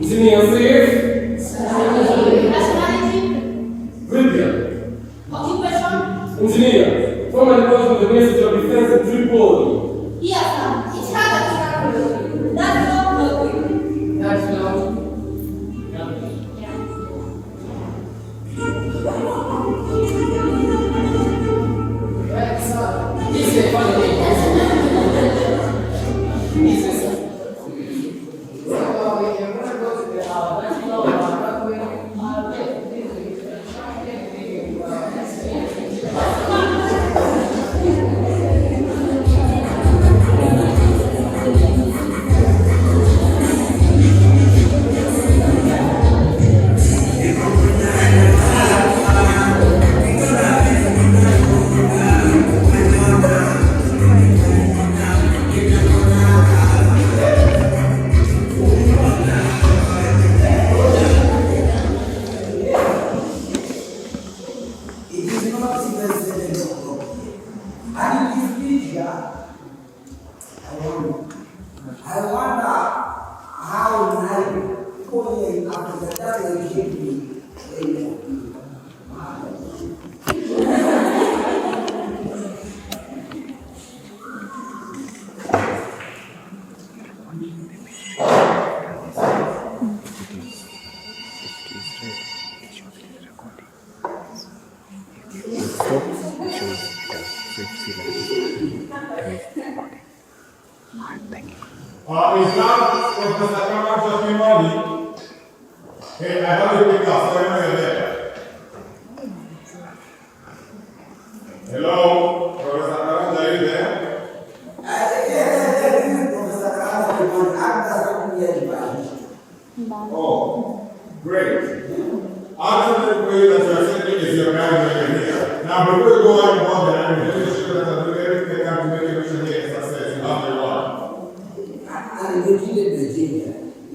Engineer safe. Nationality. Libya. Occupation. Engineer. Somebody goes with the message of defense in Tripoli. Yes, sir. It's hard to travel. That's not working. That's not. But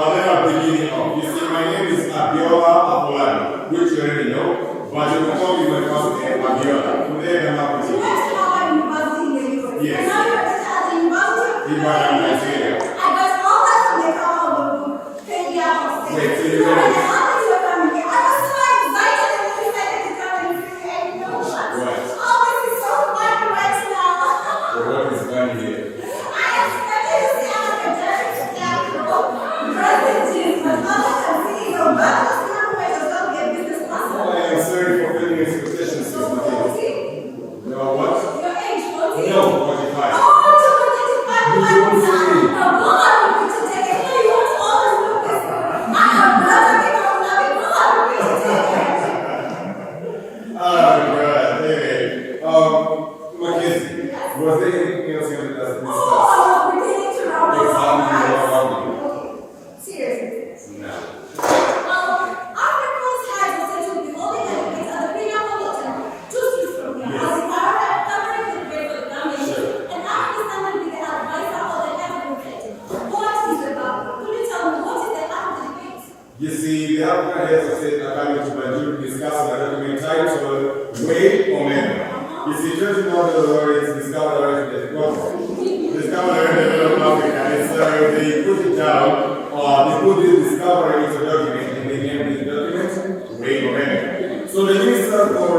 whatever beginning of. You see, my name is Abiola Abolani, which you already know, but you can call me my first name, Abiola. Today I'm happy to You went to Harvard University in the US. Yes. And now you're at the University of Ibadan, Nigeria. I got all that from the cover of the book. Kenya Hostel. Wait, so You you're know, ready? and how is your family? I was so excited and excited to come and see you. And you know what? What? All this is so fun right now. So what is funny here? I expected to see an academic scarecrow, president, but all I can see is a bachelor's program where you're going to get business Oh, master. I am sorry for failing expectations, So, Mr. 40? No, what? Your age, 40? No, 45. Oh, you're 25. You don't say. No, go on with me to take it. No, you want to always look this way. I am better than you. Go on with me to take it. Oh, God. Anyway, Mackenzie, was there anything else you wanted us to discuss? Oh, we're beginning to round up. Seriously. No. Africa's heads were said to be holding elevates at the Premier Hilton, 2 streets from here. Yes. As the Arab covering the grave for the damage, Sure. and African standard be the advisor of the head reflected. What is the about? Could you tell me what is the African debate? You see, the African heads of state are coming to Banjul to discuss a document titled Way Omega. You see, 20 model authorities discovered already the developed Africa, and so they put it down, they put this discovery into a document, and they named this document Way Omega. So the minister for,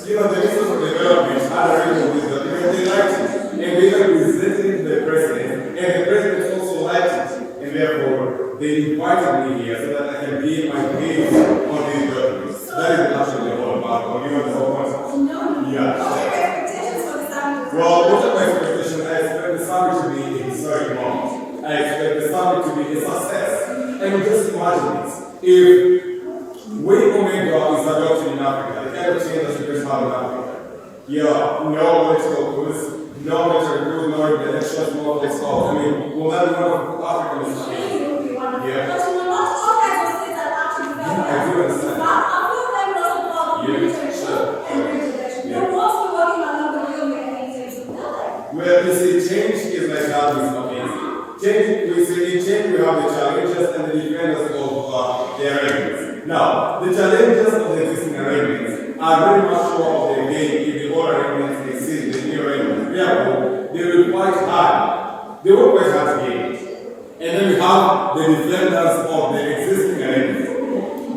the minister for development had already with this document, they liked it, and they even presented it to the president, and the president also liked it, and therefore they invited me here so that I can be my views on these documents. That is actually the whole part. Or you want the whole concept? No. Yeah. What are your expectations for the summit? Well, what are my expectations? I expect the summit to be a historic moment. I expect the summit to be a success. And just imagine this. If Way Omega is adopted in Africa, the kind of change that you just have in Africa. Yeah, no political goods, no military goods, no elections, no politics. I mean, will that be one of African mistakes? Yeah. But you know, not all kinds of states are actually I do understand. But a few of them also call military sure. and regulation. Yeah. Then what's the working along the real mechanisms of that? Well, you see, change is like that is amazing. Change, we see in change we have the challenges and the defenders of the arrangements. Now, the challenges of the existing arrangements are very much sure of the game if the old arrangements exceed the new arrangements. Therefore, they will fight hard. They will fight hard to gain. And then we have the defenders of the existing arrangements.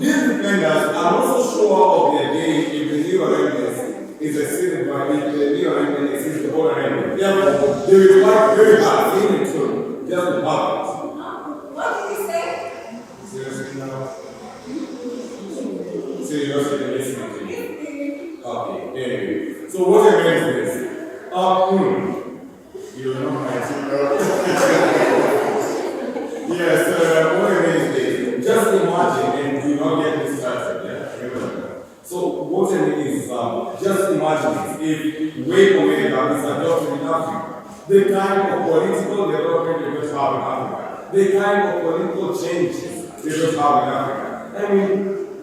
These defenders are also sure of their gain if the new arrangements is exceeded by if the new arrangement exceeds the old arrangement. Therefore, they will fight very hard, even to just the public. What did you say? Seriously, now? Seriously, listening to me. Okay, anyway. So what I meant is this. You know my Yes, what I mean is this. Just imagine and do not get distracted. Yeah? Remember. So what I mean is just imagine this. If Way Omega is adopted in Africa, the kind of political development we will have in Africa, the kind of political changes we will have in Africa. I mean,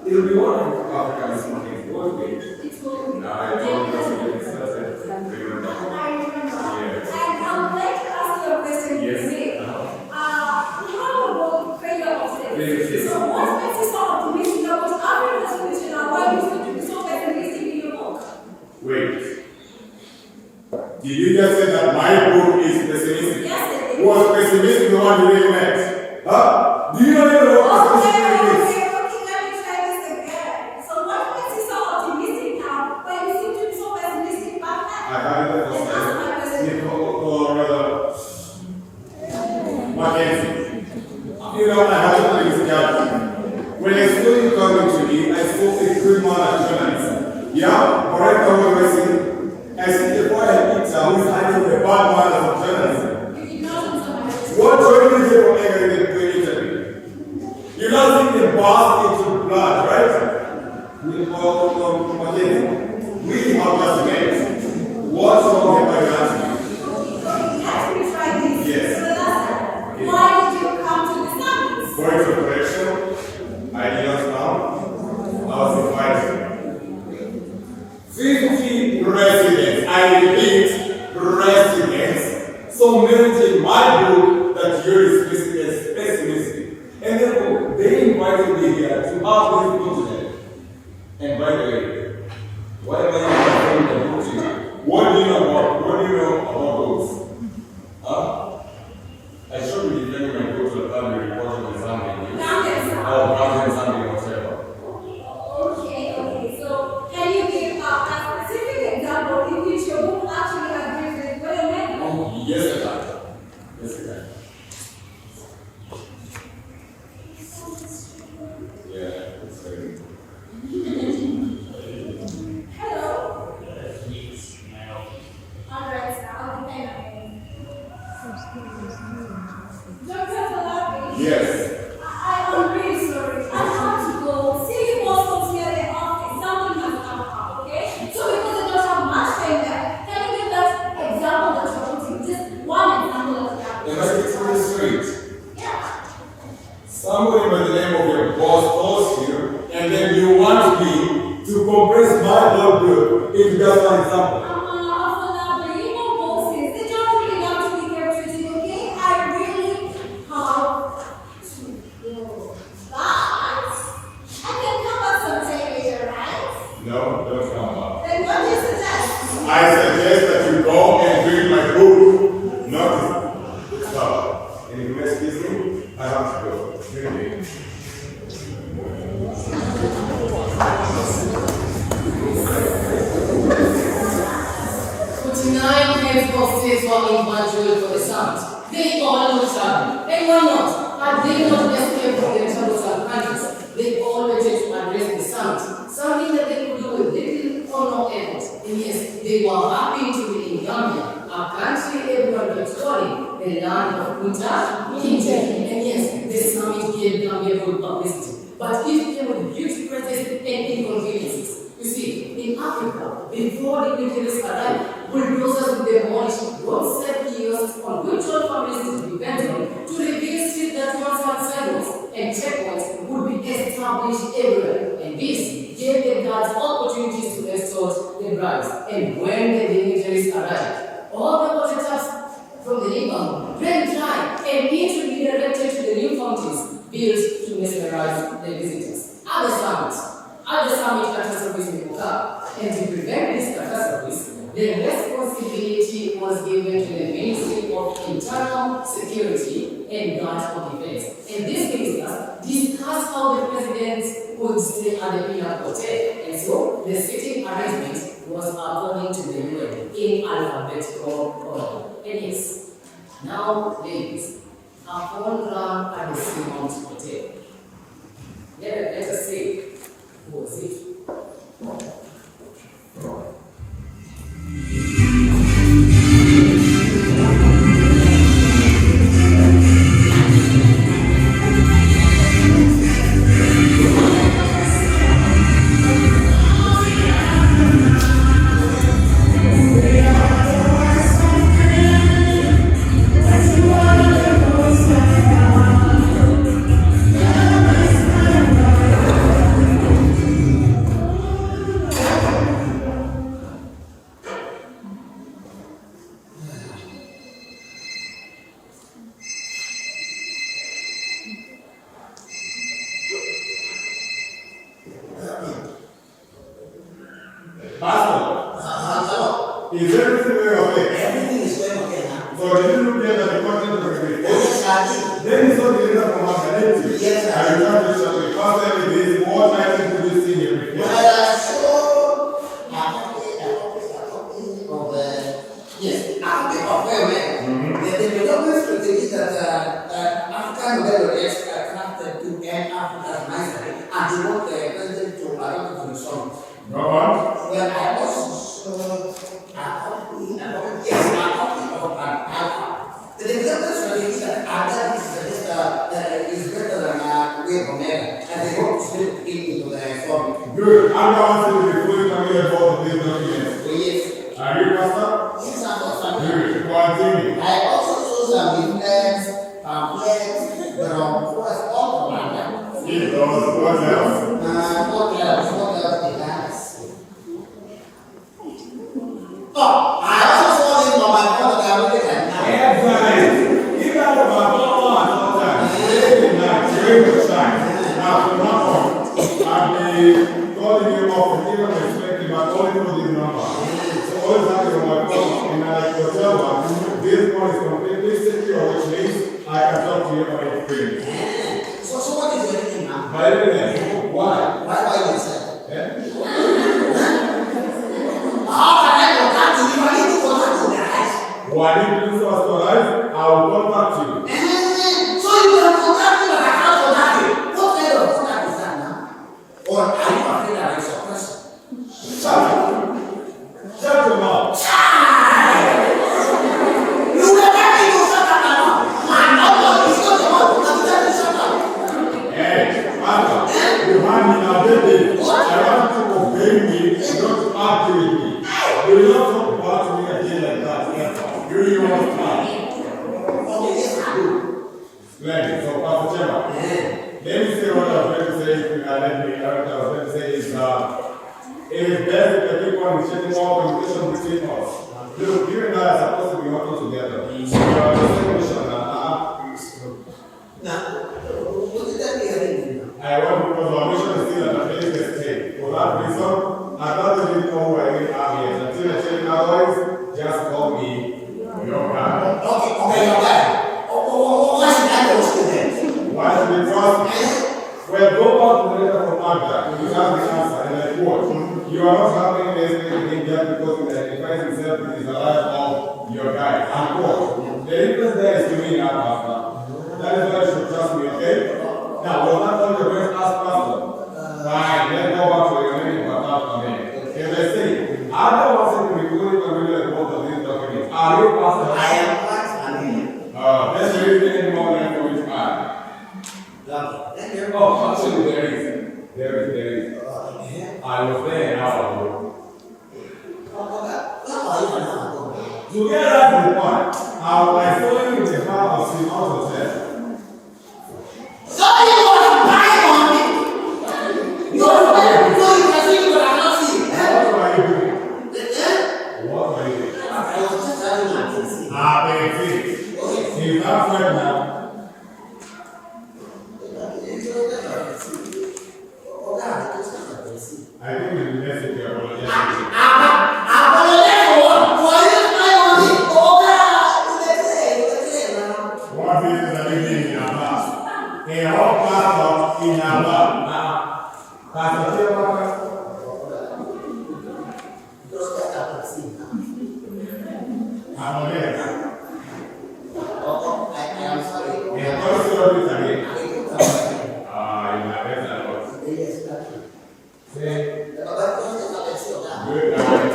it will be one of Africa's markets. What will be? It will be. No, I don't know. Remember. I remember. Yes. And I would like to ask you a question. Yes. Today. How about failure of Yes. sales? So what makes you so optimistic about Africa's future and why you seem to be so pessimistic in your book? Wait. Did you just say that my book is pessimistic? Yes, it is. Was pessimistic the one you really meant? Huh? Do you know even what pessimistic really means? Okay, let me try this again. So what makes you so optimistic now when you seem to be so pessimistic back then? I have it Yes, that's my question. or rather, Mackenzie. You know, I have to play this card. When I saw you coming to me, I saw a good man at journalist. Yeah, but right now what do I see? I see the boy at pizza who is hiding the bad man as a journalist. You did not know somebody. What journalist did Omega in the interview? You now see the bath into blood, right? We have just met. What's wrong with my answer? Let me try this. Yes. So that's why did you come to the summit? Point of correction, I did not come. I was invited. 50 residents, I repeat, residents, so meant in my book that you're dismissing as pessimistic. They invited me here to have this continent. And by the way, why am I in the continent? What do you know about those? Huh? I should be defending my daughter family reporting on something. Oh, grounded something whatever. Okay. So, can you give a specific example in which your book actually agrees with what you meant? Oh, yes, I can. Yes, I can. Yeah, it's very good. Hello? Alright, sir, I'll depend on you. Dr. Falabi? Yes. I'm really sorry. I have to go. See you both come here in the office. Something has come up, okay? So because I don't have much time there, can you give that example that you're putting? Just one example that you have. Am I speaking to the street? Yeah. Somebody by the name of your boss calls you, and then you want me to compress my blood group into just one example. After you know bosses, they don't really love to be kept treated, okay? I really have to go. But I can come back sometime later, right? No, don't come back. Then what do you suggest? I suggest that you go and read my book. Not stop. And if you excuse me, I have to go. Really? 49 heads of states were evangelized for the summit. They all looked up. And why not? Had they not escaped from their troublesome countries, they all waited to address the summit, something that they could do with little or no effort. And yes, they were happy to be in Gambia, a country everyone keeps calling the land of Kunta, Kinte. And yes, the summit gave Gambia good publicity. But it came with huge protest and inconveniences. You see, in Africa, before the British arrived, bulldozers would demolish roadside kiosks on which all families would depend on to rebuild streets that once had sidewalks, and checkpoints would be established everywhere. And this gave the guards opportunities to extort the bribes. And when the dignitaries arrived, all the water taps from the river ran dry, and it would be directed to the new fountains built to mesmerize the visitors. At the summit catastrophes will occur, and to prevent these catastrophes, the responsibility was given to the Ministry of Internal Security and Guard of Defense. And these ministers discussed how the president would stay at the Pinnacle Hotel, and so the seating arrangement was according to the UN in alphabetical order. And yes, now ladies, a phone rang at the Simons Hotel. Let us say, who was it? Pastor, is everything going okay? Everything is going okay now. So did you look at the content of the Oh, video? yes, I Then you saw the letter from Margaret. Yes, sir. I returned to the pastor every day is more time to this thing every did. day. Well, so, yes, I'm the of the development strategy that African developers are crafted to end Africa's misery and to want the president to adopt to the summit. Go on. Well, I also yes, I'm talking about an alpha. The development strategy that Ada is better than way from there, and they hope to split it into the summit. Good. I'm going to be fully familiar with all of these documents. So yes. Are you, Pastor? Yes, I'm not familiar. Good. Continue. I also saw some leaflets, pamphlets, but of course, all from my life. Yes, what else? What else did I see? Oh, I also saw this on my phone that I really had now. Excellent. Give that to my phone all the time. Very good time. from now on, I'll be calling you off and even expecting my calling for this number. So always have it on my phone, and I hotel one. This one is completely secure, which means I can talk to you on your screen. So what is your name now? My name, why? Why yourself? Yeah? How can I contact you if I need to contact you guys? Why did you do so as to arrive? I will contact you. So you can contact me, but I can't contact you. What kind of contact is that now? Or are you afraid that I'm your person? Shut up. Shut your mouth. You were telling me to shut up now. My mouth is not your mouth. I'm telling you shut up. Hey, Martha, you have me now, baby. I want you to obey me, not to argue with me. You will not talk about me again like that. You really want to fight. Okay, yes, I do. Splendid. So, Pastor Chema, let me say what I was going to say. If you let me, what I was going to say is, it is best to keep on checking all communication between us. Look, you and I are supposed to be working together. You are the same mission. Now, what did that mean? I want because our mission is still at the place they stay. For that reason, I'd rather really know who I really am here. Until I change my voice, just call me your guy. Okay, your guy. Why should I trust you then? Why should we trust me? Well, go back to the letter from Magda. You have the answer, and I quote, you are not having anything just because he identifies himself with his life of your guy. Unquote. The difference there is to me now, Pastor. That is why you should trust me, okay? Now, was that all your best ask, Pastor? Fine, let's go back to your name, Pastor. As I say, I don't want to be fully familiar with both of these documents. Are you, Pastor? I am quite familiar. Let's read any more than for which part. Thank you. Oh, actually, there is. I was there an hour ago. To get right to the point, I saw you in the car of Simon Hotel. So you want to buy on me? You want to buy on me? So you can see me, but I cannot see you. What were you doing? What were you doing? I was just having my things. Baby. He's not right now. I think it's necessary to apologize. What business are you doing in our house? In all pastor in our house. Pastor Chema. I'm on there. I am sorry. And what's your business again? I You have better than us. Yes, that's true. Say, But good night.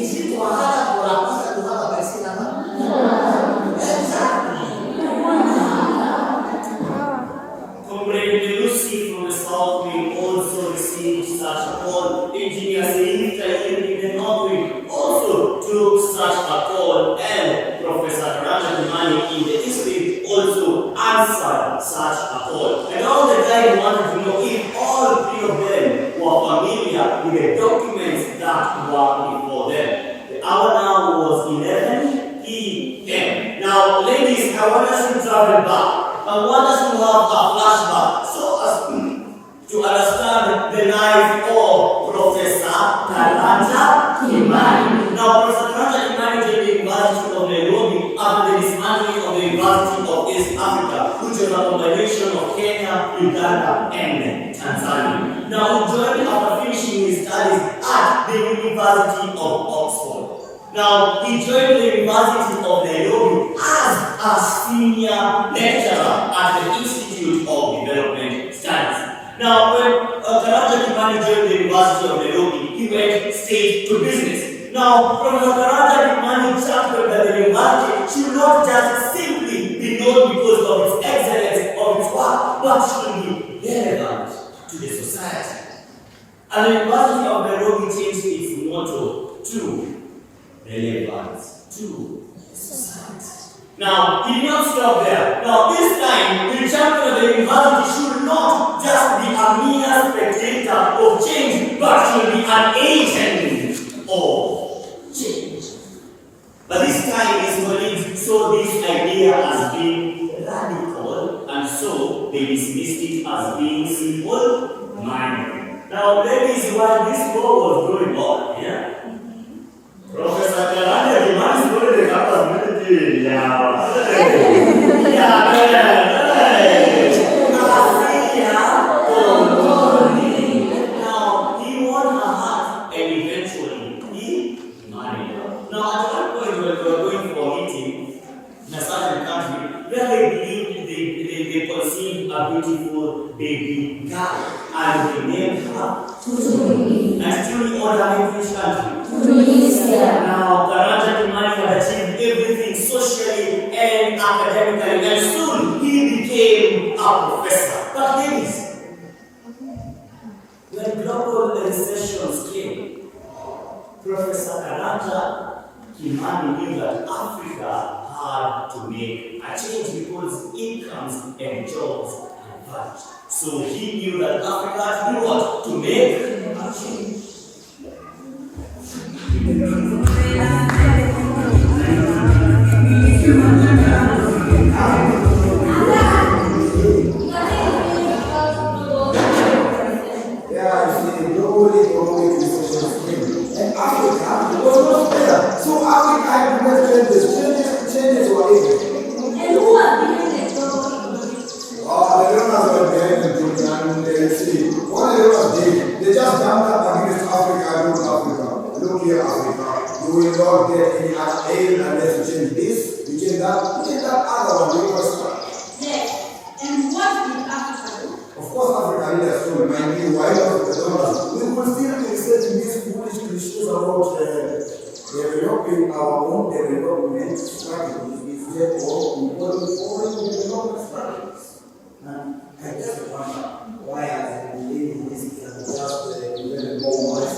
is it wahala for a pastor to have a vaccine number? Exactly. Comrade Lucy from the South Wing also received such a call. Engineer Seifta in the North Wing also took such a call, and Professor Rajan Mani in the East Wing also answered such a call. And all the guys wanted to know if all three of them were familiar with the documents that were before them. The hour now was 11 p.m. Now, ladies, I want us to travel back. I want us to have a flashback so as to understand the life of Professor Karanja Kimani. Now, Professor Karanja Kimani joined the University of Nairobi after the dismantling of the University of East Africa, which was a combination of Kenya, Uganda, and Tanzania. Now, he joined after finishing his studies at the University of Oxford. Now, he joined the University of Nairobi as a senior lecturer at the Institute of Development Studies. Now, when Karanja Kimani joined the University of Nairobi, he went straight to business. Now, Professor Karanja Kimani championed that the university should not just simply be known because of its excellence of its work, but should be relevant to the society. And the University of Nairobi changed its motto to relevance to society. Now, he did not stop there. Now, this time, the champion of the university should not just be a mere spectator of change, going on, yeah? Professor Karanja, the man is going to the capability. Yeah. Yeah, now, he won her heart and eventually he married her. Now, at one point when we were going for a meeting in a certain country where they believed they conceived a beautiful baby girl and they named her and still in order in which country? Now, Karanja Kimani had achieved everything socially and academically, and soon he became a professor. But ladies, when global recessions came, Professor Karanja Kimani knew that Africa had to make a change because incomes and jobs had vanished. So he knew that Africa had to do what? To make a change. Yeah, you see, the global economic recession came, and Africa was not there. So Africa had to make changes were everything. And who are behind the global economic? The Romans were behind the thing, and they see what the Romans did. They just jumped up against Africa, look Africa, look here Africa. You will not get any other aid unless you change this, you change that other one, you will start. Yes. And what did Africa do? Of course, Africa leaders should remind me why not the dollars. We will still be researching these foolish cliches about developing our own development strategies instead of importing foreign development strategies. And I just wonder why I am living this and just even more money.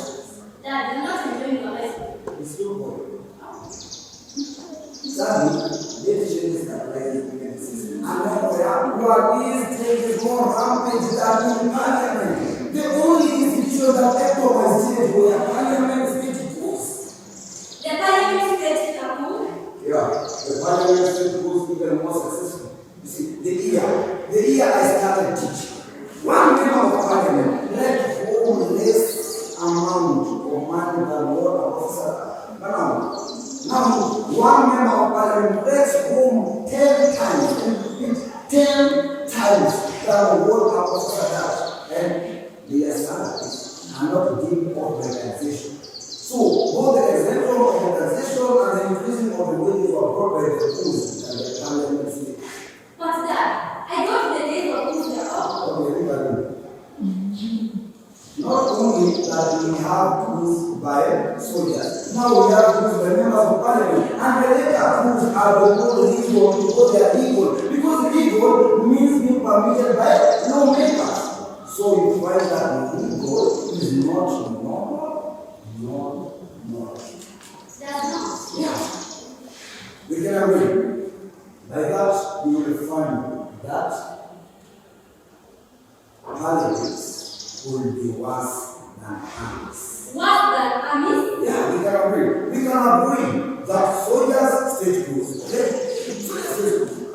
Dad, you're not enjoying your life. It's still going. Sadly, let's change this capitalism. And what is taking more rampage than in parliament? The only institution that ever was changed were parliament state rules. The parliament state Kapoor. Yeah, the parliament state rules even more successful. You see, the year I started teaching, one member of parliament let home less amount of money than what a officer. Now, one member of parliament takes home 10 times, and repeat, 10 times than what a officer does. And their salaries are not given of the organization. So, both the exemption of the organization and the increasing of the wages were brought by the rules and the parliament state. But Dad, I got the days of things they're all. Okay, look at it. Not only that we have rules by soldiers, now we have rules by members of parliament, and the later rules are the more legal because they are legal. Because legal means being permitted by lawmakers. So you find that legal is not normal, not. That's not. Yeah. We can agree. By that, you will find that politics will be worse than armies. What the army? Yeah, we can agree. We can agree that soldiers state rules,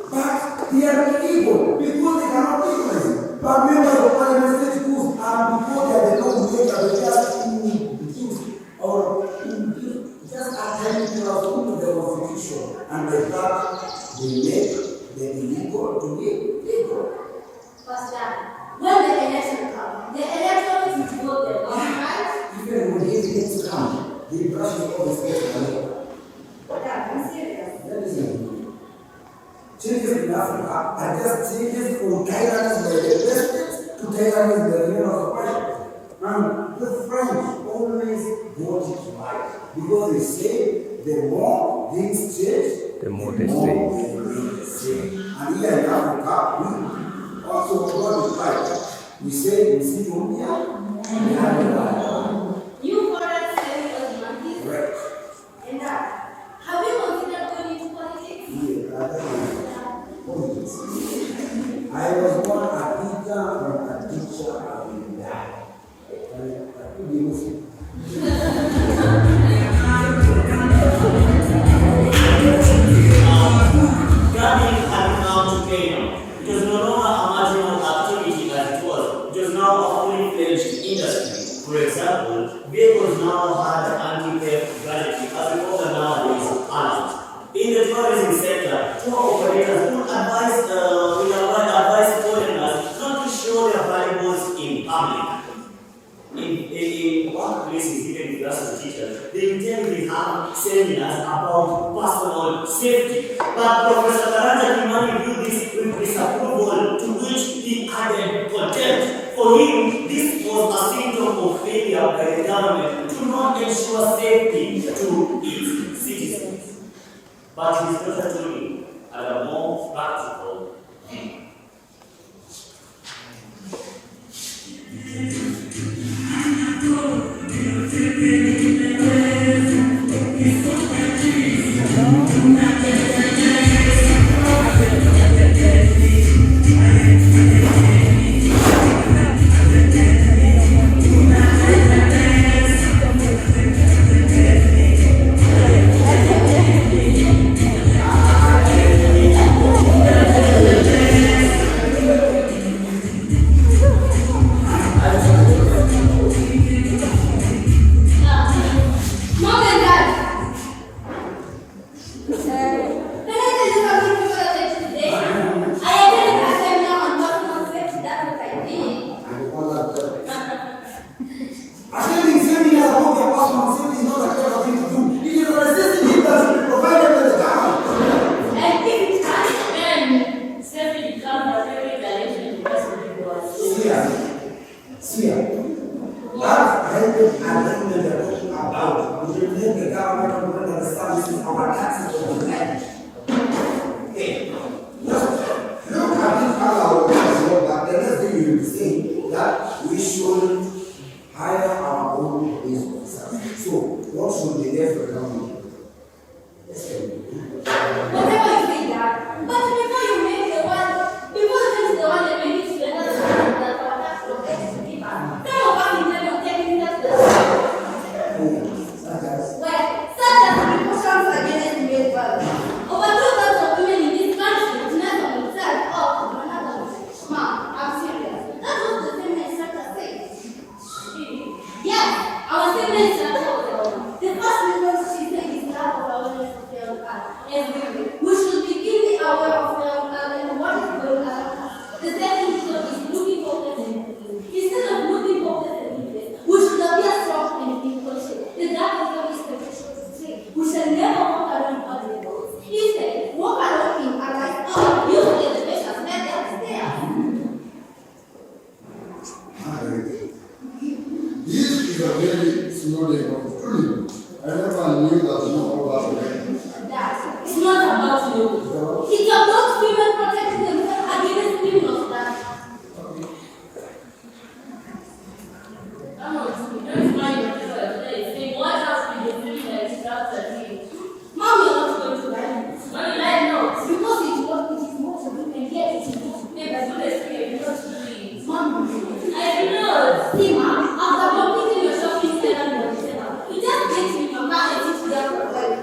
but they are illegal because they cannot legalize it. But members of parliament state rules are because they are the lawmakers, they just introduce or just a tiny thing of the constitution, and by that they make the illegal to be legal. But Dad, when the election comes, the electorate will vote the government, right? Even when these things come, they brush it off the face of Dad, I'm serious. that is it. Changes in Africa are just changes from tyrants by the president to tyrants by the leader of the party. And the French always got it right because they say the more things change, The more they say. remain the same. And here in Africa, we also got it right. We say we see India, we have it right. You foreign saving us monkeys. Right. And Dad, have you considered going into politics? I was born a teacher from a teacher I will die. Gardening had come to Kenya. It was no longer a marginal activity as it was. It was now a fully fledged industry. For example, tourism sector, tour operators would advise foreigners not to show their valuables in public. In workplaces, even if you ask the teachers, they intend to have seminars about personal safety. But Professor Karanja Kimani viewed this with disapproval, to which he added contempt. For him, this was a symptom of failure by the government to not ensure safety to its citizens. But his daughter told him, at a more practical view. Mom and Dad. Can I tell you something before I let you today? I attended a seminar on personal safety. That's what I did. Attending seminars about their personal safety is not a clever thing to do. It is a necessity that should be provided by the government. And if it can, Then, safety becomes a very challenging See, that helping alignment they're talking about will help the government to run the services our taxes on the land. Okay. Just look at this other that the next thing you will say that we should hire our own police officers. So, what should be there for the government? Let's tell you. whatever you think that. But before you make the one, before you change the one that made it to another one that our tax protects the people. Some of us intend on taking that to the such as precautions against male violence. Over 2,000 of women in this country witness of themselves up to another woman. Ma'am, I'm serious. That was the same instructor said. Yes, our same instructor was the one. The first reason she said is lack of awareness of failed art. Everywhere. We should be keenly aware of failed art and what is going around us. The second reason is looking hopeless and helpless. Instead of looking hopeless and helpless, we should appear strong and impulsive. The dark reason is temptation to say we shall never walk around ugly roads. Instead, walk around in a light up, use the measures made upstairs. This is a very small neighborhood. I never knew that you know about it. That it's not about you. It's about women protecting themselves against criminals that. Come on, don't mind yourself. Say, what else will you do next after this? Mom, you're not going to lie. Why you lie not? Because it is more to do and yet it is not to Maybe I don't expect you not to do it. Mom, I do not. see, Mom, after completing your shopping center, you just get to your car and sit there for a while.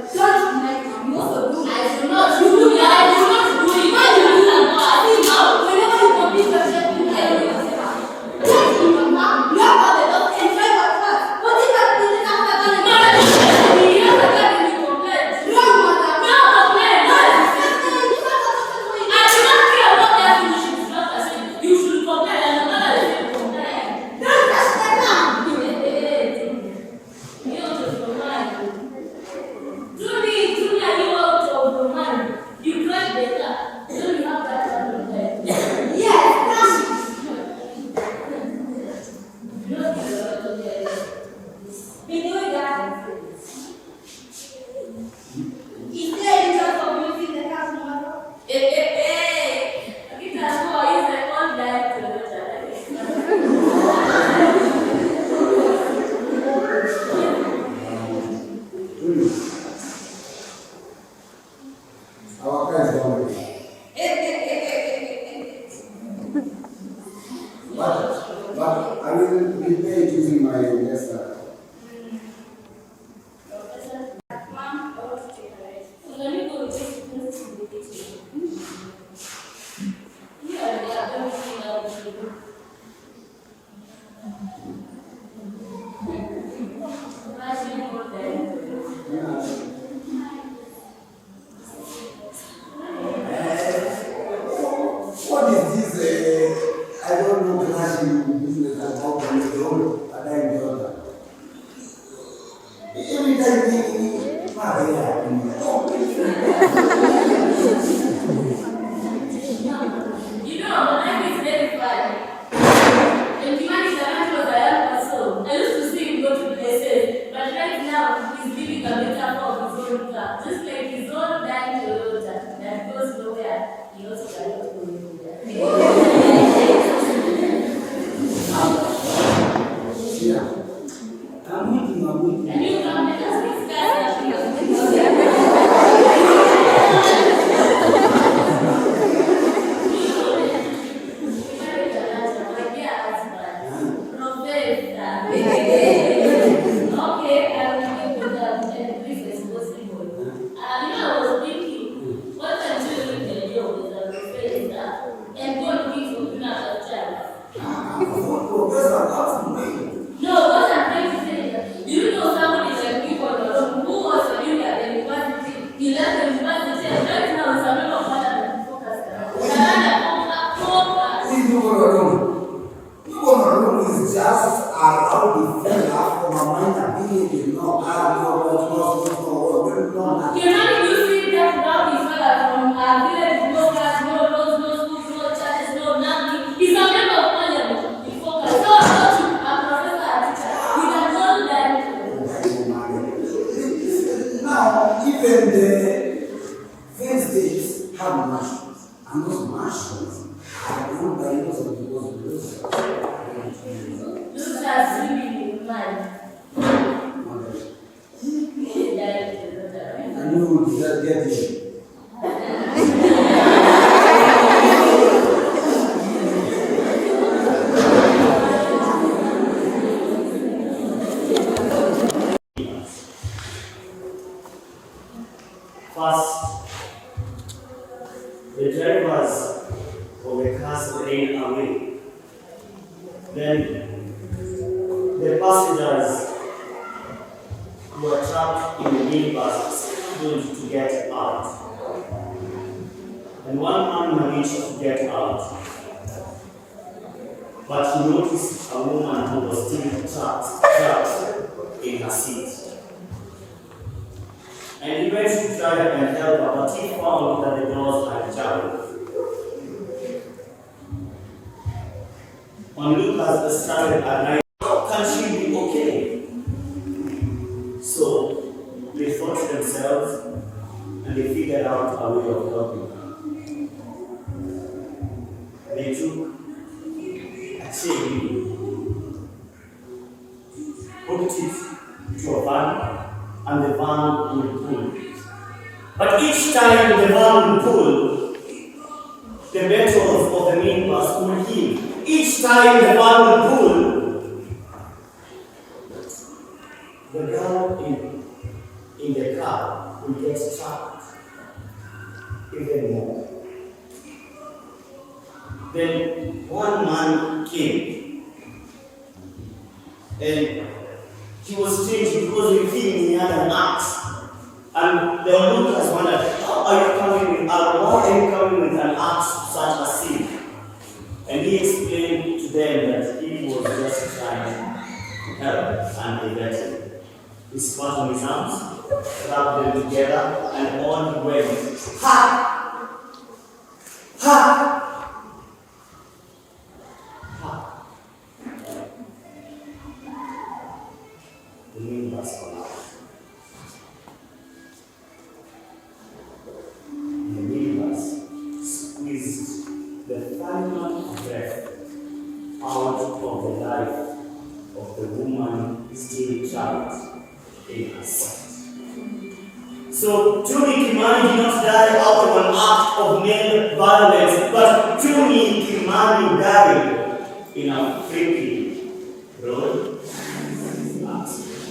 You know, the life is very fun. And Kimani Samantha was a young person. I used to see him go to places, but right now he's living a metaphor of his own car. Just like his own dying Toyota that goes nowhere, he also cannot go nowhere. Yeah. I'm waiting. And you come let us discuss Okay, I will give you the brief responsible. I was thinking, what I'm doing in the job is a professor and go looking for another child. Professor, that's me. No, what I'm trying to say is that, do you know somebody like me who was a junior at the university? He left the university and right now he's a member of parliament focus. You go alone. You go alone is just around the fella from a minor being, you know, no. You know, you see that now he's from our village, no class, no roads, no schools, no churches, no nothing. He's a member of parliament. He focus. So about you, a professor, a teacher. He can hold that. Now, even the first stages have mushrooms, and those mushrooms are grown by lots of people's blues. Those are sleeping in mind. And you will get it. First, the drivers of the cars ran away. Then, the passengers who were trapped in the minibus struggled to get out. And one man managed to get out. But he noticed a woman who was still trapped in her seat. And he went to try and help her, but he found that the doors had jammed. When Lucas started at night, can she be okay? So they thought to themselves and they figured out a way of helping her. They took a chain, hooked it to a van, and the van would pull. But each time the van would pull, the metal of the minibus would heal. Each time the van would pull, the girl in the car would get trapped even more. Then one man came, and he was strange because we feel he had an axe. And the Lucas wondered, why are you coming with an axe to such a scene? And he explained to them that he was just trying to help, and they let him. He spat on his arms, rubbed them together, and on he went. Ha! Ha! Ha! The minibus collapsed. The minibus squeezed the final breath out of the life of the woman still trapped in her seat. So truly Kimani did not die out of an act of male violence, but truly Kimani died in a freaky road accident.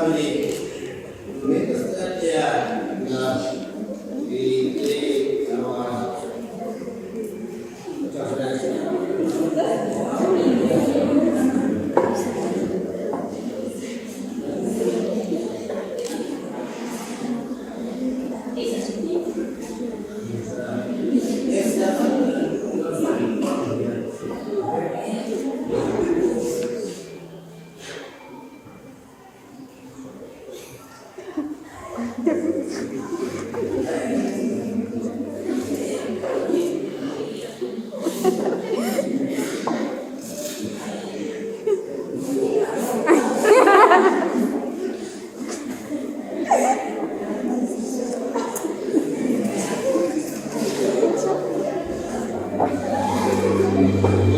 family. Make us that there. We take our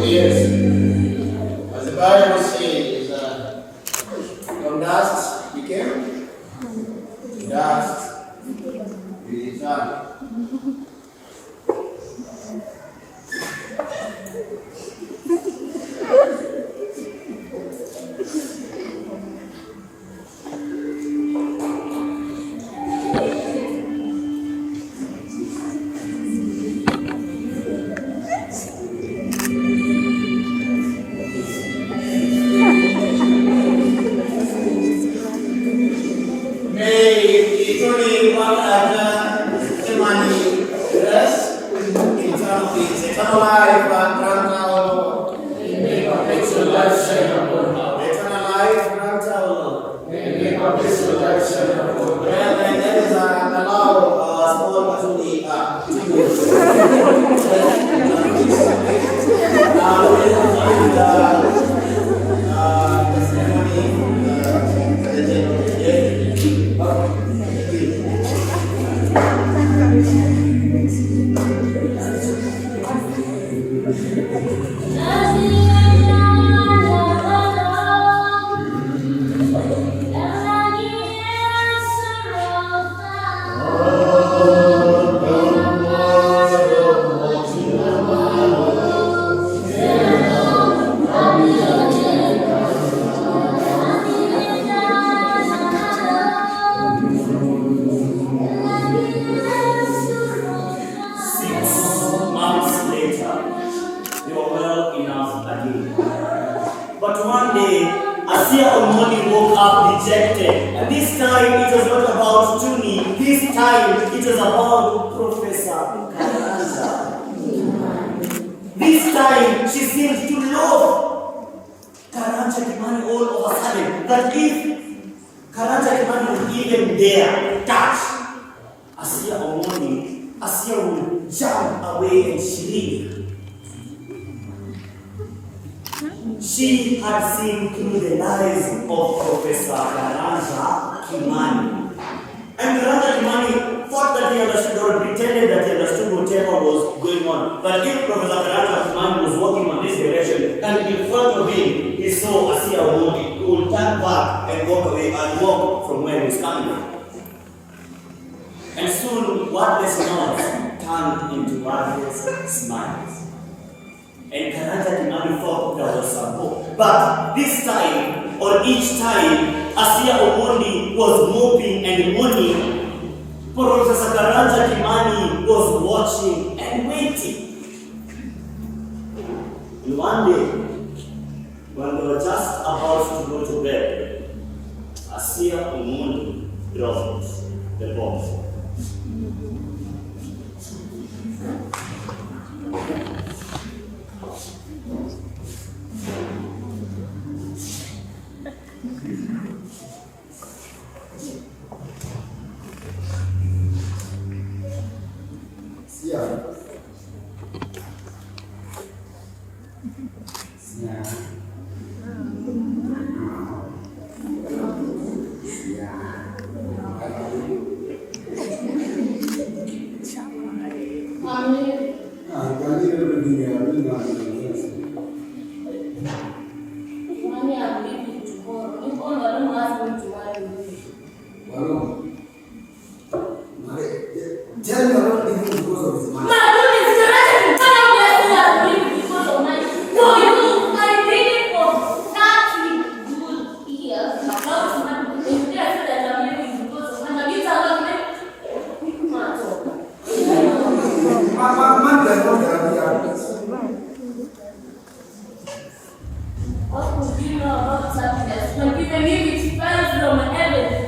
yes. As the Bible says, from dust you came, to dust you return. May eternally walk after the money, rest, eternal peace, eternal life, and grant our Lord. May perpetual life shine upon her. Eternal life, grant our Lord. May perpetual life shine upon her. Well, then let us allow our small opportunity But one day, Asia Omoni woke up dejected. And this time, it was not about Tuni. This time, it was about Professor Karanja. This time, she seemed to love Karanja Kimani all of a sudden. That if Karanja Kimani would even dare touch Asia Omoni, Asia would jump away and shriek. She had seen through the lies of Professor Karanja Kimani. And Karanja Kimani thought that he understood or pretended that he understood whatever was going on. But if Professor Karanja Kimani was walking on this direction and in front of him he saw Asia Omoni, he would turn back and walk away and walk from where he was coming from. And soon wordless nods turned into wordless smiles. And Karanja Kimani thought there was some hope. But this time, or each time, Asia Omoni was moping and mourning, Professor Karanja Kimani was watching and waiting. And one day, when they were just about to go to bed, Asia Omoni dropped the bomb. Money, I believe you tomorrow. If all I don't ask me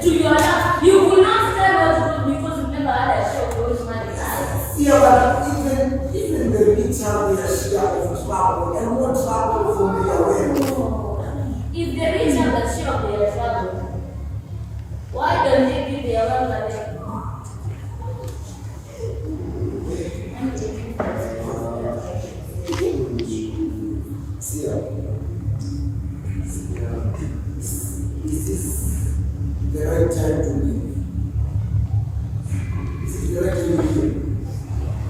to your last. You will not tell what to do because you've never had a share of those money. Yeah, but even the rich have their share of trouble, and more trouble from their way. If the rich have the share of their trouble, why don't they give their own money? This is the right time to leave. This is the right time to leave.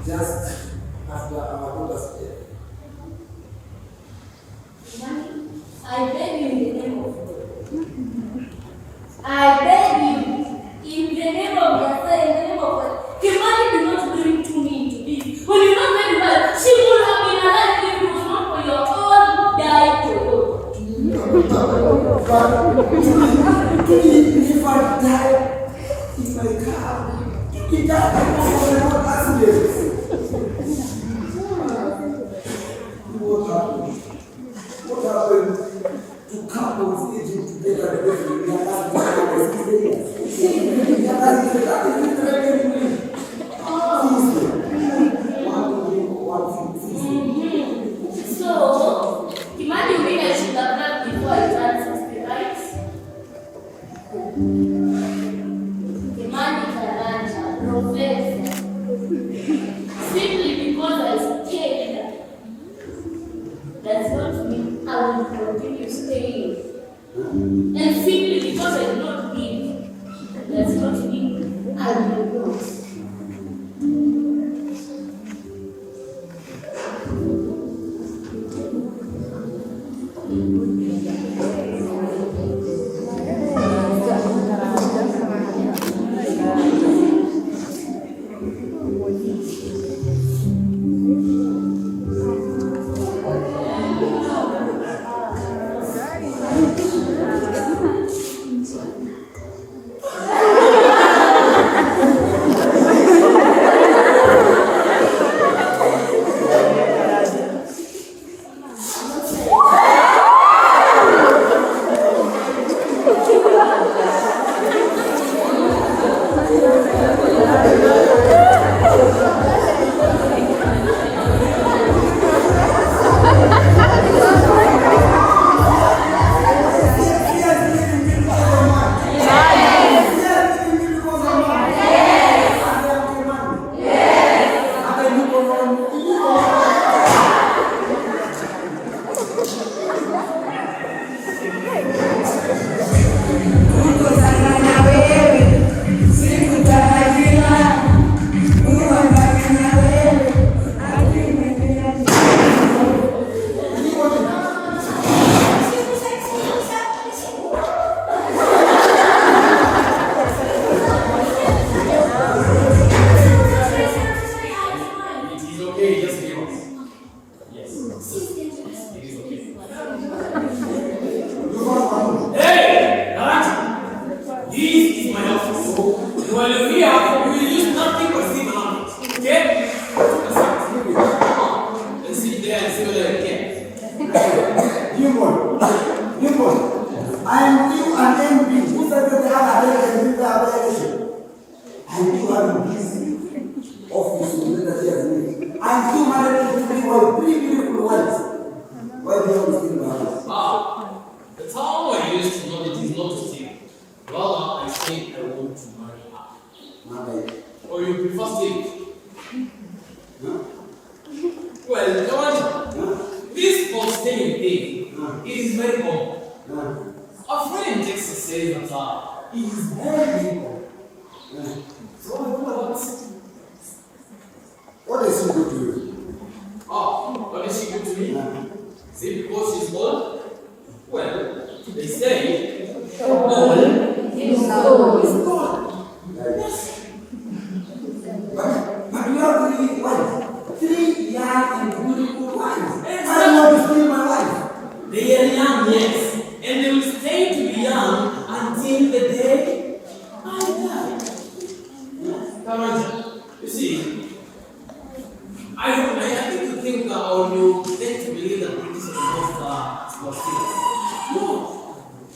Just after our daughter's death. I beg you in the name of God. I beg you in the name of God, in the name of God. Kimani do not bring to me into this. When you know very well, she would have been alive if it was not for your own died to If I die in my car, he died from a road accident. What happened? What happened to couples aging together because they are not So, Kimani Wina should have left before I turned 60, right? Kimani Karanja, professor. Simply because I stayed does not mean I will continue staying. And simply because I did not leave does not mean I will not.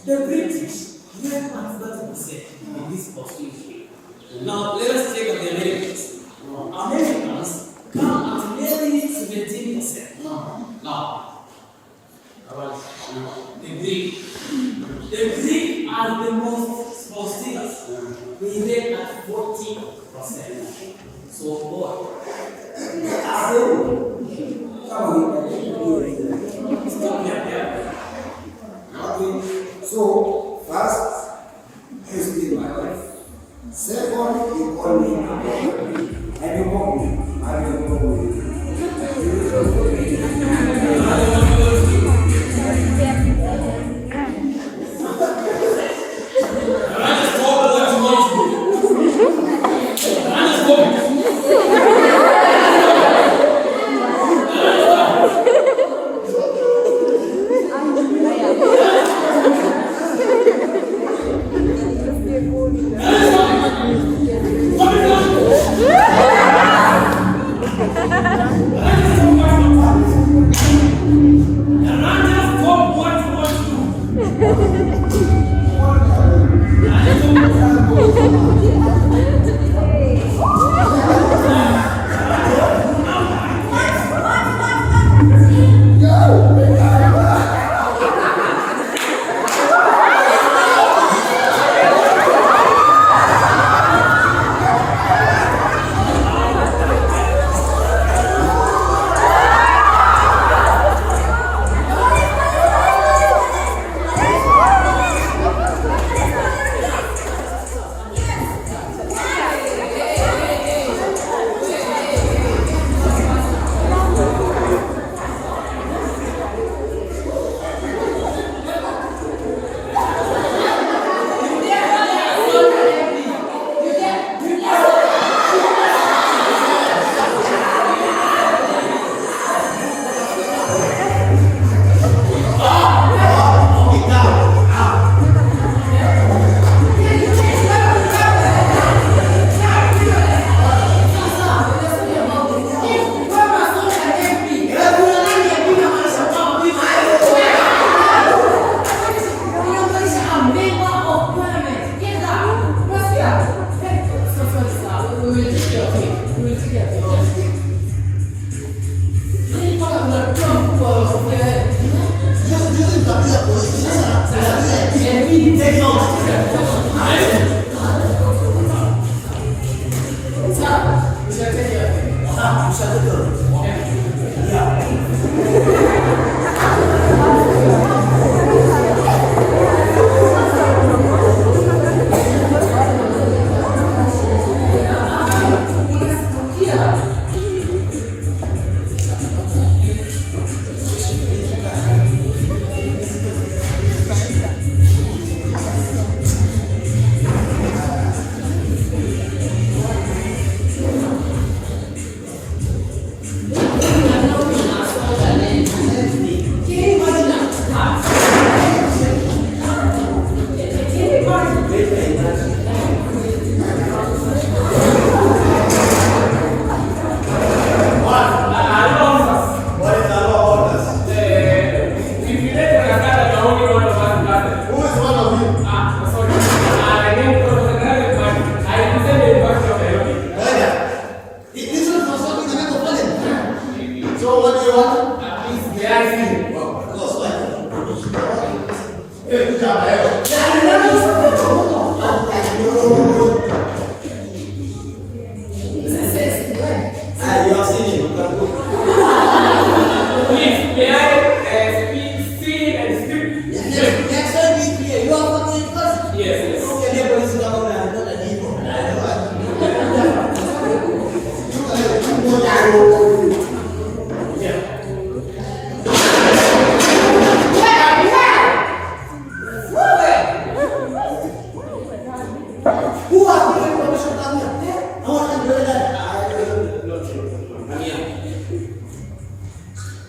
The British, 30% in this opportunity. Now, let us take up the Americans. Americans come at nearly 17%. Now, the Greek. The Greek are the most fastidious. They rate at 40%. So, boy. Stop here. Okay. So, first, you speak my wife. Second, you call me. And you mock me. I will mock you.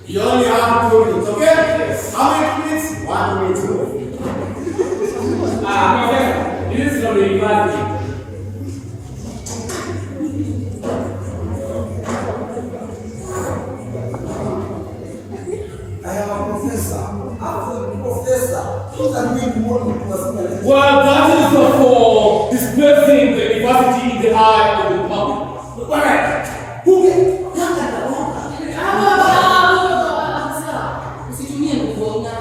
You only have 2 minutes, okay? Yes. How many minutes? 1 minute. This is from the university. Alright. Who get? Usitumie nguvu na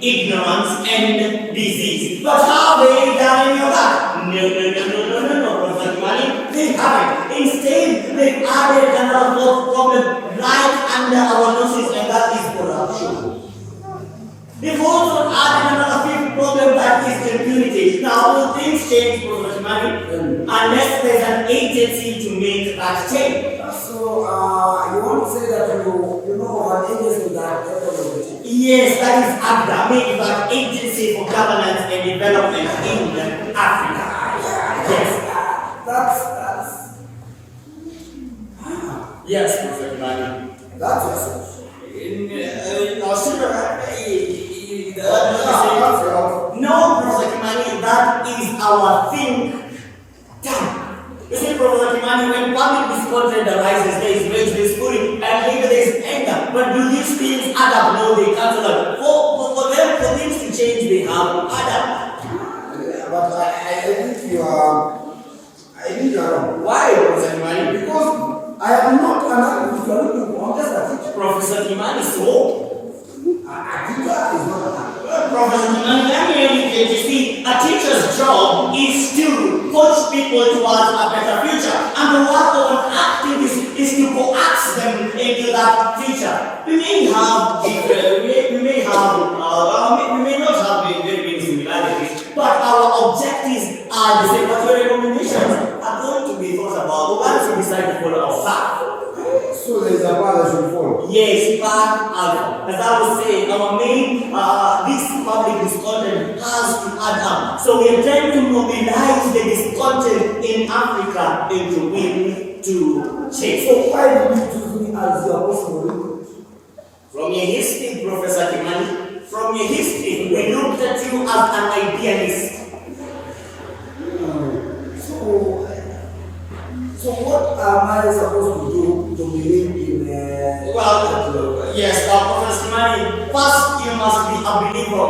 ignorance, and disease. But how they done in your back? No, Professor Kimani. They haven't. Instead, they added another fourth problem right under our noses, and that is corruption. They've also added another fifth problem, that is impunity. Now, will things change, Professor Kimani? Unless there's an agency to make that change. So, you want to say that you know an agency that Yes, that is AGDA, made by Agency for Governance and Development in Africa. Yes. That's Yes, Professor Kimani. That's yourself. Kimani, when public discontent arises, there is rage, there is fury, and later there is anger. But do these things add up? No, they cancel out. For them, for things to change, they have add up. But I think you are wrong. Why, Professor Kimani? Because I am not an activist, I'm just a teacher. Professor Kimani, so? A teacher is not an activist. Professor Kimani, let me educate you. See, a teacher's job is to coach people towards a better future. And the work of an activist is to coax them into that future. We may not have very big similarities, but our objectives are the same. But your recommendations are going to be thought about once we decide to follow our path. So there is a path that should follow. Yes, path alpha. As I was saying, our main, this public discontent has to add up. So we are trying to mobilize the discontent in Africa into will to change. So why did you choose me as your possible recruit? From your history, Professor Kimani, from your history, we looked at you as an idealist. So what am I supposed to do to believe in? Well, yes, Professor Kimani, first you must be a believer.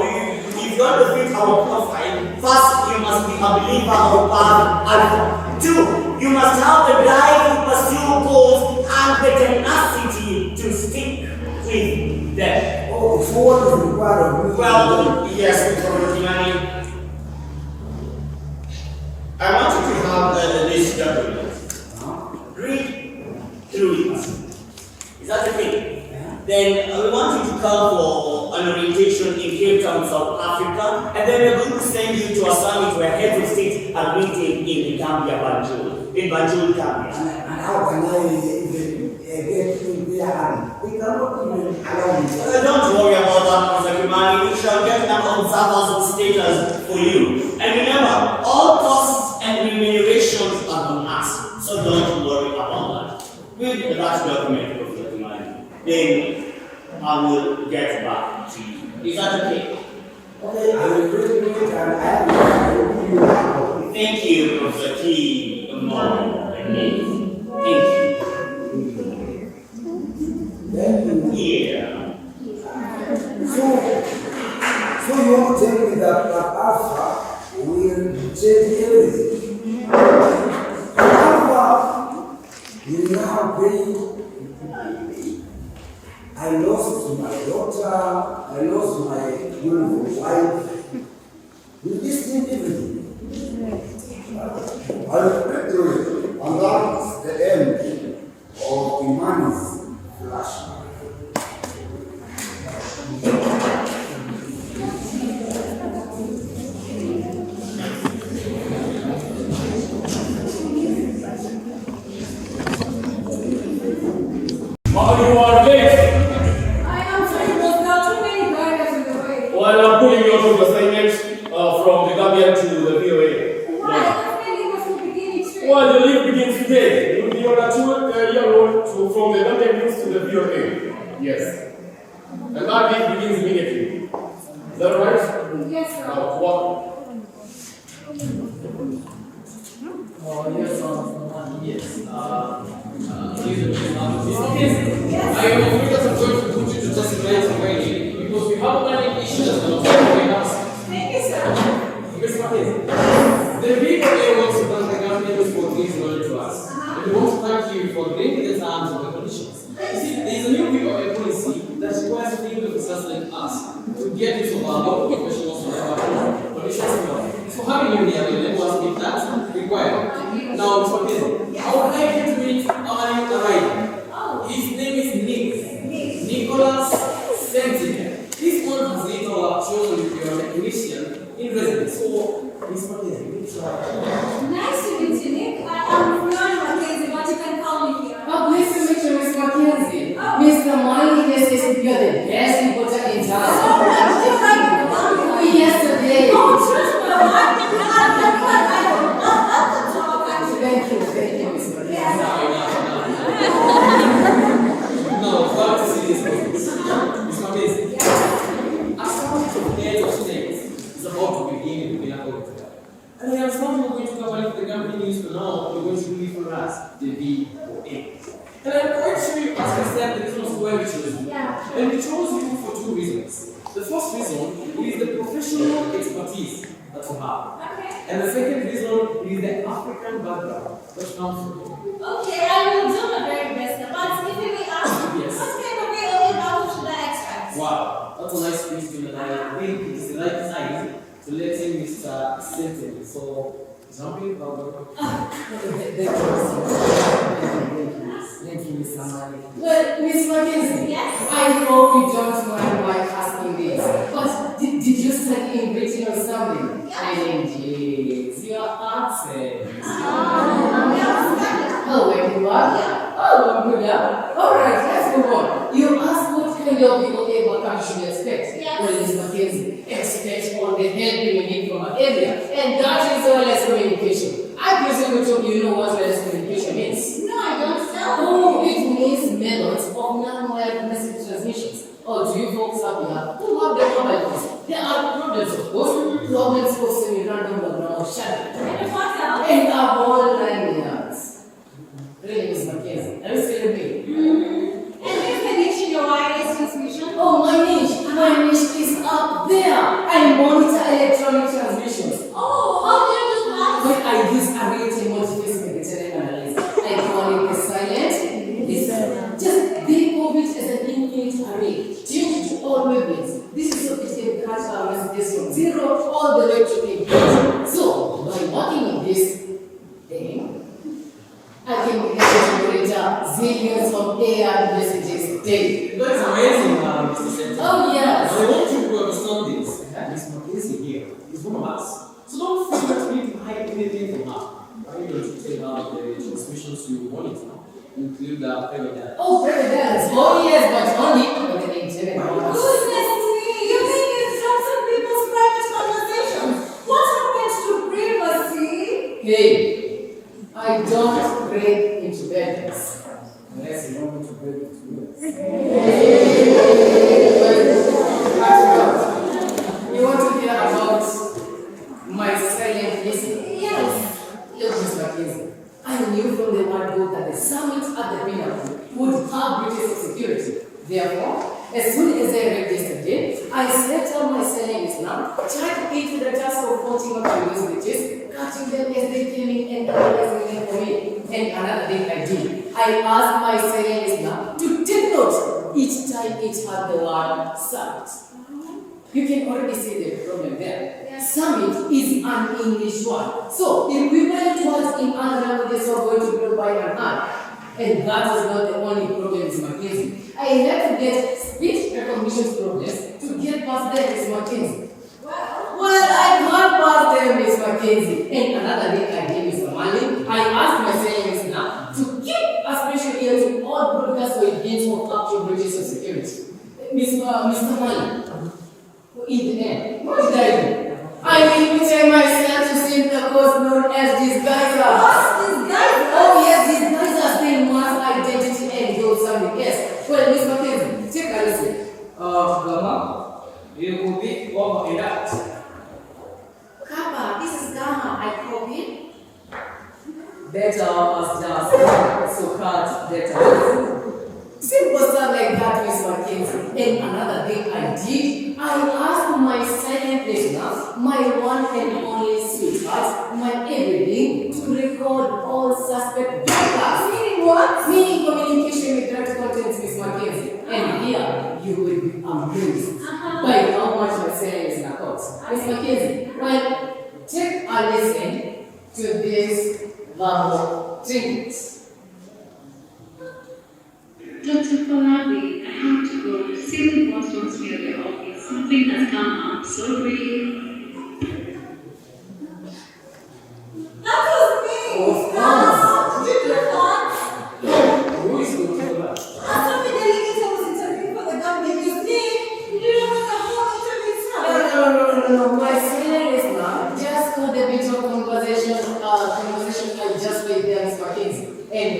If you want to fit our profile, first you must be a believer of path alpha. 2, you must have the drive to pursue goals and the tenacity to stick with them. Oh, so what is required of me? Well, yes, Professor Kimani, I want you to have this document. Read through it. Is that okay? Yeah. Then we want you to come for an orientation in Cape Town, South Africa, and then we're going to send you to a summit where heads of state are meeting in Gambia, in Banjul, Gambia. And how can I even get in there? They cannot even allow me. Don't worry about that, Professor Kimani. We shall get an observer's status for you. And remember, all costs and remunerations are on us. So don't worry about that. With that document, Professor Kimani, then I will get back to you. Is that okay? Okay, I will bring it and I will give you a copy. Thank you, Professor T. Thank you. Then Yeah. so you want to tell me that Alpha will change everything? Alpha will now bring. I lost my daughter, I lost my beautiful wife. Will this change everything? I will pray through it, and that's the end of Imani's flashback. You are late. I am sorry, boss. There are too many guys in the way. Well, I'm putting you on the assignment from the Gambian to the VOA. Why? That's my leave was beginning straight. Well, the leave begins today. You'll be on a 2-year road from the Gambian news to the VOA. Yes. And that leave begins immediately. Is that right? Yes, sir. Now, walk. I am afraid that I'm going to put you to just already because we have many issues that are going us. Thank you, sir. Ms. Marquez, the VOA wants to thank the government for giving knowledge to us. And we want to thank you for bringing the terms and the conditions. You see, there is a new VOA policy that requires field officers like us to get into our local professionals for our conditions. So having you here will enable us to meet that required. Now, Ms. Marquez, I would like you to meet our new arrival. His name is Nicholas Sentinel. This one has later chosen to be your technician in residence. So, Ms. Marquez, Nice to meet you, Nick. I'm Fiona Mackenzie, but you can call me here. Oh, pleased to meet you, Miss Mackenzie. Mr. Money here says you're the best importer in town. Yesterday. Oh, trust my wife. Thank you, Miss Mackenzie. Yes. the V or A. And I'm quite sure you asked yourself the reason as to why we chose you. Yeah. And we chose you for two reasons. The first reason is the professional expertise that you have. Okay. And the second reason is the African background that you come from. Okay, I will do my very best. But if you may ask, Yes. what kind of way of bottle should I extract? Wow, that's a nice question, and I think it's the right time to let him Mr. Sentence. So, jumping about. Thank you, Miss Amali. Well, Miss Mackenzie, Yes? I hope you don't mind my asking this, but did you study in Britain or something? And yes, your accent. Oh, where you are? Oh, good. Alright, let's move on. You asked what kind of people able country should expect. Yes. Well, Miss Mackenzie, expect all the help you need from an area, and that is wireless communication. I presume you know what wireless communication means. No, I don't know. Oh, it means methods of non-wire message transmissions. Oh, do you folks up here who have the mobile phones? There are problems, of course. Problems of semi-random background shadow. And what else? And a whole 9 yards. Really, Miss Mackenzie, are you still with me? And is the niche in your wireless transmission? Oh, my niche is up there. I monitor electronic transmissions. Oh, how do you do that? When I use array multifaceted analysis, I call it the silent listen. Just think of it as an infinite array, tuned to all wavelengths. This is so it can catch our messages from 0 all the way to infinity. So, by working in this thing, I can generate zillions of AI messages daily. That's amazing, Mr. Sentence. Oh, yes. I want you to understand this. Miss Mackenzie here is one of us. So don't feel that you need to hide anything from her. I'm going to tell her the transmissions you monitor include the private data. Oh, private dance. Oh, yes, but only for the internet. Goodness me, you think it's from some people's private conversations. What happens to privacy? Hey, I don't break into bedrooms unless you want me to break into yours. You want to hear about my silent listening? Yes. Look, Miss Mackenzie, I knew from the word go that the summit at the pinnacle would have breaches of security. Therefore, as soon as I read yesterday, I set up my silent listener, tried to into the task of pointing out the news bridges, catching them as they came in and analyzing them for me. And another thing I did, I asked my silent listener to take notes each time it had the word summit. You can already see the problem there. Summit is an English word. So, equivalent words in other languages are going to go by and hand. And that was not the only problem with Mackenzie. I had to get speech recognition problems to get past them, Miss Mackenzie. Well, I got past them, Miss Mackenzie. And another thing I did, Mr. Manley, I asked my senior listener to keep a special ear to all broadcasts for hints of actual breaches of security. Mr. Manley, in the end, what did I do? I pretend myself to sing the course known as disguiser. What's disguiser? Oh yes, disguiser saying one's identity and do something else. Well, Miss Mackenzie, take a listen. Gamma, you will be over in that. Kappa, this is Gamma. I copy. Better was just so cut better. Simple stuff like that, Miss Mackenzie. And another thing I did, I asked my silent listeners, my one and only sweetheart, my everything, to record all suspect broadcasts. Meaning what? Meaning communication with direct contents, Miss Mackenzie. And here, you will be amazed by how much my silent listener costs. Miss Mackenzie, well, take a listen to this verbal treatment. Dr. Falabi, I have to go. See the boss wants me at the office. Something has come up. Sorry. That was me. Of course. Did you not? Who is going to do that? After the delegate was interviewing for the government, you see, you didn't know the whole interview started. No. My silent listener just got a bit of conversation I just played there, Miss Mackenzie. And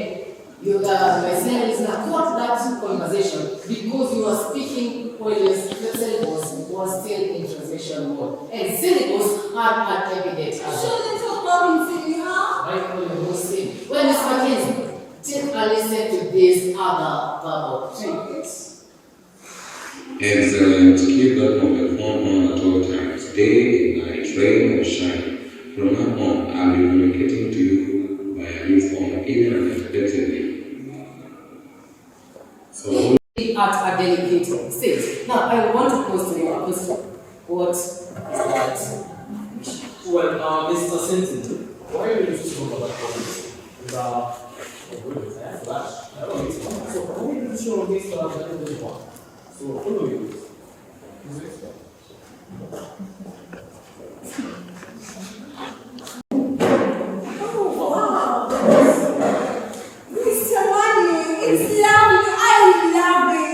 my silent listener caught that conversation because you were speaking while the syllabus was still in translation mode. And syllabus had an evidence. You shouldn't talk about him, silly, huh? I call you most silly. Well, Miss Mackenzie, these other verbal traits. Excellent. Keep that mobile phone on at all times, day and night, rain or shine. From now on, I'll be communicating to you via this phone, even unexpectedly. So, At a delicate stage. Now, I want to pose to you a question. What is that? Well, Mr. Sinton, why are you talking about that point? I don't need to. So, why are you sure this one? So, follow me. Oh, wow. Mr. Money, it's lovely. I love it.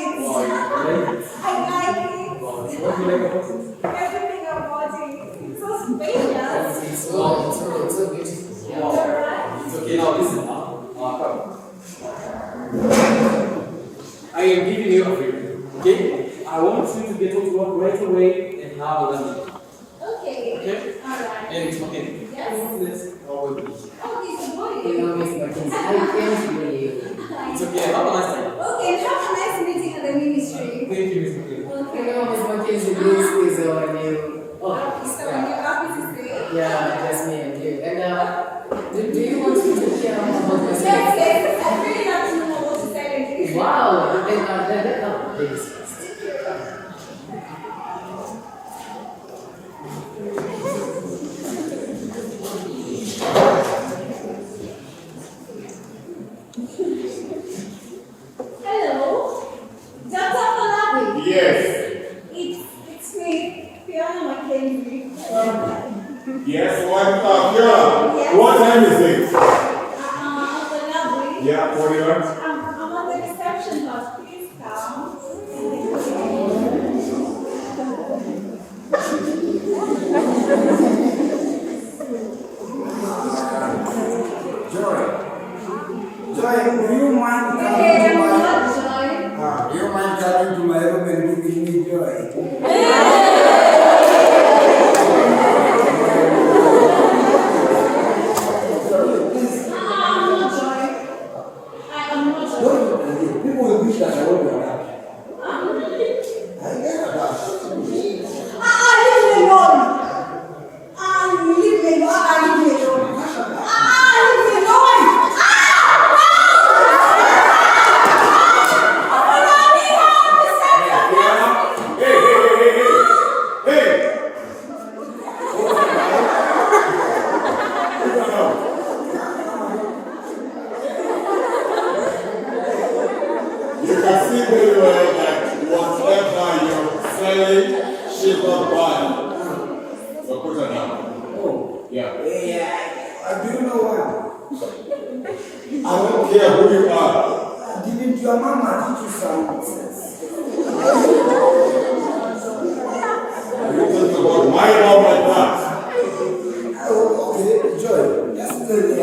I like it. What do you like about it? Everything about it. It's so spacious. It's so beautiful. Yeah. Alright. It's okay, now listen. Come. I am giving you a favor, okay? I want you to get to work right away and have a lunch. Okay. Okay? Alright. And it's okay. Yes. Let's go with this. Oh, he's a boy. You know, Miss Martins, I can't believe. It's okay, have a nice time. Okay, have a nice meeting at the ministry. Thank you, Miss McKinney. You Okay. know, Miss Martins, the news is on you. Oh, So when you're happy to see. yeah, just me and you. And do you want me to hear about Yes, myself? yes. I really love to know what to say. Wow, please. Hello, Dr. Falabi. Yes. It's me, Fiona Mackenzie. Yes, what, Fiona? Yes. What time is it? Falabi. Yeah, what do you want? I'm at the reception house. Please come. Joy, do you mind Hey, I'm coming to my not Joy. do you mind coming to my room and giving me joy? I'm not Joy. I'm not Joy. Don't people will wish that I won't be around. I get that. Leave me alone. Leave me alone. Leave me alone. Leave me alone. You can see very well that whatever you're selling, she's not buying. So put her down. Oh, Yeah. yeah. Do you know what? I don't care who you are. Didn't your mama teach you some nonsense? Are you talking about my mom like that? Oh, okay, Joy. Yesterday,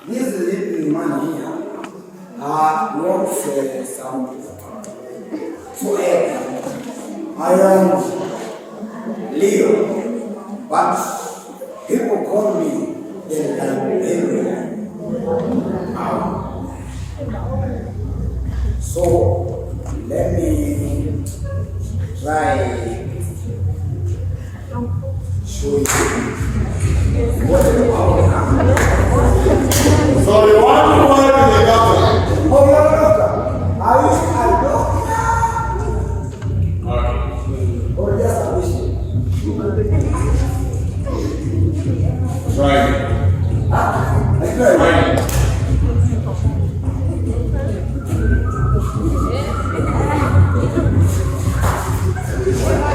this little man here wants some. So, I am Leo, but people call me the librarian. So, let me try show you what about. So you want to work in the doctor? Oh, you're a doctor. I wish I know. Okay. Or just a wish. Try me. I try. Try me. When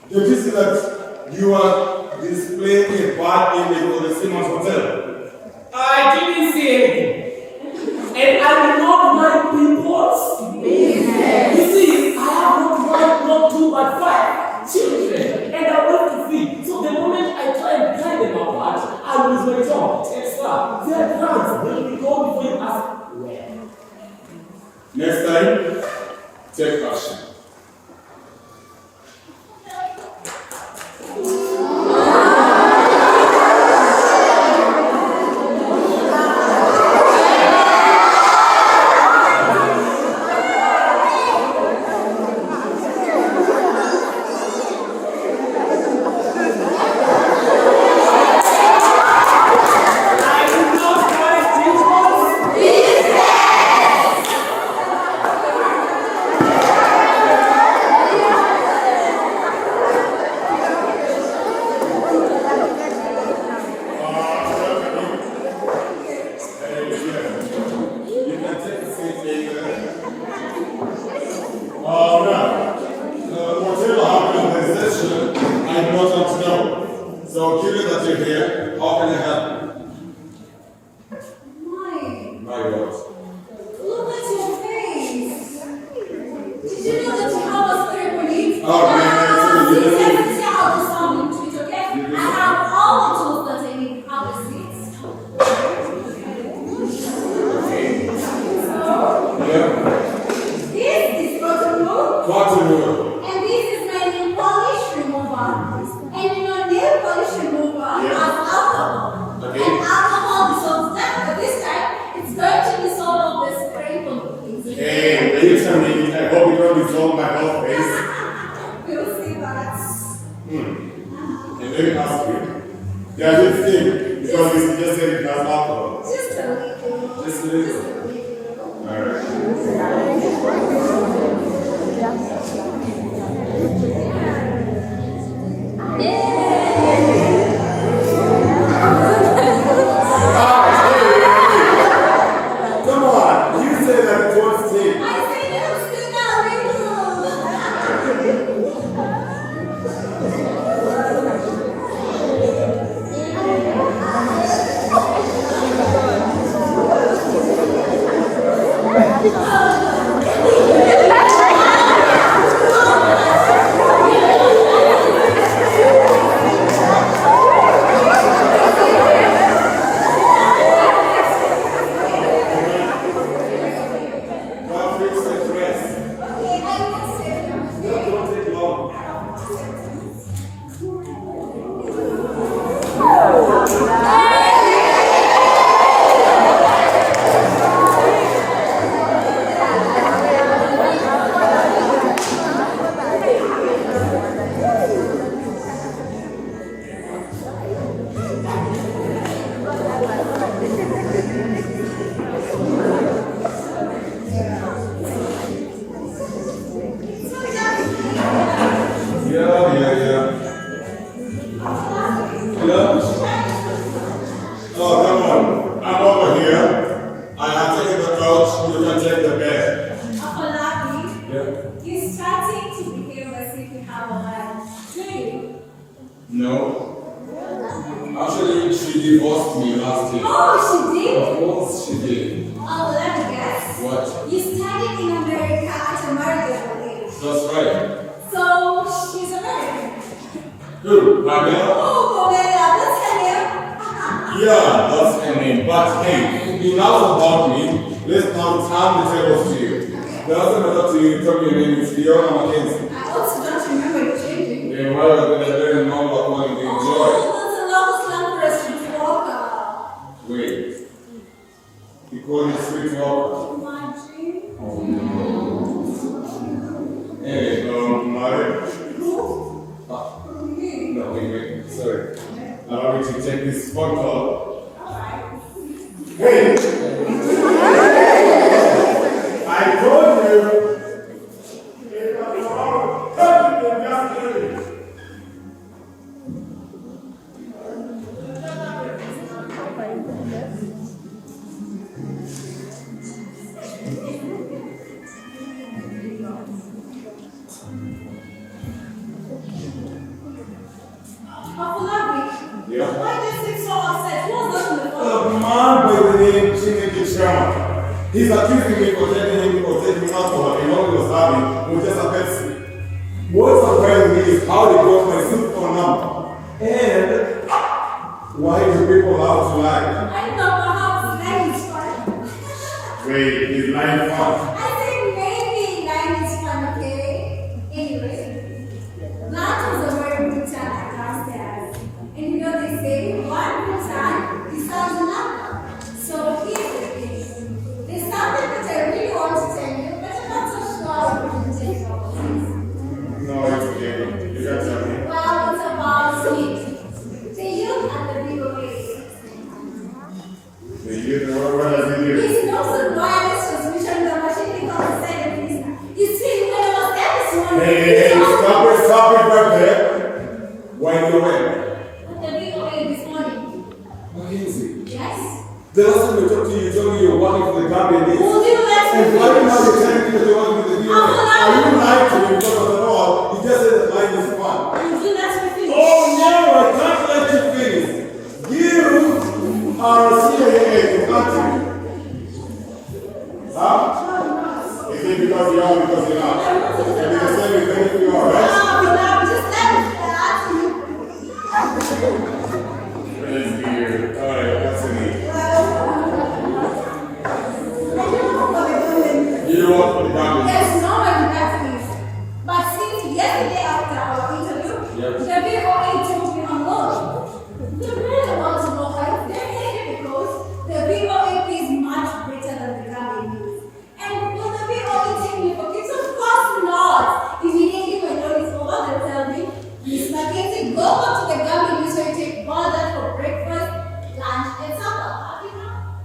Did you see that you are displaying a bad image for the Simmons Hotel? I didn't say anything. And I do not mind people's business. You see, I have not one, not two, but 5 children. And I want to feed. So the moment I try and tie them apart, I lose my job. Extra. Their grants will be gone before you ask where. Next time, take action. So, given that you're here, how can I help you? My what? Look at your face. Did you know that you have a script needs? Oh, man, See, let me see how to sound into it, okay? I have all the tools that I need. Have a seat. Yeah. This is cotton wool. Cotton wool. And this is my nail polish remover. And your nail polish remover has alcohol. Okay. And alcohol dissolves that, but this time it's going to dissolve all the spray on the Hey, will you tell me? I hope you don't dissolve my whole face. We'll see that. And let me ask you. Yeah, just think, because you just said it has alcohol. Just a little. Just a little. Alright. Come on, you said that it was safe. I say no, still not Now fix the dress. Okay, I will say no. Don't take long. Yeah. Oh, come on. I'm over here. I have taken the couch. You can take the bed. Afolabi, Yeah. you're starting to behave as if you have a man. Do you? No. Actually, she divorced me last year. Oh, she did? Of course she did. Oh, let me guess. What? You studied in America at a married age. That's right. So, she's American. Who? Pamela? Oh, Pamela, that's her name. Yeah, that's her name. But hey, enough about me. Let's now turn the tables to you. Doesn't matter to you. Tell me your name is Fiona Mackenzie. I also don't remember changing. Then why are they very normal one you enjoy? That's a long slang for a street walker. Wait. You call it sweet walker? My dream. Oh no. Hey, married? Who? Ah, Me. no, wait. Sorry. Allow me to take this phone call. Alright. Hey! I told you! If I'm wrong, help me, just do it. Afolabi, Yeah. why do you seem so upset? Who was that on the phone? A man by the name Chineke Sherman. He's accusing me for taking alcohol and all he was having was just a Pepsi. What's surprising me is how they got my cell phone number. And why do people have to lie? I don't know, perhaps lying is fun. Wait, is lying fun? I think maybe lying is fun, okay? Anyway, that was a very good time at downstairs. And you know they say, one good time deserves another. So here's the thing. There's something that I really want to tell you, but I'm not so sure I can tell you about this. No, it's okay. You can tell me. Well, it's about sleep. The youth and the VOA. The youth, what does he do? He's also wireless transmission the machine on the side of his. You see, when I was there this morning, Hey, stop it right there. Why you away? At the VOA this morning. What is it? Yes? The last time I talked to you, you told me you're working for the Gambian. Would you let me And why finish? now you're telling me that you're working for the VOA? Are you lying to me because of the all? You just said that lying is fun. Would you let me finish? Oh no, I can't let you finish. You are a CIA agent, aren't you? Huh? Is it because you are or because you're not? And it's the same if you are, right? Just let me ask you. That's weird. Alright, what's the need? You don't want for the Gambian. There's no one that is. But since yesterday after our interview, the VOA told me I'm alone. They really want to know why they're here because the VOA is much better than the Gambian news. And will the VOA take me for kids? Of course not. Immediately when all is over, they'll tell me, Miss Mackenzie, go back to the Gambian news and take all that for breakfast, lunch, and supper. Happy now?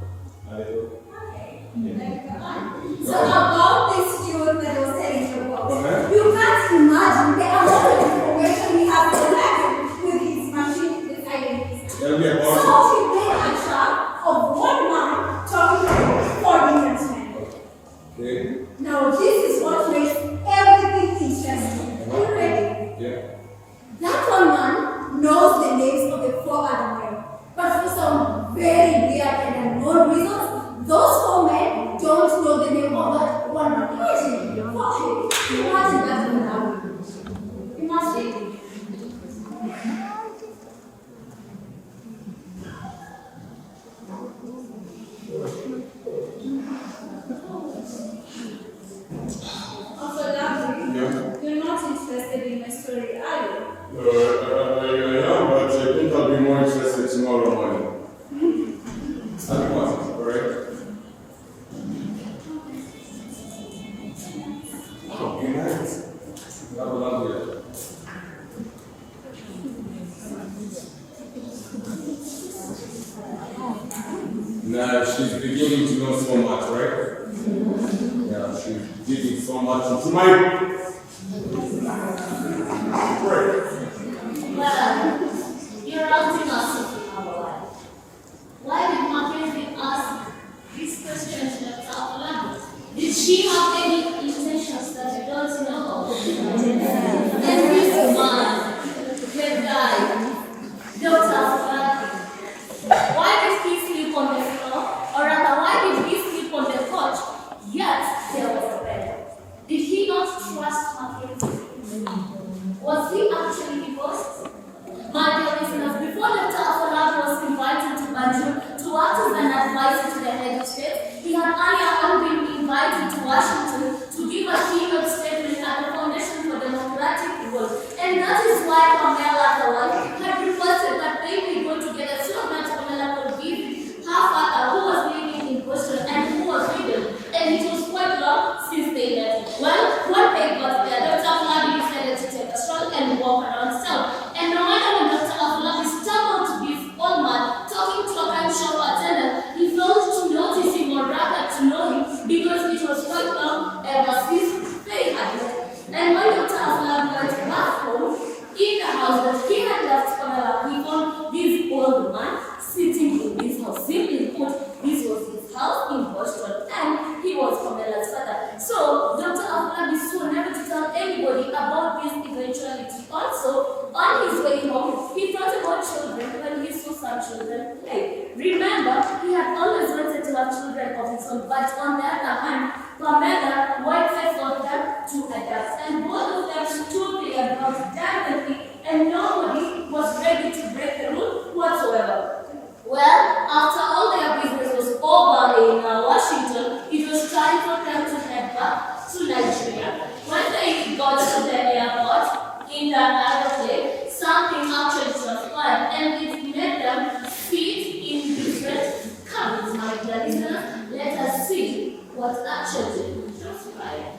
So about this tune that I was telling you about, you can't imagine the amount of information we have collected with his machine deciding his. Tell me about So he made a track of one man talking to 4 Englishmen. it. Okay. Now this is what makes everything interesting. Are you ready? Yeah. That one man knows the names of the 4 other men, but for some very weird and unknown reasons, those 4 men don't know the name of that one man. Imagine that one now. Imagine. Also, lovely. Yeah. You're not interested in my story, are you? I am, but I think I'll be more interested tomorrow morning. At once, alright? Oh, good night. Have a lovely day. Now she's beginning to know so much, right? Yeah, she's digging so much into my brain. Well, you're asking us if we have a life. Why did Mackenzie ask this question to Dr. Afolabi? Did she have any intentions that you don't know of? And this man, the guy, Dr. Afolabi, why did he sleep on the floor? Or rather, why did he sleep on the couch? Yet there was a bed. Did he not trust Mackenzie? Was he actually divorced? My dear listeners, before Dr. Afolabi was invited to Banjul to act as an advisor to the head of state, he had earlier been invited to Washington to give a keynote statement at the Foundation for Democratic Rule. And that is why Pamela had requested that they may go together so that Pamela could visit her father who was living in Boston and who was widowed. And it was quite long since they met. Well, when they got there, Dr. Afolabi decided to take a stroll and walk around town. And no matter when Dr. Afolabi stumbled to this old man talking to a kind shop attendant, he failed to notice him or rather to know him because it was quite long ever since they had met. And when Dr. Afolabi went back home, in the house that he had left Pamela, he found this old man sitting in this house. Simply put, this was his house in Boston and he was Pamela's father. So Dr. Afolabi swore never to tell anybody about this eventuality. Also, on his way home, he thought and nobody was ready to break the rule whatsoever. Well, after all their business was over in Washington, it was time for them to head back to Nigeria. When they got to the airport, in the aeroplane, something actually transpired, and it made them fit in different cabins. My dear listener, let us see what actually transpired.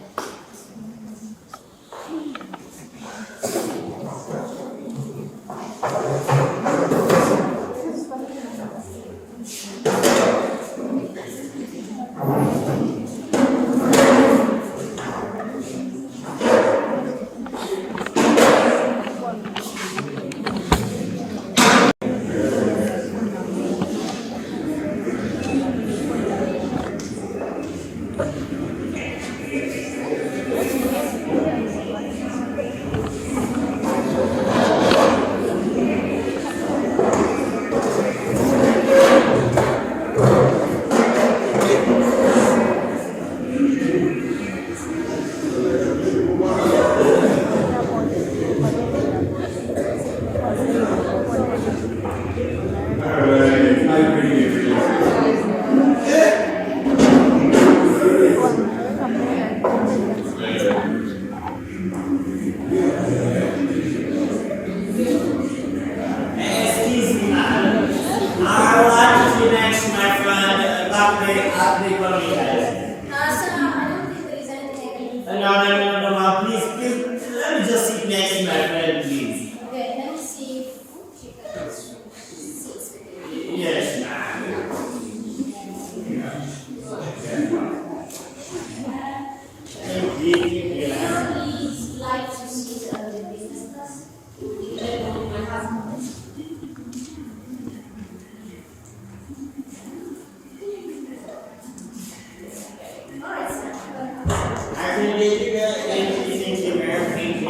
Excuse me, madam. I would like to next my friend back at the economy guys. Sir, I don't think there is anything I can do. No, please, let me just sit next to my friend, please. Okay, let me see if she can sit with you. Yes, ma'am. Thank you. Please like to sit on the business class. My husband. Alright, sir. I can make you anything to wear. Thank you.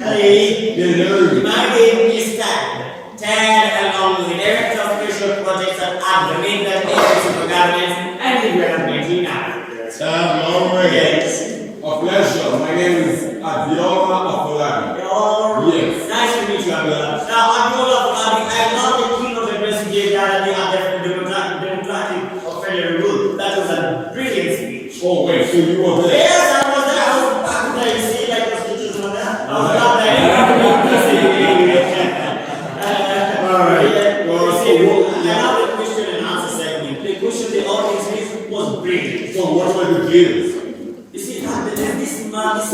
Hey, my name is Tad. Tad, along with the Director of Special Projects at the Main Agency for Government and Development in Africa. Yes. A pleasure. My name is Abiola Afolabi. Yes. Nice to meet you, Abiola. Now, Abiola Afolabi, I love the keynote address you gave the other day at the Democratic of Federal Rule. That was a brilliant speech. Oh, wait, so you were there? Yes, I was there. I was back there. You see, like the speeches were there. I was back there. Alright. Well, I have a question and answer segment. The question the audience asked was brilliant. So what were the deals? You see, there's this man, this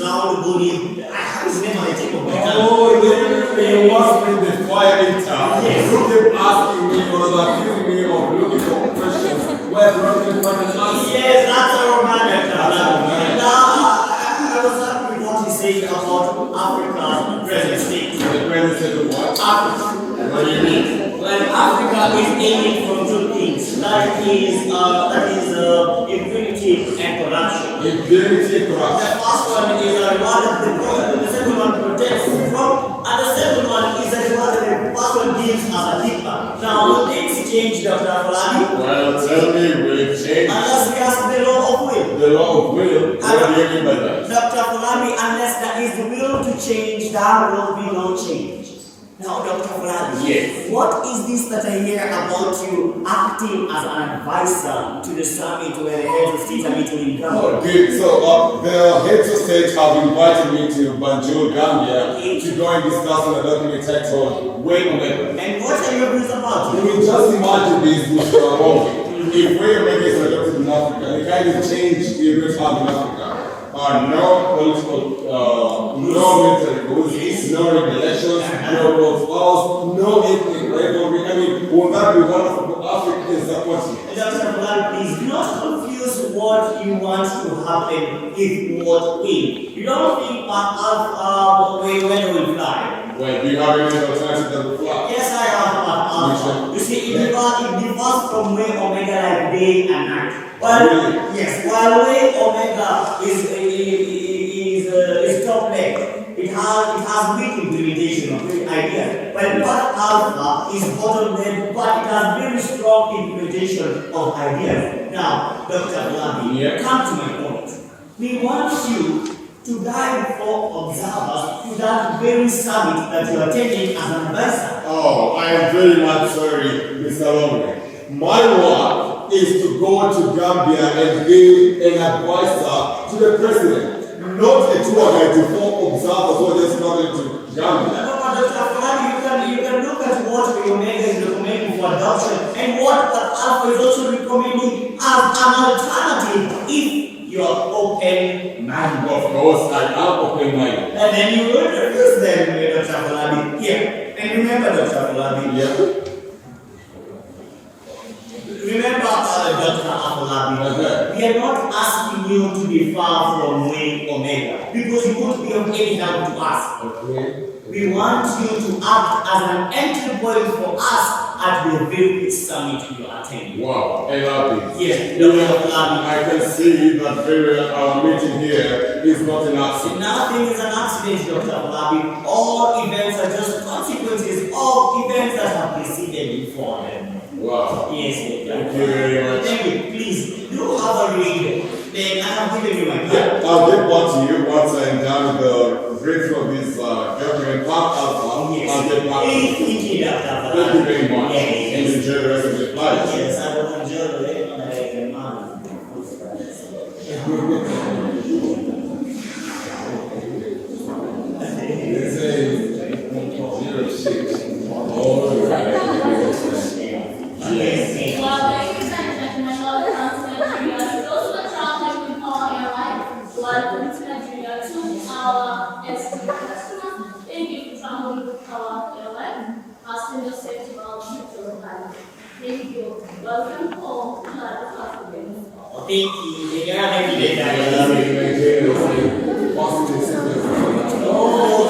round body. I have his name on the tip of my tongue. Oh, you must be the fire in town. Yes. You keep asking me or accusing me of looking for questions where broken for an answer. Yes, that's our man. That's our man. Now, I was happy with what he said about Africa's present state. The president said what? Africa. What do you mean? Well, Africa is aiming for two things. That is impunity and corruption. Impunity and The corruption. first one is a reward that the second one protects from, and the second one is a reward that the person gives as a giver. Now, will things change, Dr. Afolabi? Well, tell me, will it change? Unless we ask the law of will. The law of will? What do you mean by that? Dr. Afolabi, unless there is the will to change, there will be no change. Now, Dr. Afolabi, yes. What is this that I hear about you acting as an advisor to the summit where the heads of state are meeting in Ghana? Oh, good. So, the heads of state have invited me to Banjul, Gambia, to go and discuss on a document titled Way Omega. And what are your views about? You will just imagine this, Mr. Awoki. If Way Omega is adopted in Africa, the kind of change we are going to have in Africa are no political, no military rules, no regulations, no road laws, no ethnic rivalry. I mean, will that be wonderful? Africa is supporting it. Dr. Afolabi, please do not confuse what you want to happen with what will. You don't think when will fly. Well, do you have any alternative that will fly? Yes, I have. You see, it differs from way omega like day and night. Well, Really? yes, while way omega is top leg, it has weak implementation of great ideas. While part alpha is bottom leg, but it has very strong implementation of ideas. Now, Dr. Afolabi, Yeah. come to my point. We want you to guide for observers to that very summit that you are attending as an advisor. Oh, I am very much sorry, Mr. Longman. My work is to go to Gambia and be an advisor to the president, not a tour guide to four observers who are just traveling to Gambia. You can look at what the Omega is recommending for adoption and what Alpha is also recommending as an alternative if you are open-minded. Of course, I am open-minded. And then you will introduce them, Dr. Falabi. Here, and remember, Dr. Falabi. Yeah. Remember, Dr. Afolabi, we are not asking you to be far from way Omega because you won't be of any help to us. Okay. We want you to act as an entry point for us at the very summit you are attending. Wow, I love it. Yes, Dr. Afolabi. I can see that our meeting here is not an accident. Nothing is an accident, Dr. Afolabi. All events are just consequences of events that have preceded before them. Wow. Yes, thank you very much. Thank you. Please, do have a read. Then I have given you my card. Yeah, I'll get back to you once I'm done with the read through this document part alpha. Yes. I'll get back to you. Thank you, Dr. Afolabi. Thank you very much. Yes. And enjoy the rest of the flight. Yes, I will enjoy the rest of the month. This is 06. All right. Yes. Well, ladies and gentlemen, welcome to Nigeria. Those who are traveling with our airline, welcome to Nigeria to our esteemed customers. Thank you for traveling with our airline. Fasten your safety belt to your bag. Thank you. Welcome home to Life Africans. Thank you. You have any day that I love you. Positive symptoms. Oh,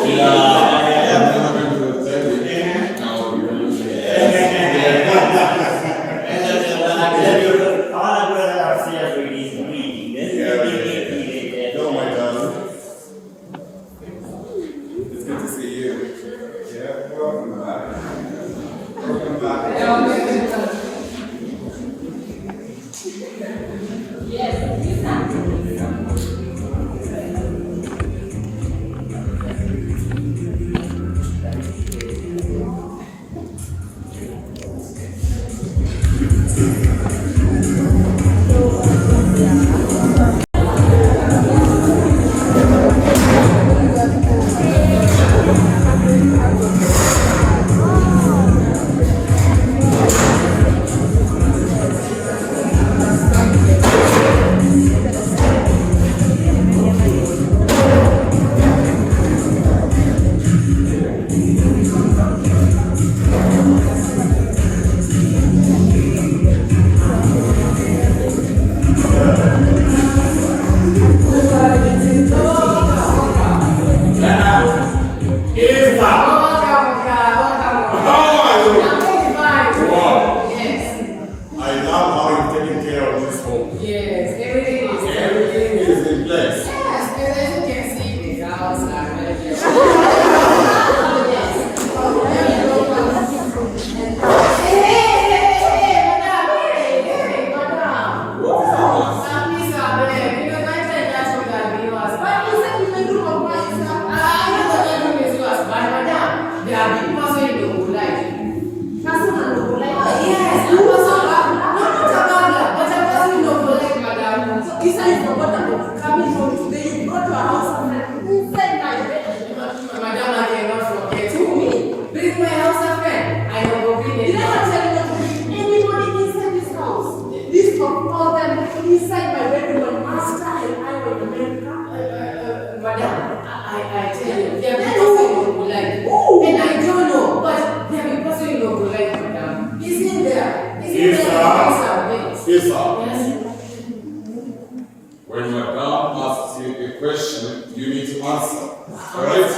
When Madame asks you a question, you need to answer. Alright?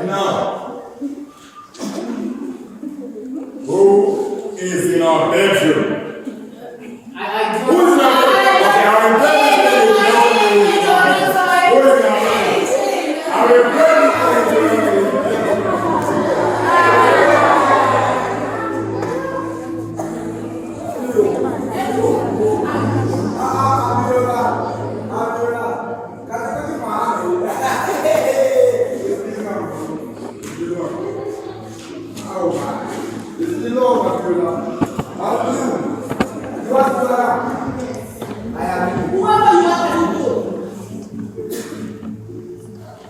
Now, who is in our bedroom? I don't Who's in our bedroom? Okay, our bedroom. Who is in our bedroom? Our bedroom.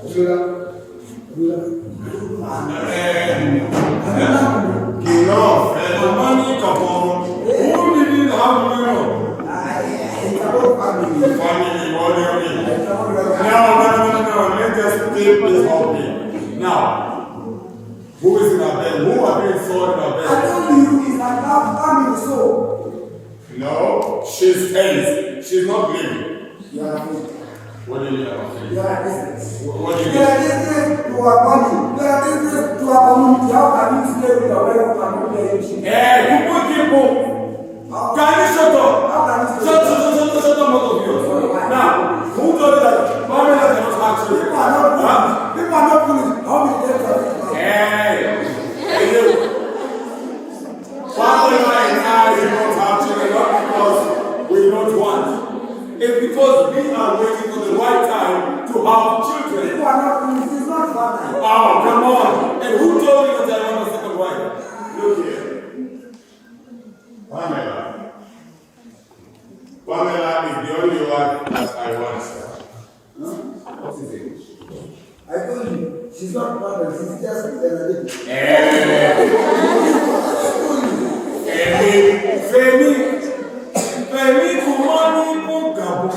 Enough. The money come on. Who did it? How do you know? Family, what do you mean? No. Let's just take this whole thing. Now, who is in our bed? Who are being sold in our bed? I told you, it's like that family, so. No, she's tense. She's not living. You are free. What do you mean about this? You are business. What do you You mean? are business to our family. You are business to our community. How can you stay with your wife and not let him shit? People. Can you shut up? How can you stay? Shut up, both of you. Now, who told you that Pamela cannot actually? People are not foolish. How will they tell you? Hey, you. Pamela and I do not actually, not because we don't want. It's because we are waiting for the right time to have children. People are not foolish. It's not fun. Oh, come on. And who told you that I want a second wife? Look here. Pamela is the only one that I want. What is it? I told you, she's not pregnant. She's just a lady. Femi, kumani kukabu.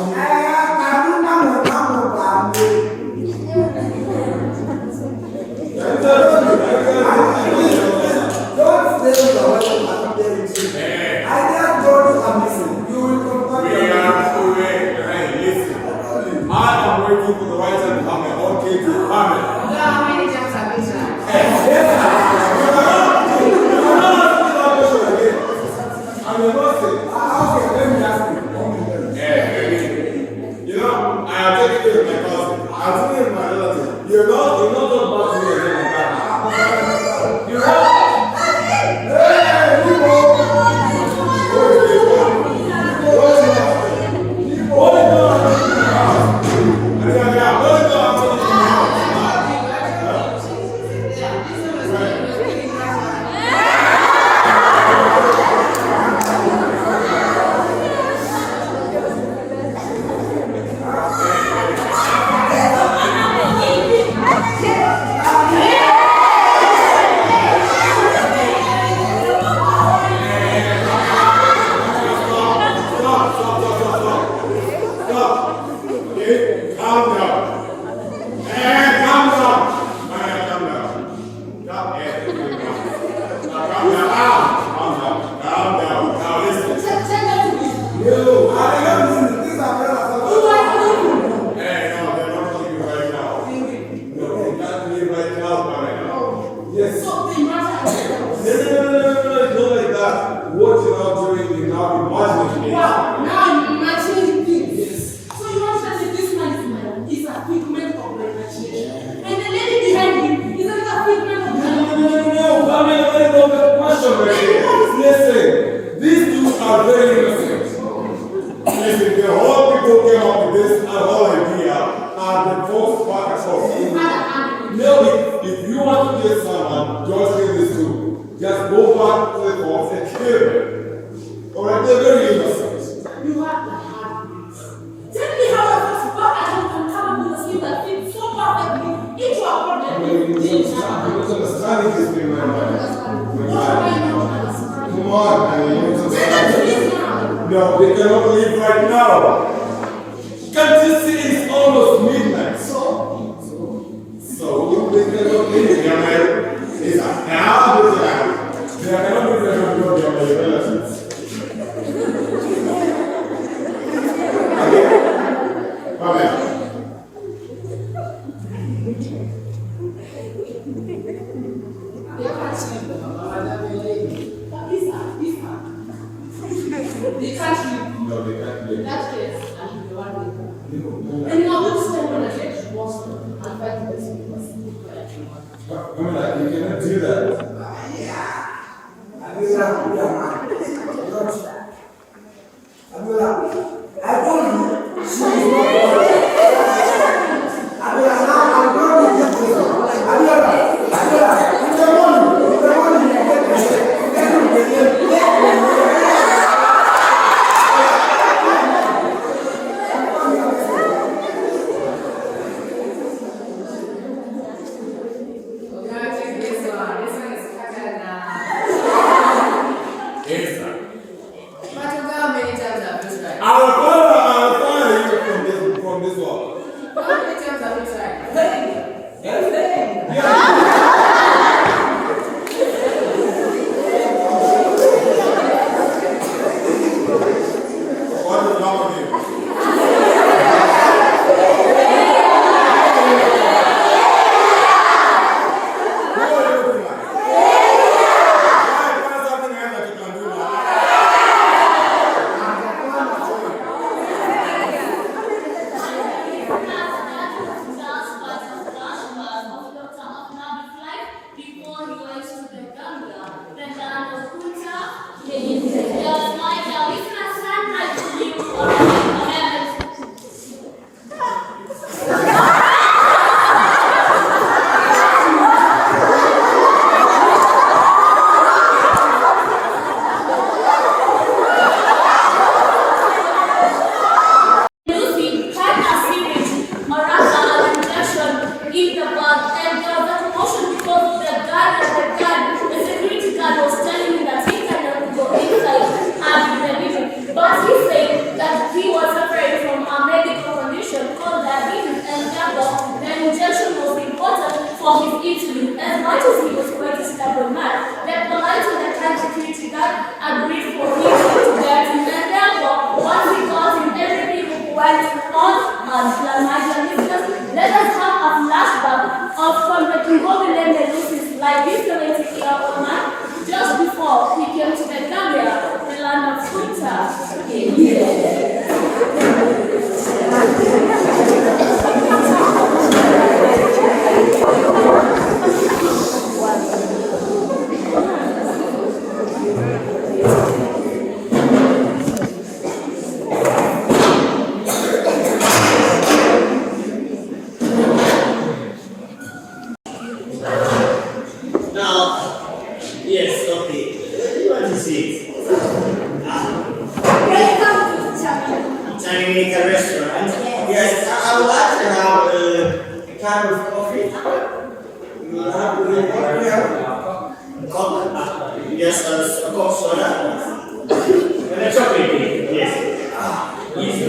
Don't say the way I'm telling you. I just told you I'm listening. You will confirm. Hey, listen. I am waiting for the right time to have my own kid to come in. How many times have you tried? You know, I have taken care of my cousin. I have taken care of my relative. You're not talking about me again. You're not. No, we cannot leave right now. Can't you see it's almost midnight? So we cannot leave. It's a now. They are not going to go to your relatives. Okay. Come here. They can't leave. No, they can't leave. That case, and the one leave. And now let's step on the edge. How many times have you tried? Hey! What is wrong with you? Who are you looking like? Find something else that you can do now. Lucy had a series or rather an injection in the bud, and there was a commotion because the guard, the security guard was telling me that he cannot go inside and the but he said that he was suffering from a medical condition called diabetes, and therefore the injection was important for his insulin. As much as he was quite a stubborn man, the polite and the kind security guard agreed for him to get him, and therefore once he got him, everything went on and my listeners, let us have a flashback of from the Kimbobile Lucy's like this 70-year-old man just before he came to the Gambia, the land of Kunta. Now, yes, okay. You want to see it? Chinese restaurant. Yes, I would like to have a cup of coffee. You have what do you have? Coffee. Yes, a cup of soda. And a chocolate cake. Yes. Easy.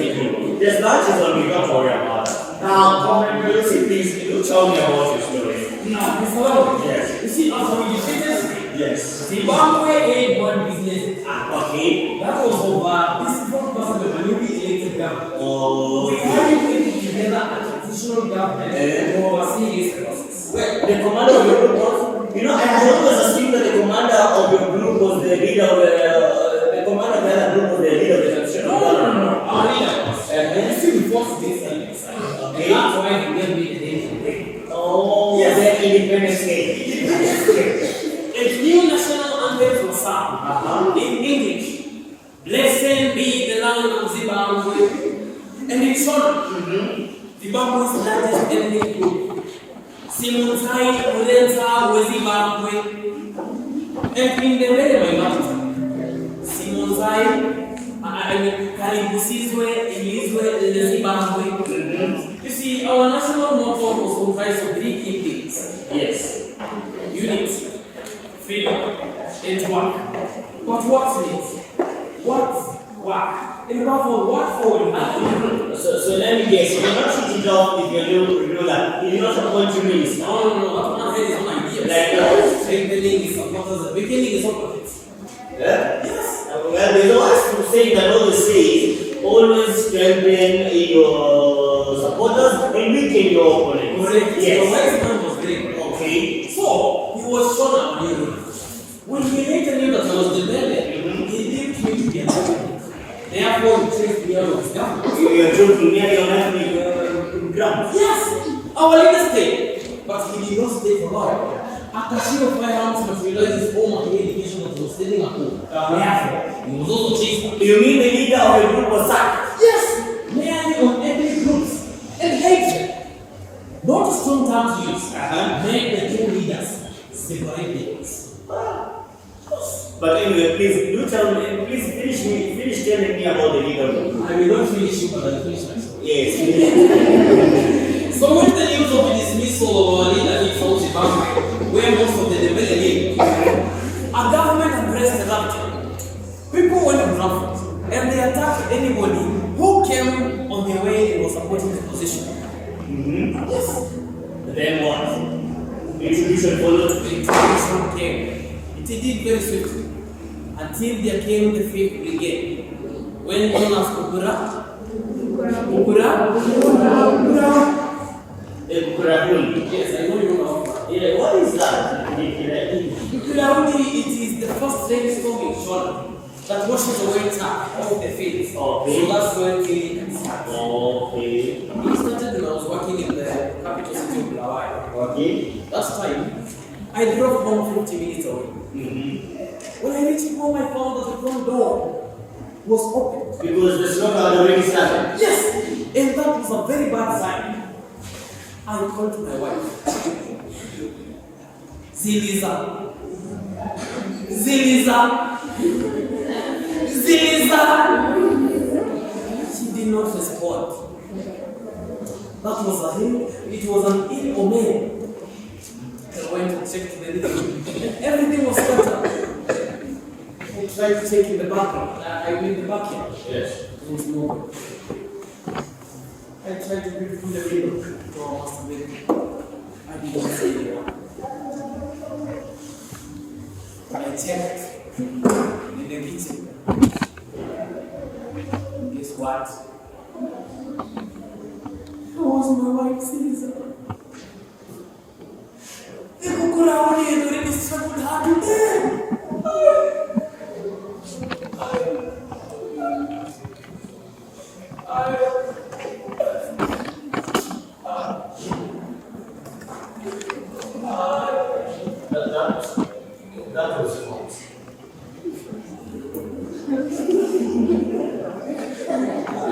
There's lunches on me, don't worry about it. Now, Lucy, please, you tell me about your story. No, Mr. Long. Yes. You see, after we defeated Yes. Zimbabwe aid one business act. Okay. That was over this one person of the newly elected government. Oh. We already put together a transitional government to oversee this process. Well, the commander of your group was, you know, I had always assumed that the commander of your group was the leader of the commander of the other group was the leader of the transitional government. No. Our leader was. You see, we forced this thing. Okay. That's why they gave me the name today. Oh, Yes. the Independence Day. Its new national anthem was sung in English. Blessed be the land of Zimbabwe. And it's on Zimbabwe's largest ethnic group. Simunzai Ulenza Zimbabwe. And in the very minority, Simunzai, Kalibusizwe, Ilizwe, Zimbabwe. You see, our national motto was comprised of 3 key things. Yes. Unity, freedom, and work. But what needs? What work? And above all, what for? So let me guess, you're not shooting off if you do that. You're not going to miss. No, that's one head is one idea. Like strengthening is supporters, weakening is opposites. yeah? Yes. Well, there's always to say that always says, always strengthen your supporters and weaken your opponents. Correct. Yes. The wise man was great. Okay. So, he was shown our new ruler. When he later knew that I was rebellion, he deemed me to be a champion. Therefore, he chased me out of his government. You're joking near your ethnic ground. Yes, our leader stayed, but he did not stay for long. After she of firearms materialized his own education that was staying at home. Therefore, he was also chased. You mean the leader of your group was sacked? Yes, mainly on ethnic groups and hatred. Not strong terms used. Make the two leaders separate things. But anyway, please do tell me, please finish telling me about the leader of the group. I will not finish you, but I will finish myself. Yes. So when the news of the dismissal of our leader hit South Zimbabwe, where most of the rebellion lived, our government embraced the rupture. People went on rampant, and they attacked anybody who came on their way and was supporting the position. Yes. Then what? The execution followed. The execution came. It did very swiftly until there came the fifth brigade, well known as Ukura. Yes, I know you know. Yeah, what is that? Ukurauni, it is the first rainstorm in Shona that washes away tap off the fields. Okay. So that's when it started. Okay. It started when I was working in the capital city of Bulawayo. Okay. That time, I drove home 50 minutes away. When I reached home, I found that the front door was open. Because the smoke had already started. Yes! And that was a very bad sign. I called my wife. Ziliza. She did not respond. That was a him. It was an ill omen. I went and checked the living room. Everything was scattered. I tried to check in the bathroom. I mean the backyard. Yes. There was no. I tried to read through the window to our master bedroom. I didn't see anyone. I checked in the kitchen. Guess what? It was my wife, Caesar. The Kukurauni had already struggled hard with them. That was false.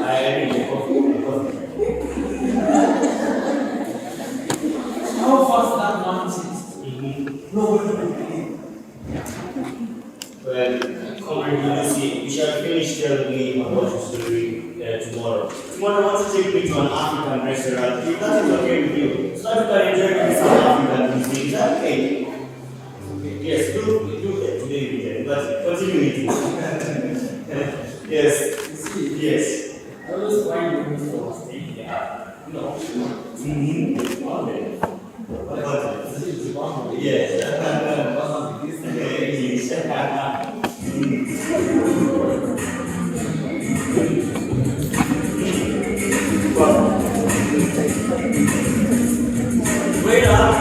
I really How fast that man is? Nobody will believe. Well, Comrade Lucy, we shall finish telling me about your story tomorrow. Tomorrow, I want to take me to an African restaurant. If that is okay with you, so that you can enjoy the South African cuisine. Is that okay? Yes, do it today weekend, but continue eating. Yes. Yes. I always find you before staying there. No. Okay. Yes. Wait up.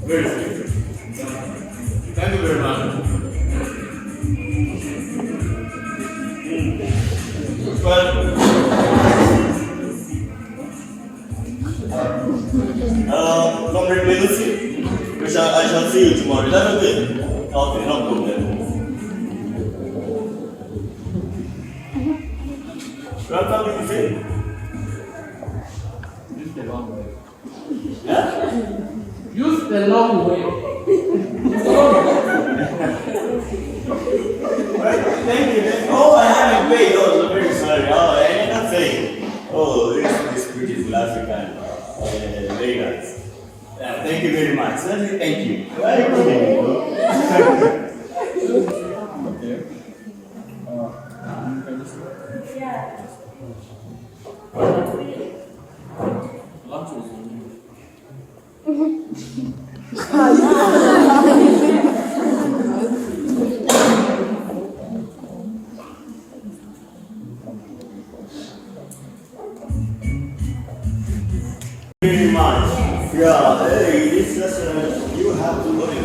Very good. Thank you very much. Well, Comrade Lucy, I shall see you tomorrow. Is that okay? Okay, no problem. Welcome to the city. Use the long way. Yeah? Use the long way. Thank you. Oh, I haven't paid. Oh, so very sorry. Oh, I did not say. Oh, this is beautiful African. Very nice. Thank you very much. Thank you. Very good. Yeah. Lunch was on you. Very much. Yeah, hey, this restaurant, you have to go in.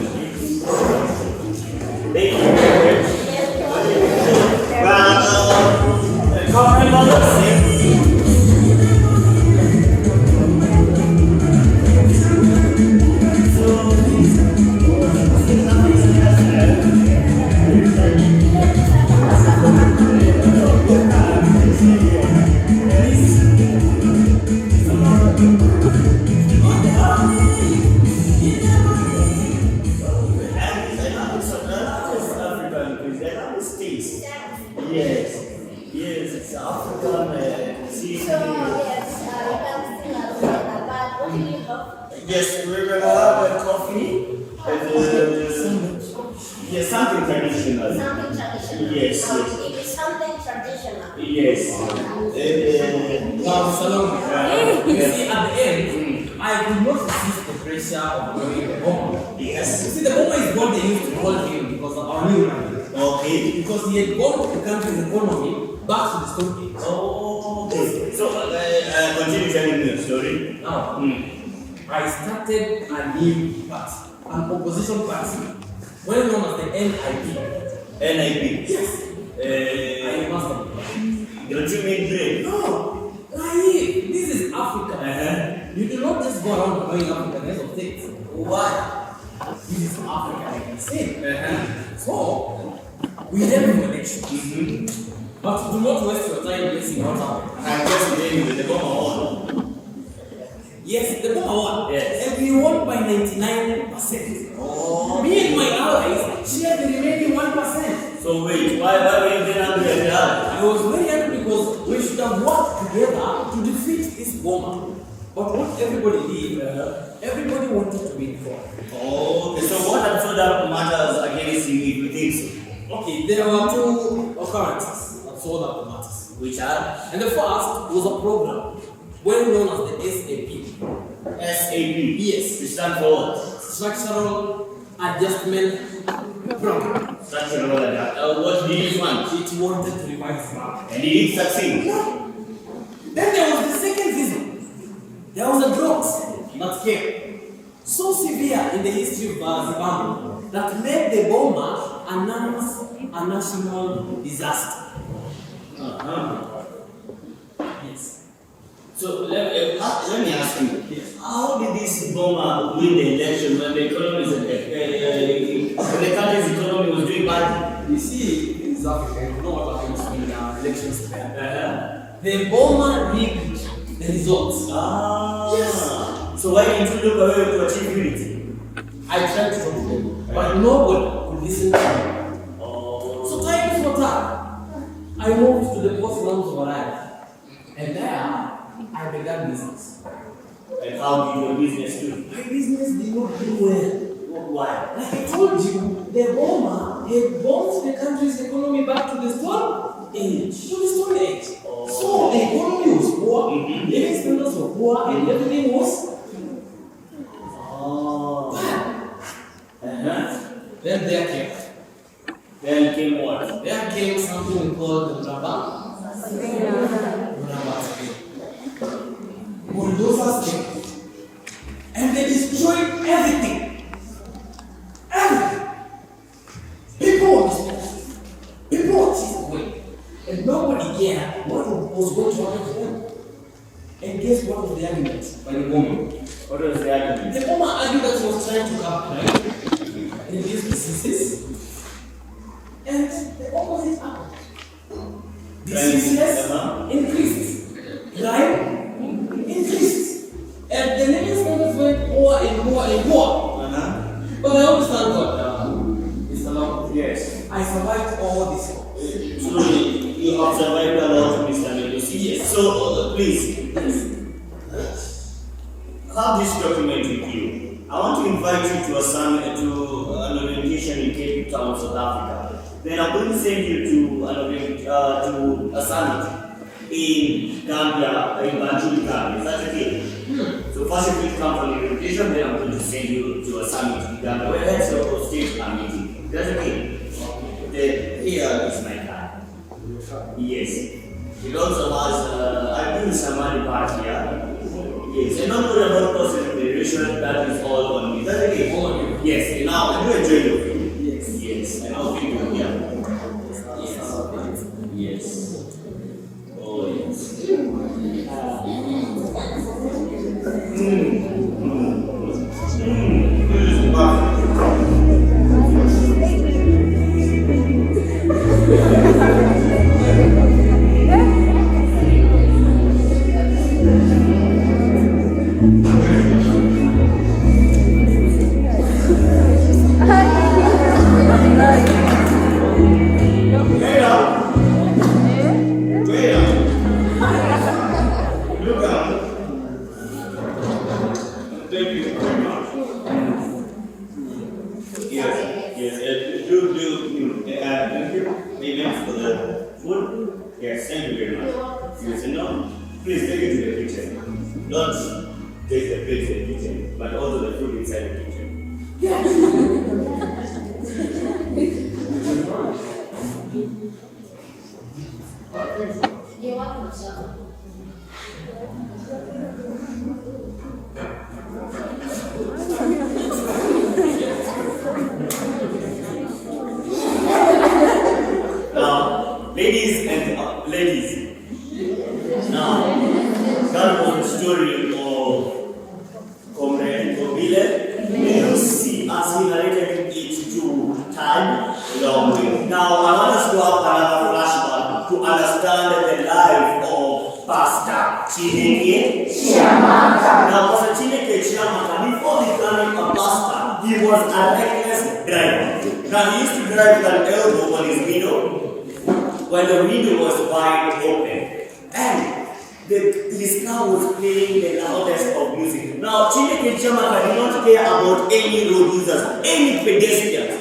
Thank you very much. Well, Comrade Mother, yes, it's African seafood. Yes, we're gonna have a coffee and yes, something traditional. Something traditional. Yes, yes. If it's something traditional. Yes. Now, Salome, you see, at the end, I could not resist the pressure of going the bomber. Yes. You see, the bomber is what they used to call him because of our new man. Okay. Because he had gone to the country's economy back to the stone age. Oh, okay. So, continue telling me your story. Now, I started a new party, an opposition party, well known as the NIP. NIP? Yes. I must have. Don't you mean brain? No, naive. This is Africa. You do not just go around knowing African of things. Why? This is Africa, like I said. So, we have an election. But do not waste your time guessing what happened. I'm just dealing with the bomber on. Yes, the bomber won. Yes. And we won by 99%. Oh. Me and my allies shared the remaining 1%. So wait, why were you then angry at that? I was very angry because we should have worked together to defeat this bomber. But what everybody did, everybody wanted to win for. Oh, okay. So what are further matters against you if you think so? Okay, there were two occurrences that solved up the matters. Which are? And the first was a program well known as the SAP. SAP? Yes. Which stand for what? Structural Adjustment Program. Structural adjustment. What did it want? It wanted to revive Zimbabwe. And did it succeed? No. Then there was the second reason. There was a drought that came so severe in the history of Zimbabwe that made the bomber announce a national disaster. Yes. So let me ask you, how did this bomber win the election when the economy is when the country's economy was doing bad? You see, in South Africa, you know what happens when elections fail. The bomber rigged the results. Yes. So why didn't you look away to achieve unity? I tried to talk to them, but nobody could listen to me. So time for time, I moved to the post lands of Araya, and there I began business. And how did your business do? My business did not do well. Why? Like I told you, the bomber had brought the country's economy back to the stone age. To the stone age. So the economy was poor, living standards were poor, and everything was Then there came what? There came something called the Brabant. Bulldozers came. And they destroyed everything. Everything. People were displaced. People were chased away. And nobody cared what was going to happen to them. And guess what was the argument by the woman? What was the argument? The woman argued that she was trying to cut crime in these businesses. And the opposite happened. Diseases increased. Crime increased. And the living standards went more and more and more. But I always thank God, Mr. Long. Yes. I survived all this. So you have survived a lot, Mr. Melusi. Yes. So please, have this document with you. I want to invite you to an orientation in Cape Town, South Africa. Then I'm going to send you to a summit in Gambia, in Banjul, Gambia. Is that okay? So first you will come for the orientation, then I'm going to send you to a summit in Gambia, where that's your state meeting. That's okay? Then here is my card. Yes. It also has, I've been some money part here. Yes, and not worry about personal preparation, that is all on me. That's okay? Yes, and now I do enjoy your food. Yes. Yes, and I'll be good here. Yes. Yes. Oh, yes. Yes, thank you very much. Yes, and now, please take it to the kitchen. Don't take the plate to the kitchen, but also the food inside the kitchen. You're welcome, sir. Now, ladies, now, that was the story of Comrade Kobile. You see, as he narrated it to time long way. Now, I want us to have another flashback to understand the life of Pastor Chineke Chiamaka. Now, Pastor Chineke Chiamaka, before becoming a pastor, he was a reckless driver. Now, he used to drive with an elbow on his window when the window was wide open. And his car was playing the loudest of music. Now, Chineke Chiamaka did not care about any road users, any pedestrians.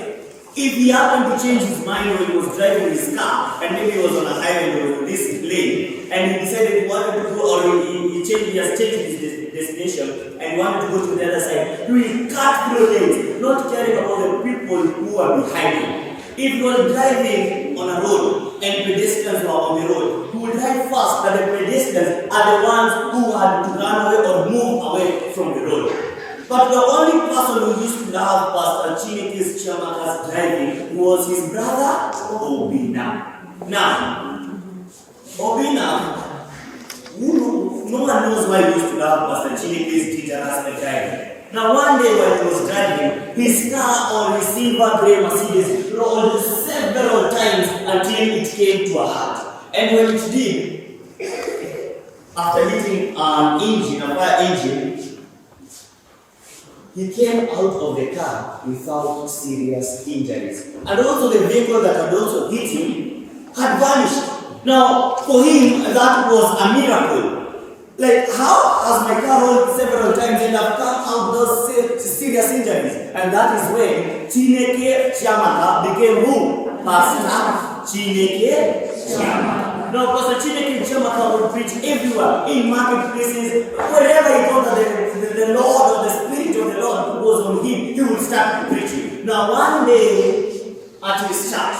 If he happened to change his mind when he was driving his car, and maybe he was on a highway or this lane, and he decided he wanted to go, or he has changed his destination, and he wanted to go to the other side, he will cut through lanes, not caring about the people who are behind him. If you are driving on a road and pedestrians were on the road, you will drive fast, but the pedestrians are the ones who had to run away or move away from the road. But the only person who used to love Pastor Chineke Chiamaka's driving was his brother, Obina. Now, Obina, no one knows why he used to love Pastor Chineke's dangerous driving. Now, one day when he was driving, his car or his silver grey Mercedes rolled several times until it came to a halt. And when it did, after hitting an engine, a fire engine, he came out of the car without serious injuries. And also the vehicle that had also hit him had vanished. Now, for him, that was a miracle. Like, how has my car rolled several times and I've come out those serious injuries? And that is when Chineke Chiamaka became who? Pastor Chineke Chiamaka. Now, Pastor Chineke Chiamaka would preach everywhere, in marketplaces, wherever he thought that the Lord or the Spirit of the Lord was on him, he would start preaching. Now, one day at his church,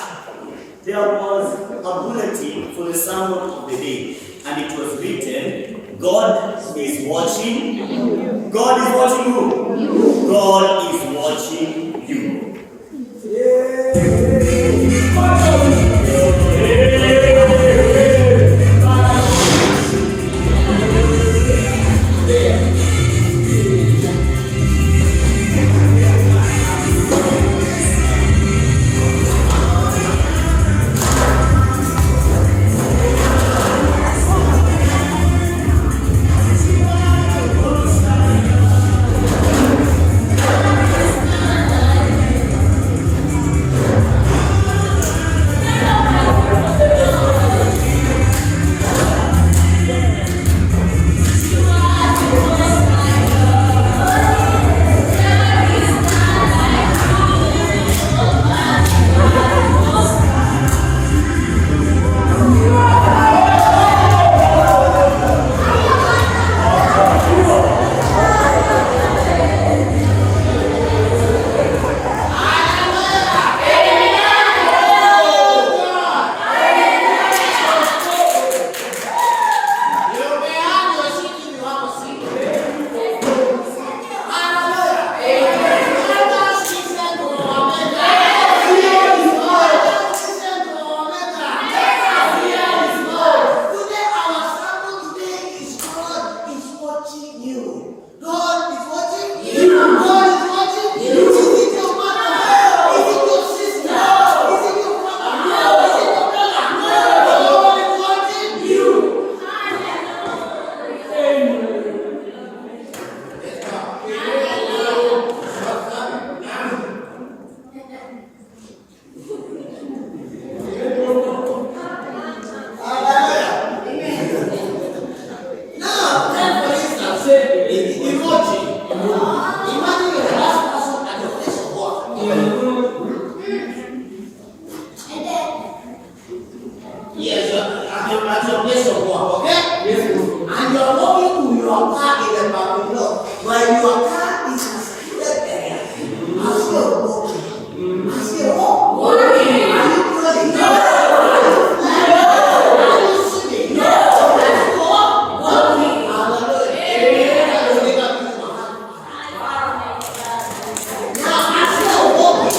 there was a bulletin for the sermon of the day, and it was written, God is watching. God is watching who? God is watching you. at your place of work, okay? Yes, bro. And you are walking to your car in the parking lot, while your car is in a secluded area. As you're walking, as you're walking, are you crawling? No! Are you sitting? No! Are you walking? Now, as you're walking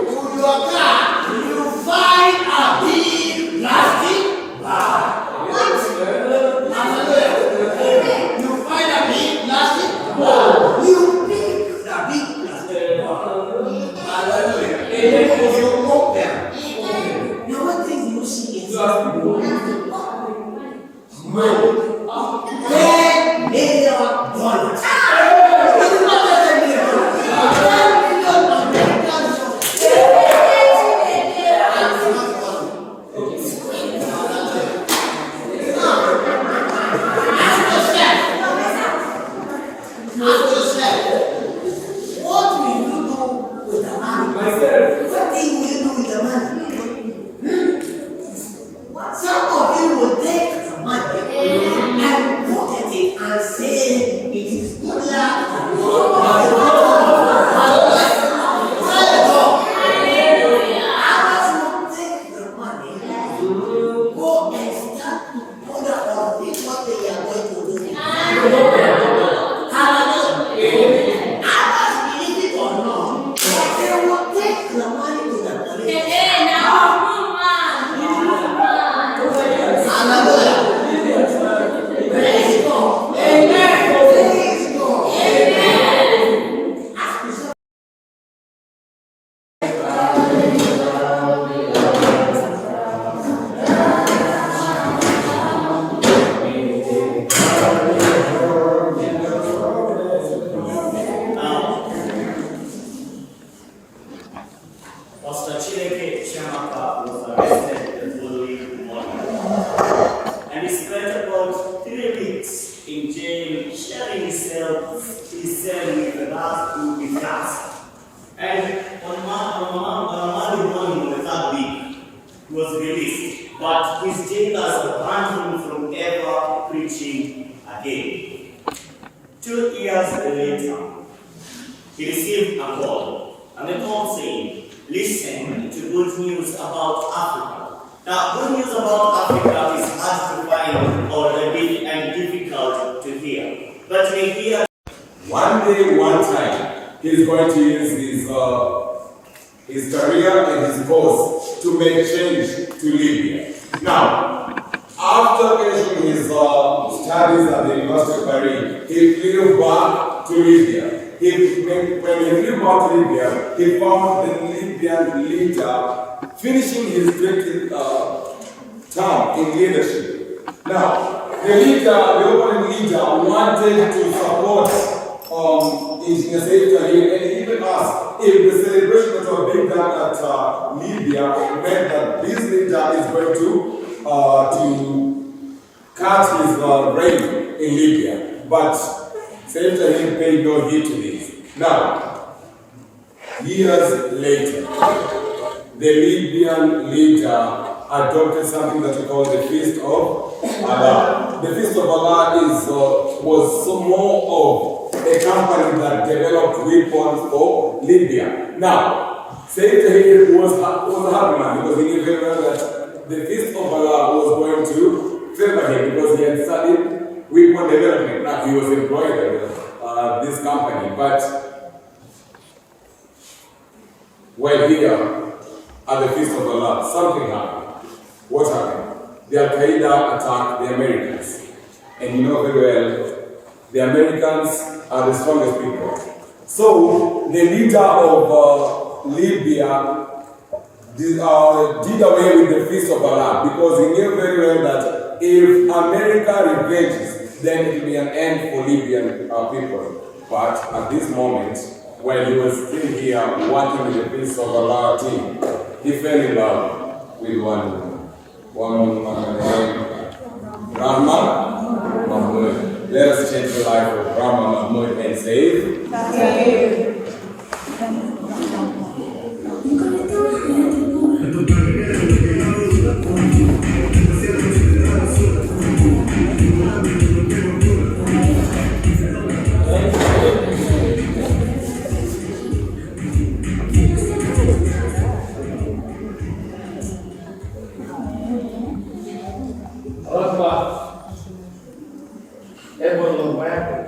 to your car, you find a big plastic bag. You find a big plastic bag. You pick the big plastic bag. Hallelujah. You open. Now what things do you see inside? Money. $10 million. It's not $10 million. $10 million Ask yourself, what will you do with the money? Myself. What thing will you do with the money? Some of you will take the money and pocket it and say it is good luck. Others will take the money, go and start to ponder on it, what they are going to do. Hallelujah. Others, believe it or not, they will take the money to the police. Hallelujah. Praise God. Amen. Praise God. Amen. Ask yourself. Pastor Chileke Chamaka was arrested the following morning, and he spent about 3 weeks in jail, sharing his cell with the last 2 weeks. And on Monday morning of the 3rd week, he was released, but his jailers banned him from ever preaching again. 2 years later, he received a call, and the call saying, "Listen to good news about Africa." Now, good news about Africa is hard to find and difficult to hear. But we hear One day, one time, he's going to use his career and his course to make change to Libya. Now, after finishing his studies at the University of Paris, he flew back to Libya. When he flew back to Libya, he found the Libyan leader finishing his 20th term in leadership. Now, the opponent leader wanted to support Engineer Saif Tahir, and he even asked if the celebration that was being done at Libya meant that this leader is going to cut his reign in Libya. But Saif Tahir paid no heed to this. Now, years later, the Libyan leader adopted something that we call the Feast of Allah. The Feast of Allah was more of a company that developed weapons for Libya. Now, Saif Tahir was a happy man because he knew very well that the Feast of Allah was going to favor him because he had studied weapon development. Now, he was employed at this company, but while here at the Feast of Allah, something happened. What happened? The Al-Qaeda attacked the Americans. And you know very well, the Americans are the strongest people. So, the leader of Libya did away with the Feast of Allah because he knew very well that if America revenges, then it will be an end for Libyan people. But at this moment, when he was still here working with the Feast of Allah team, he fell in love with one woman named Rahma Mahmoud. Let us change the life of Rahma Mahmoud and save. But everyone knows what happened.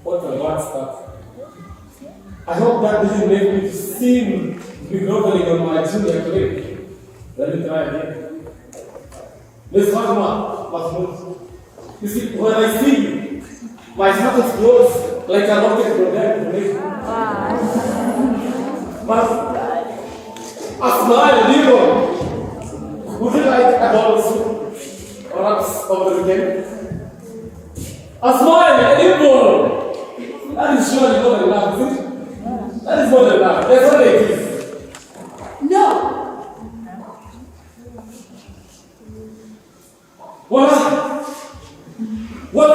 What a bad start. I hope that didn't make me to seem groveling on my junior colleague. Let me try again. Miss Mahmoud, you see, when I see you, my heart explodes like a rocket projectile. But a smile, you know. Would you like a bowl of soup? Perhaps over the weekend? A smile, a dimple! That is surely more than enough, isn't it? That is more than enough. That's what it is. No! What? What?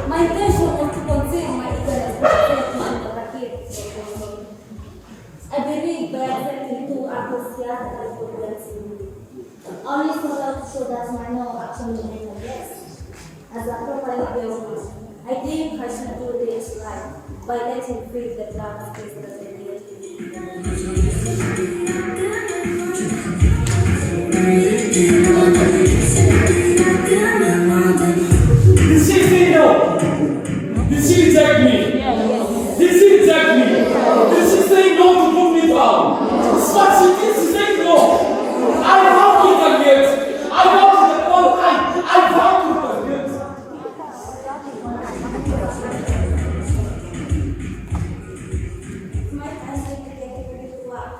My intention was to conceal my ignorance for the first month of a kid. I believe by accepting two actors theatrical programs, only so that my no actually made a yes. As a properly built, I think I should do this right by letting free the dark space that they did. Did she say no? Did she reject me? Did she reject me? Did she say no to put me down? But she did. She said no. I vow to forget. I vow to the all I vow to forget. My eyes are getting ready to work.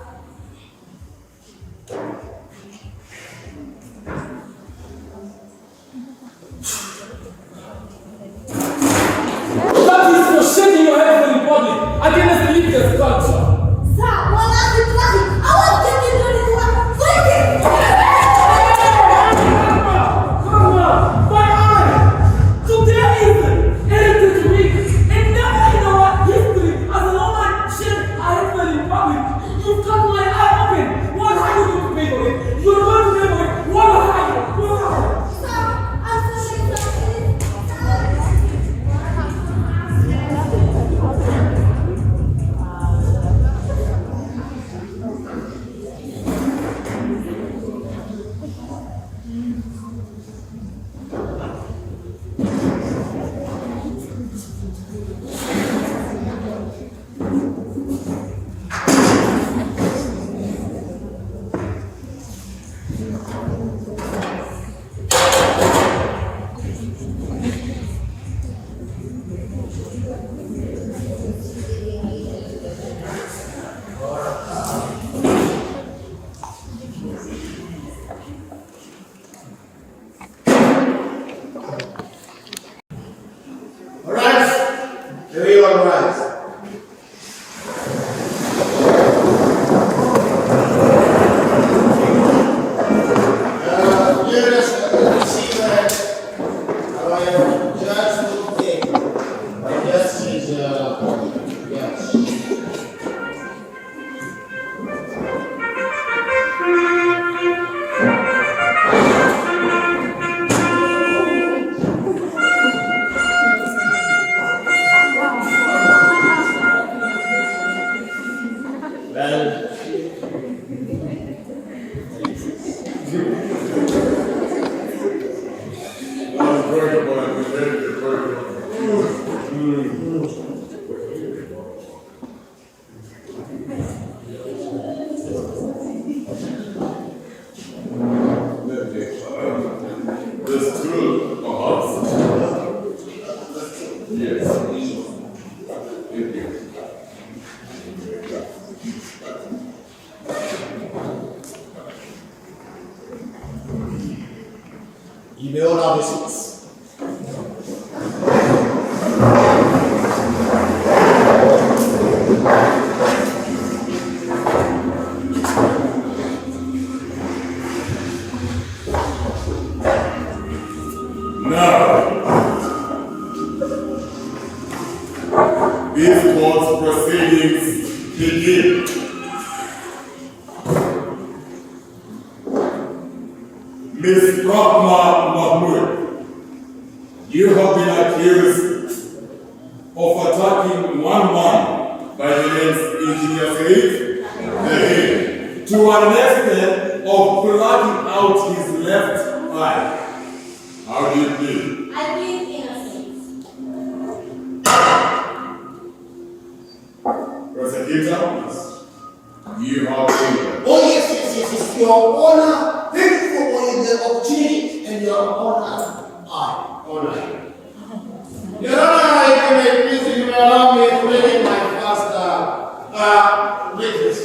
That is for shaking your head for the public against the leader's culture. Sir, one after nothing. I want to get you ready to work. Mama, my eye! Today is heritage week, and never in our history as an online shit I have been in public. You've got my eye open. What are you going to pay for it? You're going to pay for it. What are you? Sir, I'm sorry, sir. Alright, here you are, right. This true, perhaps? Yes. Thank you. You may all have your seats. These court proceedings begin. Miss Rahma Mahmood, you have been accused of attacking one man by the name Engineer Said, to an extent of plucking out his left eye. How do you feel? I feel innocent. Prosecutor, you have freedom. Oh, yes, Your Honor. Thank you for the opportunity, and Your Honor, I honor you. Your Honor, if you may please, you may allow me to make my first witness.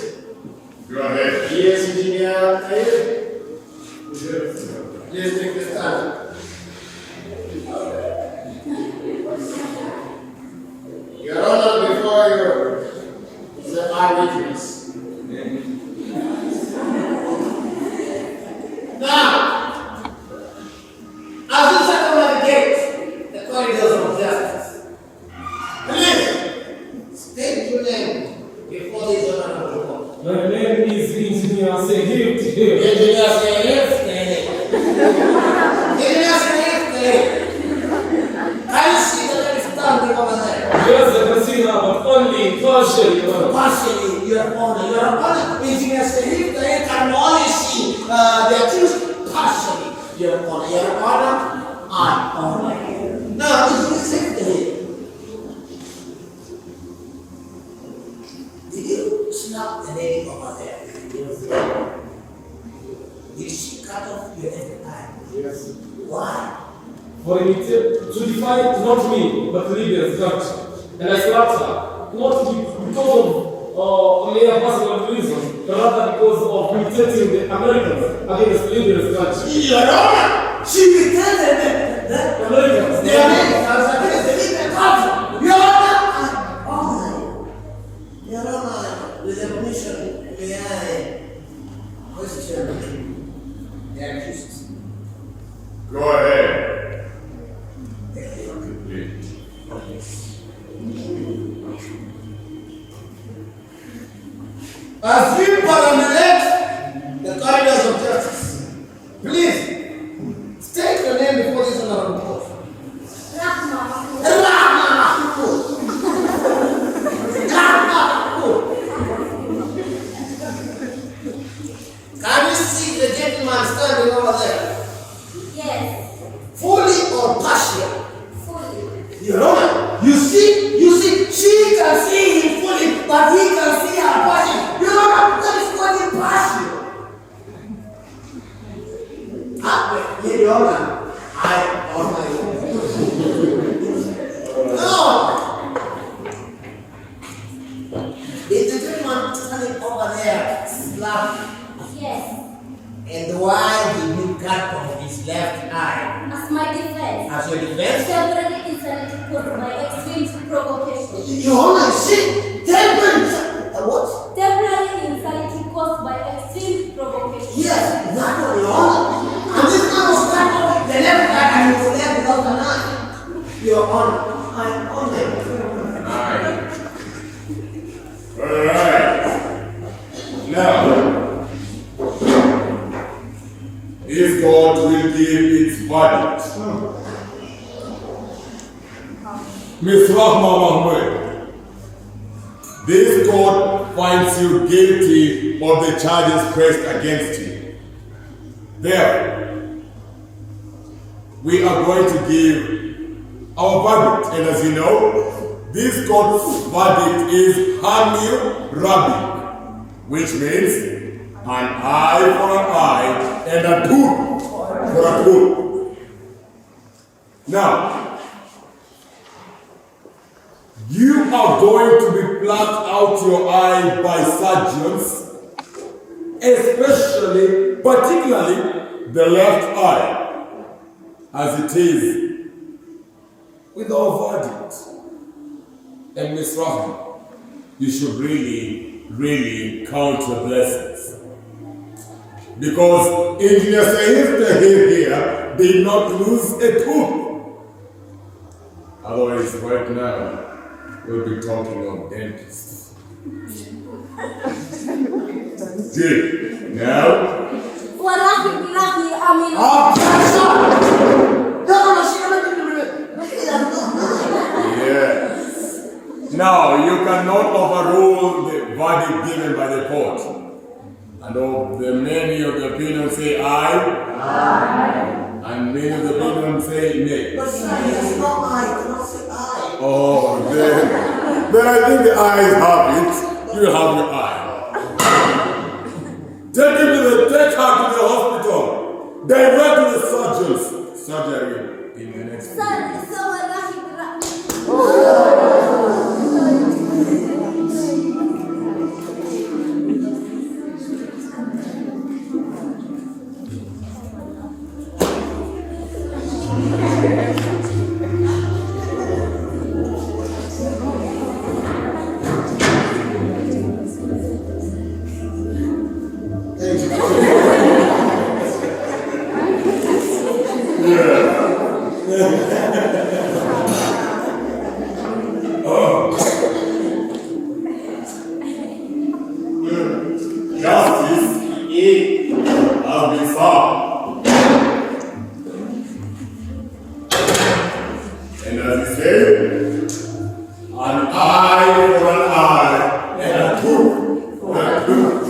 Go ahead. Yes, Engineer. Please take the stand. Your Honor, before you is an eyewitness. Now, as you step over the gate, the corridors of justice, please state your name before this honorable court. My name is Engineer Sahib. Engineer Sahib, stay. Engineer Sahib, stay. Can you see the lady standing over there? Yes, I can see her, but only partially. Partially, Your Honor. Your Honor, Engineer Sahib, they can only see the accused partially. Your Honor. Your Honor, I honor you. Now, Engineer Sahib, did you snap the lady over there? Did she cut off your left eye? Yes. Why? For it to define not me, but Libya's culture. And I slapped her, not because of mere personal reason, but rather because of imitating the Americans against Libya's culture. Your Honor, she pretended that Americans. the Americans against the Libyan culture. Your Honor, I honor you. Your Honor, with the permission, may I question the accused? Go ahead. As we perambulate the corridors of justice, please state your name before this honorable court. Rahma. Can you see the gentleman standing over there? Yes, Fully or partial? fully. Your Honor, you see, she can see him fully, but he can see her partial. Your Honor, that is what is partial. Your Honor, I honor you. No! Is the gentleman standing over there laughing? Yes, And why did you cut off his left eye? as my defense. As your defense? Temporary insanity caused by extreme provocation. Your Honor, she temperance. What? Temporary insanity caused by extreme provocation. Yes, that one, Your Honor. And this man was cut off the left eye and he was left without an eye. Your Honor, I honor you. Alright. Now, this court will give its verdict. Miss Rahma Mahmoud, this court finds you guilty of the charges pressed against you. Therefore, we are going to give our verdict, and as you know, this court's verdict is Hamil Rabbi, which means an eye for an eye and a tooth for a tooth. Now, you are going to be plucked out your eye by surgeons, particularly the left eye, as it is with our verdict. And Miss Rahman, you should really count your blessings. Because Engineer Sahib here did not lose a tooth. Otherwise, right now, we'll be talking of dentists. Good. Now? Well, Rafi, I mean... Objection! No, Yes. Now, you cannot overrule the verdict given by the court. And of the many of the opinion say aye. Aye. And many of the opinion say nay. But sir, it's not I. You cannot say I. Oh, then I think the eyes have it. You have your eye. Take her to the hospital. Direct to the surgeon's surgery in the next few days. Justice has been found. And as he said, an eye for an eye and a tooth for a tooth.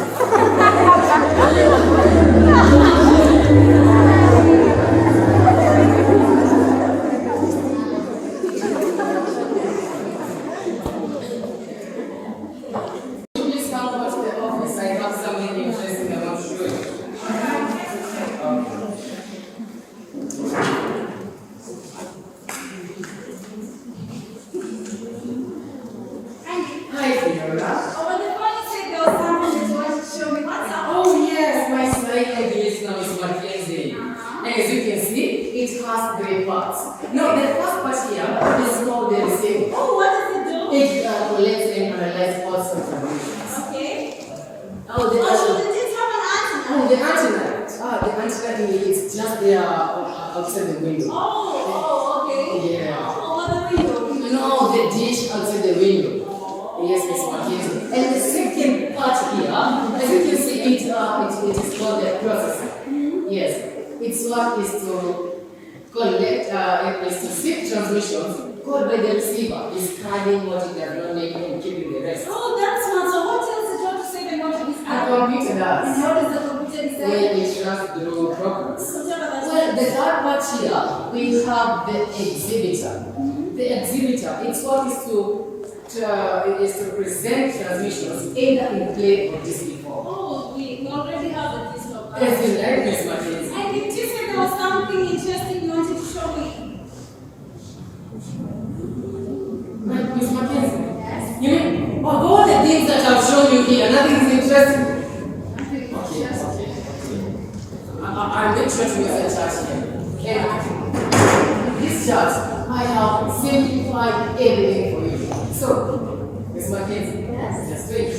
Please come over to the office. I have something interesting I want to show you. Hi, Fiona. Oh yes, my slide is now is Mackenzie. And as you can see, it has three parts. Now the first part here is called the receiver. It collects and analyzes all sorts of information. The antenna. The antenna is just there outside the window. Yeah. No, the dish outside the window. Yes, Miss Mackenzie. And the second part here, as you can see, it is called the processor. Yes. Its work is to collect, is to receive transmissions called by the receiver, discarding what it does not need and keeping the rest. A computer does. Well, it runs through programs. Well, the third part here, we have the exhibitor. The exhibitor, its work is to present transmissions either in play or display form. We already have the disc of that. As you like, Miss Mackenzie. And did you say there was something interesting you wanted to show me? Miss Mackenzie? Yes. You mean, of all the things that I've shown you here, nothing is interesting? Okay. I'll make sure to use a chart here. And this chart, I have simplified everything for you. So, Miss Mackenzie, yes. Just wait.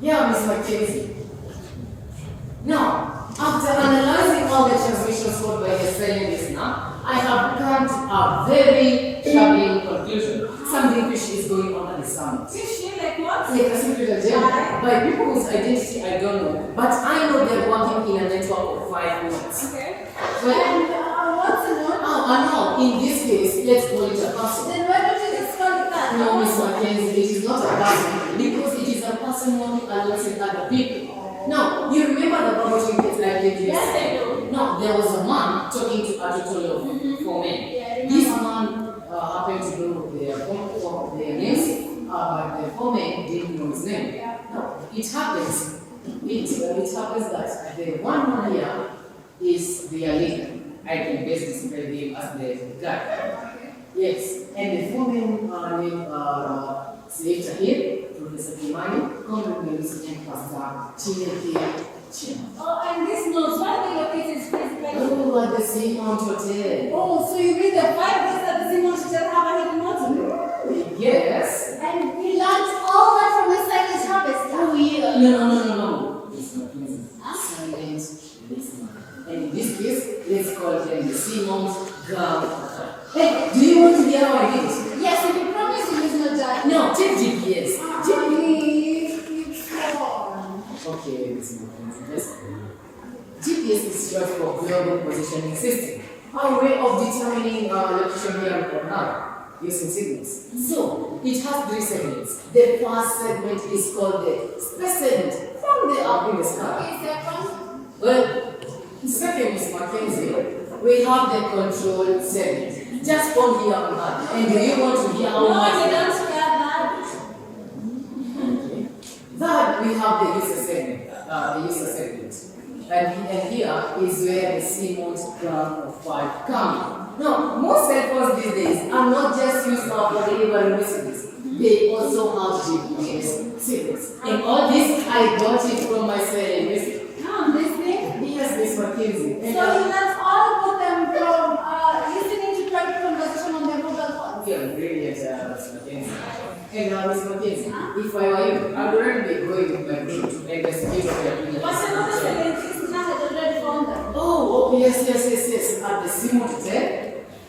Yeah, Miss Mackenzie. Now, after analyzing all the transmissions called by the silent listener, I have come to a very troubling conclusion. Something fishy is going on at the summit. Fishy, like what? Like a secret agenda. By people whose identity I don't know, but I know they're working in a network of 5 nodes. Okay. Well, what's a node? No. In this case, let's call it a person. Then why don't you just call it that? No, Miss Mackenzie, it is not a person because it is a person working alongside other people. Now, you remember the bubble case I did yesterday? Yes, I do. No, there was a man talking to a total of 4 men. Yeah, This man happened to know their names, but the 4 men didn't know his name. Yeah. Now, it happens that the one man here is the leader. I can best describe him as the guy. Yes, and the 4 men are named Slave Tahir, Professor Kimani, Comrade Melissa, and Pastor Chineke Chima. Oh, and these nodes, why are they located specifically? Oh, at the same Mount Hotel. Oh, so you mean the 5 days at the same hotel have a hidden motive? Yes. And we learned all that from the silent harvest. Oh, yeah. No. It's not silent listener. And in this case, let's call them the Simon's Girl. Hey, do you want to hear how I did it? Yes, if you promise you use no judge. No, take GPS. Please, it's fun. Okay, listen, GPS. GPS is short for Global Positioning System, our way of determining location here or now using signals. So, it has 3 segments. The first segment is called the space segment, from the up in the sky. Well, the second is Mackenzie. We have the control segment, just from here on Earth. And do you want to hear how much? No, I don't care that. Third, we have the user segment. And here is where the CMOS graph of 5 come. Now, most cell phones these days are not just used for delivering messages. They also have GPS signals. And all this, I got it from my cell investment. No, this thing. Yes, Miss Mackenzie. So you learned all about them from listening to private conversation on their mobile phones. Yeah, brilliant, Miss Mackenzie. And Miss Mackenzie, if I were you, I'd already be going with my group to investigate what they're doing. What's another second? Now I already found them. Oh, yes. At the Simon Hotel,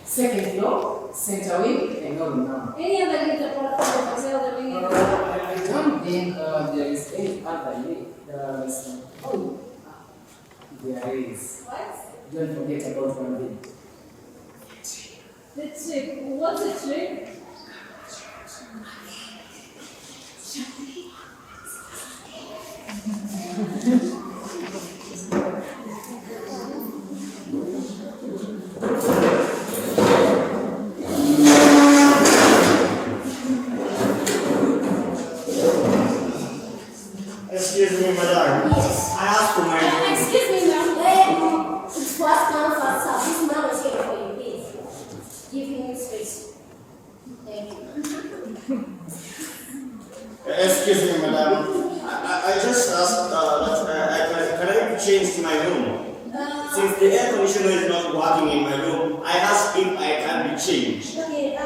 second floor, center wing, and going now. Any other link apart from the sale the link? I don't think there is any other link. Oh, there is. What? Don't forget about one thing. The trick. What's the trick? Excuse me, madam. Yes. I asked for my room. Excuse me, ma'am. It's first come, first serve. This man is here for you, please. Give him space. Thank you. Excuse me, madam. I just asked can I change to my room? Since the air conditioner is not working in my room, I asked if I can be changed. Okay,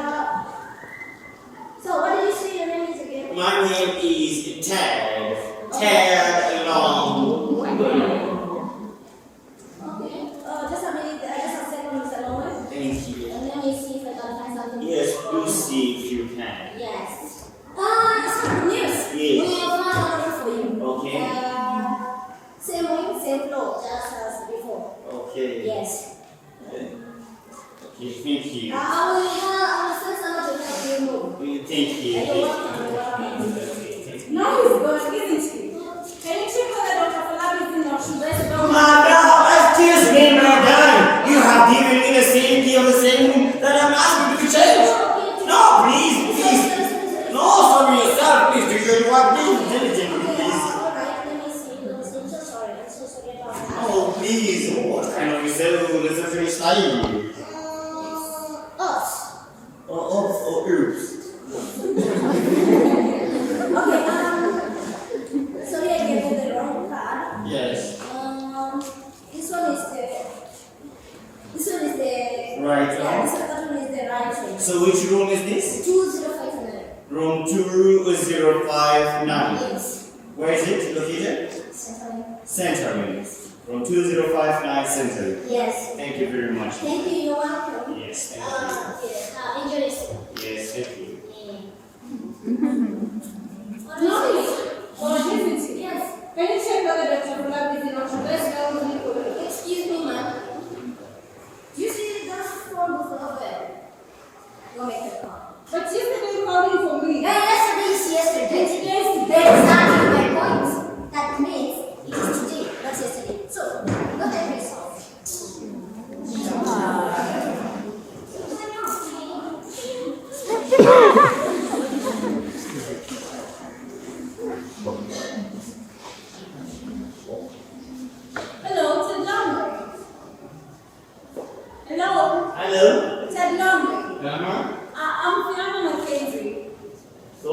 so what did you say your name is again? My name is Ted. Ted Long. Okay, just a minute, just a second, Mr. Lowen. Thank you. And let me see if I can find something. Yes, do see if you can. Yes. It's good news. Yes. We have found a for you. Okay. Same wing, same floor, just as before. Okay. Yes. Okay, thank you. I will send someone to help you move. Thank you. And you're welcome. No, he's good, isn't he? Can you check whether Dr. Falab is in or should I go? Madam, excuse me, madam. You have given me the same key of the same room that I'm asking you to change. No, please. No, sorry yourself. Please do your work diligently, please. Alright, let me see. I'm so sorry. I'm so sorry about that. Oh, please. What kind of reception style? Us. Oh, oops. Okay, sorry I gave you the wrong card. Yes. This one is the Right. Yeah, that one is the right one. So which room is this? 2059. Room 2059. Yes. Where is it located? Center wing. From 2059 Center. Yes. Thank you very much. Thank you, you're welcome. Yes, thank you. Yes. Enjoy your stay. Yes, thank you. What is it? Yes. Can you check whether Dr. Falab is in or should I spell? Excuse me, ma'am. Do you see that phone was not there? Go make a call. But yesterday you called in for me. Yesterday is yesterday. Today is today. Exactly my point. That means it is today, not yesterday. So, go ahead, please. Hello, Ted Longway. Hello? Hello? Ted Longway. Grandma? I'm Fiona Mackenzie. So?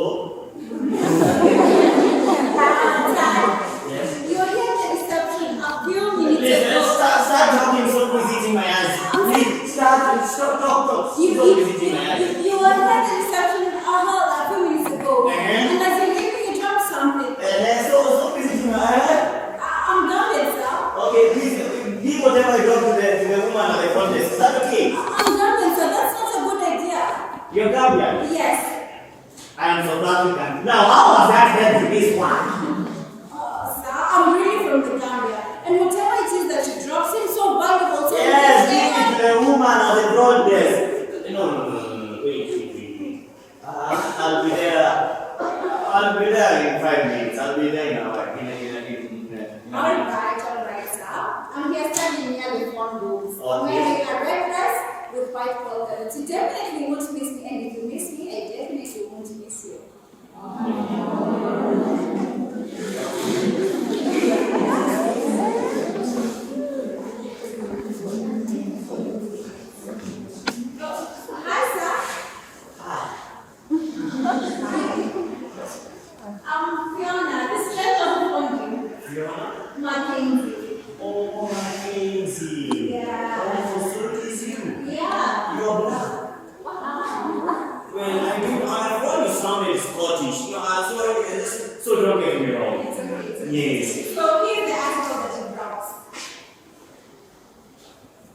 Yes. You are here at the reception a few minutes Please, ago. start talking, stop visiting my eyes. Please, stop, talk. You Stop visiting my eyes. were here at the reception a few minutes ago. And as you're leaving, you dropped something. Stop visiting my eyes. I'm done with sir. Okay, please, give whatever you got to the woman at the front desk. Is that okay? I'm done with sir. That's not a good idea. You're Gambian? Yes. I am South African. Now, how has that helped this one? Sir, I'm really from the Gambia. And whatever it is that you dropped, quite well that you definitely won't miss me, and if you miss me, I definitely won't miss you. Hi, sir. I'm Fiona. This gentleman from you. Fiona? Mackenzie. Oh, Mackenzie. Yeah. Oh, so it is you. Yeah. You're black. Well, I mean, I thought you sounded Scottish. No, so don't get me wrong. It's okay. Yes. So here's the article that you brought.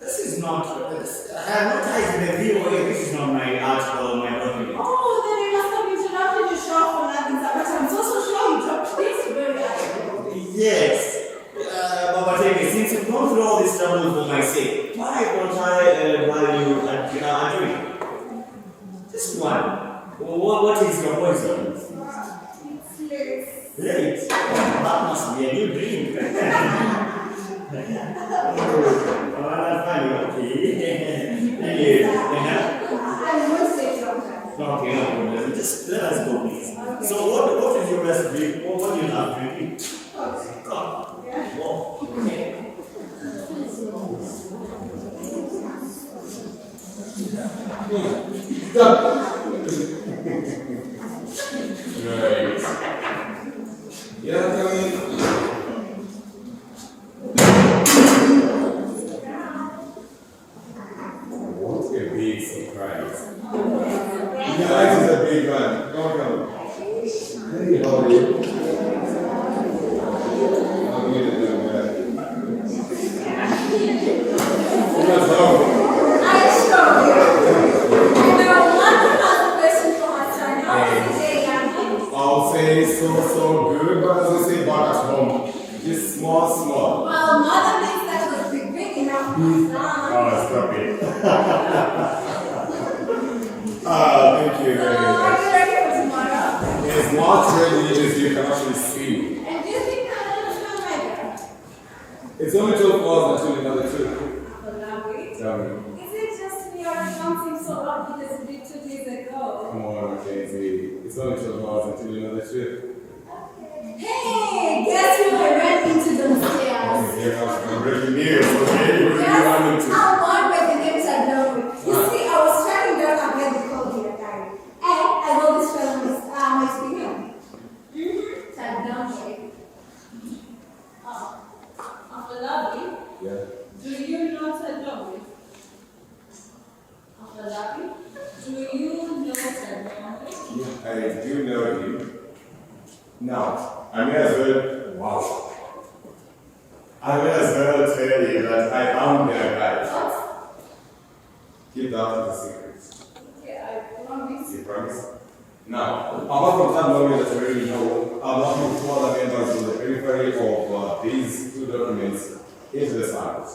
This is not. I have not typed in the VOA. This is not my article or my document. Oh, then you must have interrupted your show for nothing, sir. But I'm so sure you dropped this very article. Yes. But anyway, since you've gone through all this trouble for my sake, why don't I value a drink? Just one. What is your poison? It's late. Late? That must be a new drink. Oh, that's funny. Okay. Anyway, I won't say chocolate. okay, no problem. Just let us go, please. Okay. So, what is your best drink? What do you love drinking? Okay. Come. Yeah. Wow. Okay. Right. Yeah, come in. What a big surprise. Yeah, this is a big one. Welcome. Hey, how are you? I'm good at doing that. What's up? I assure you. And I want to ask a question for my son. How is the day, young man? I'll say so good, but as I say back at home, just small. Well, mother thinks that was big enough for my son. Oh, stop it. Thank you So, very are much. you ready for tomorrow? It's not really as you can actually see. And do you think I'm going to feel my girl? It's only 2 floors until another 2. Well, lovely. Tell me. Is it just me or something so obvious as we did 2 days ago? Come on, Mackenzie. It's only 2 floors until another 2. Hey, guess who I ran into downstairs? Here comes some breaking news, okay? What do you Yes, want to? I'm one where the names are known. You see, I was tracking down a guy they called here, guy. And I know this fellow is my speaker. Tag down, right? Uncle Lovey, Yeah. do you know Ted Lovey? Uncle Lovey, do you know Ted Lovey? Yeah, I do know you. Now, I may as well. Wow. I may as well tell you that I am their guy. What? Keep that as a secret. Okay, I promise. You promise? Now, apart from that knowledge that you already know, I'm working with 2 other members on the periphery of these 2 documents into the samples.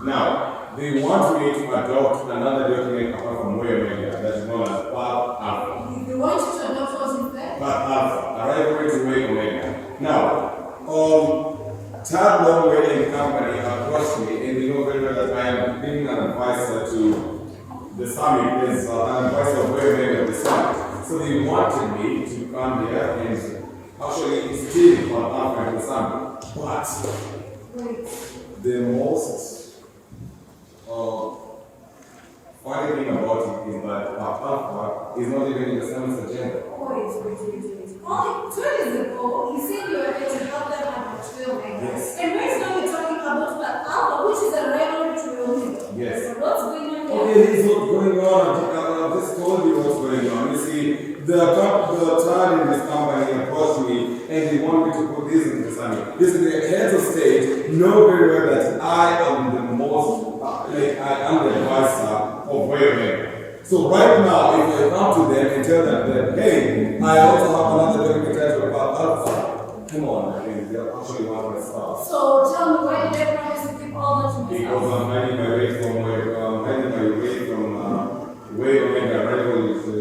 Now, they want me to adopt another document apart from Moyomega that is known as Path Alpha. We want you to adopt what is there. Path Alpha, a rivalry to Moyomega. Now, Tad Longway and Company approached me and they know very well that I am being an advisor to the summit, as an advisor of Moyomega of the summit. So they wanted me to come here and actually steal for Alpha and the summit. But the most funny thing about it is that Alpha is not even in the summit agenda. Wait. Only 2 days ago, he said you were going to help them have a trail maker. Yes. And right now we're talking about the Alpha, which is a regular trail maker. Yes. So what's going on here? Okay, this is what's going on. I've just told you what's going on. You see, the child in this company approached me and they want me to put this in the summit. Listen, the heads of state know very well that I am the most, I am the advisor of Waymaker. So right now, if I come to them and tell them that, hey, I also have another document about Alpha, come on, I mean, they'll actually want my stuff. So tell me, why did they promise to keep all that to Because myself? I'm hiding my way from Waymaker rivalry to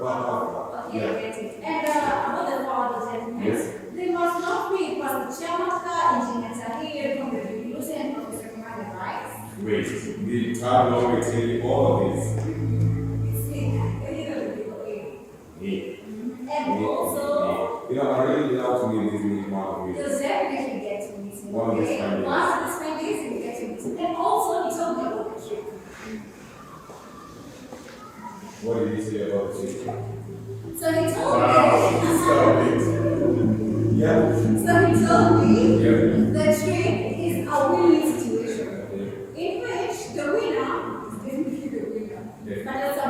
Path Alpha. Okay, I get it. And about the power gentlemen, Yes. they must not be Pastor Chiamaka, Engineer Tahir from the Bilusi and Professor Commander, right? Wait, did how long it take all of this? And also, You know, I really love to meet these enigma you'll videos. definitely get to meet him. One of these Okay? fine days. One of these fine days you'll get to meet him. And also, he told me about the trip. What did he say about the trip? So he told Wow, me. stop it. Yeah. So he told me Yeah. the trip is a win-win situation, in which the winner is definitely the winner. Yeah. But it's a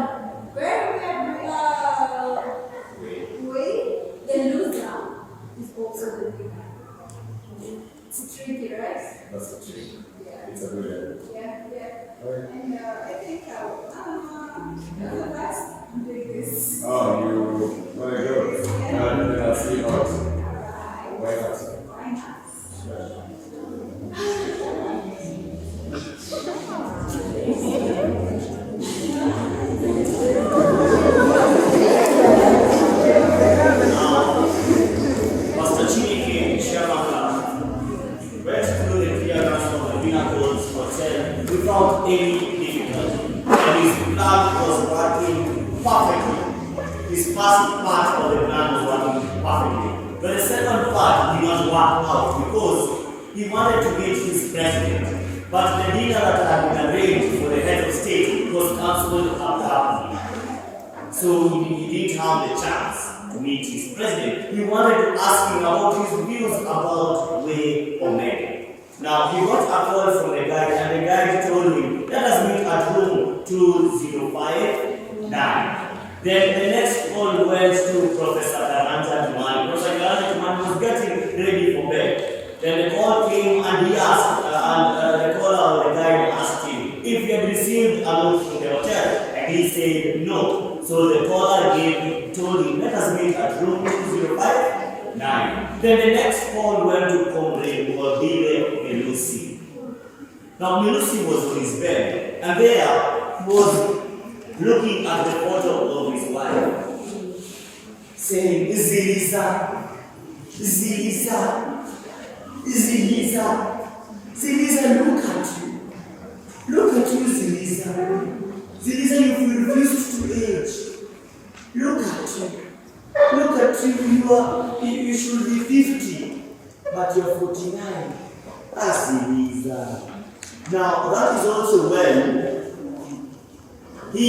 very way, the loser is also the winner. It's tricky, right? That's the trick. Yeah. It's a good idea. Yeah. Alright. And I think the best doing this. Oh, you wanna go? Then I'll see you out. Why not? Why not? Master Chineke Shamaka went through the clearance of the Pinnacles Hotel without any difficulty, and his plan was working perfectly. His first part of the plan was working perfectly, but the second part did not work out because he wanted to meet his president. But the dinner that had been arranged for the head of state was cancelled abruptly. So he didn't have the chance to meet his president. He wanted to ask him about his views about Way Omega. Now he got a call from the guide, and the guide told him, let us meet at room 2059. Then the next call went to Professor Karanja Tumani. Professor Karanja Tumani was getting ready for bed. Then the call came and he asked, the caller or the guide asked him if he had received a note from the hotel, and he said no. So the caller told him, let us meet at room 2059. Then the next call went to Comrade Mobile Melusi. Now Melusi was on his bed, and there he was looking at the photo of his wife, saying, Ziliza, Ziliza, Ziliza, Ziliza, look at you. Look at you, Ziliza. Ziliza, you refused to age. Look at you. Look at you. You should be 50, but you're 49. Ziliza. Now, that is also when he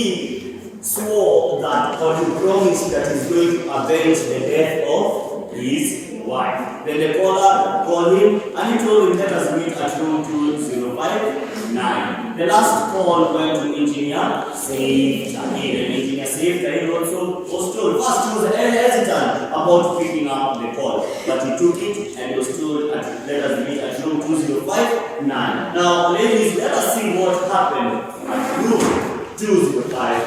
swore that, or he promised that he's going to avenge the death of his wife. Then the caller called him and he told him, let us meet at room 2059. The last call went to Engineer Saif Tahir. And Engineer Saif Tahir also was told. First he was hesitant about picking up the call, but he took it and was told, let us meet at room 2059. Now, ladies, let us see what happened at room 2059.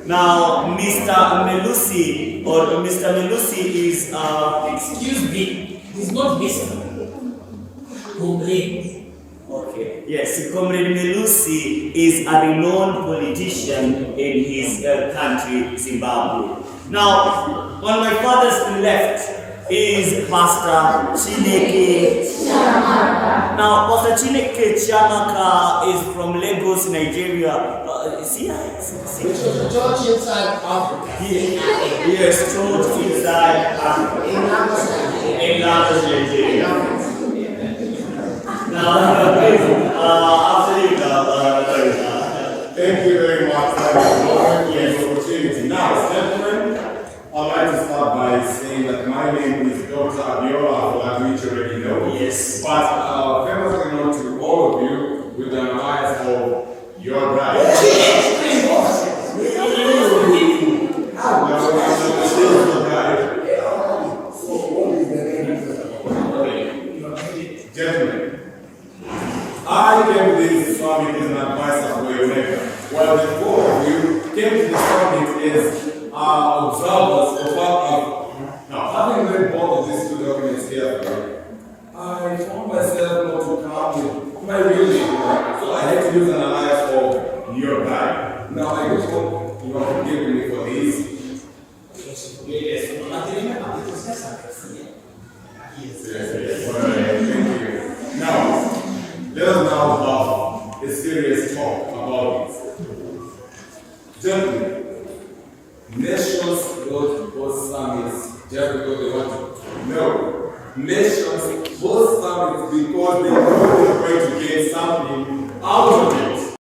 Now, Mr. Melusi is, excuse me, he's not visible. Comrade. Okay. Yes, Comrade Melusi is a renowned politician in his country, Zimbabwe. Now, on my father's left is Pastor Chineke Chiamaka. Now, Pastor Chineke Chiamaka is from Lagos, Nigeria. See, The church inside Africa. yes, church inside Africa. In Lagos, Nigeria. Now, Thank you very much for the opportunity. Now, gentlemen, I'd like to start by saying that my name is Dr. Abiola, which you already know. Yes. But famously known to all of you with the eyes of your bride. Gentlemen, I came to this summit as an advisor for your neighbor, while the four of you came to the summit as observers of what now, having read both of these two documents carefully, I found myself not to come my real name, so I had to use an alias of your guy. Now, I just hope you are forgiving me for this. Yes. Thank you. Now, let us now have a serious talk about it. Gentlemen, nations don't host summits just because they want to. No. Nations host summits because they know they're going to get something out of it.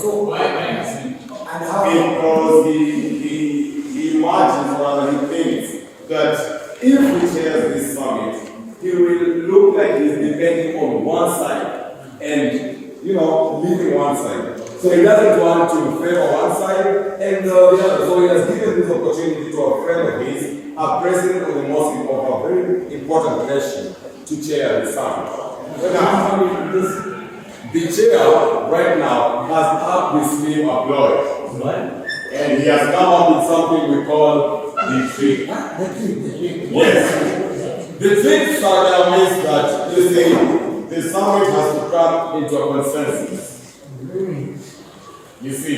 So why and how? Because he imagines, rather he thinks that if he chairs this summit, he will look like he's depending on one side and, leaving one side. So he doesn't want to favor one side and the other. So he has given this opportunity to a friend of his, a president of the mosque of a very important nation, to chair the summit. Now, the chair right now has up his sleeve a ploy. And he has come up with something we call the trick. Yes. The trick, Sarah, means that you see, the summit has to come into a consensus. You see,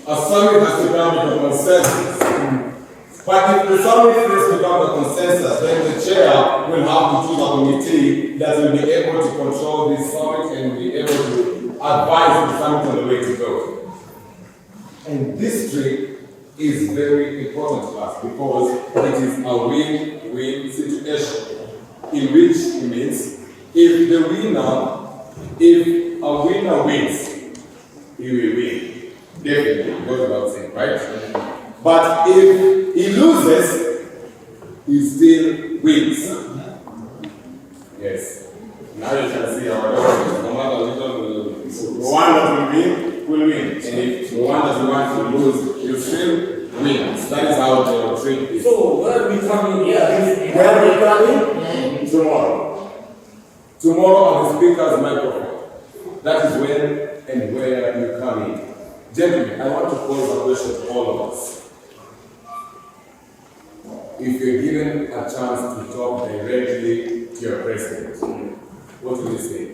a summit has to come into a consensus. But if the summit fails to come to a consensus, then the chair will have to choose a committee that will be able to control this summit and be able to advise the summit on the way to go. And this trick is very important to us because it is a win-win situation. In which it means if a winner wins, he will win. Definitely, it goes without saying, right? But if he loses, he still wins. Yes. Now you can see our doctors. No matter the one that will win. And if the one that wants to lose, you still win. That is how the trick is. So, where are we coming here? Where are we coming? Tomorrow. Tomorrow on the speaker's microphone. That is when and where you come in. Gentlemen, I want to pose a question to all of us. If you're given a chance to talk directly to your president, what will you say?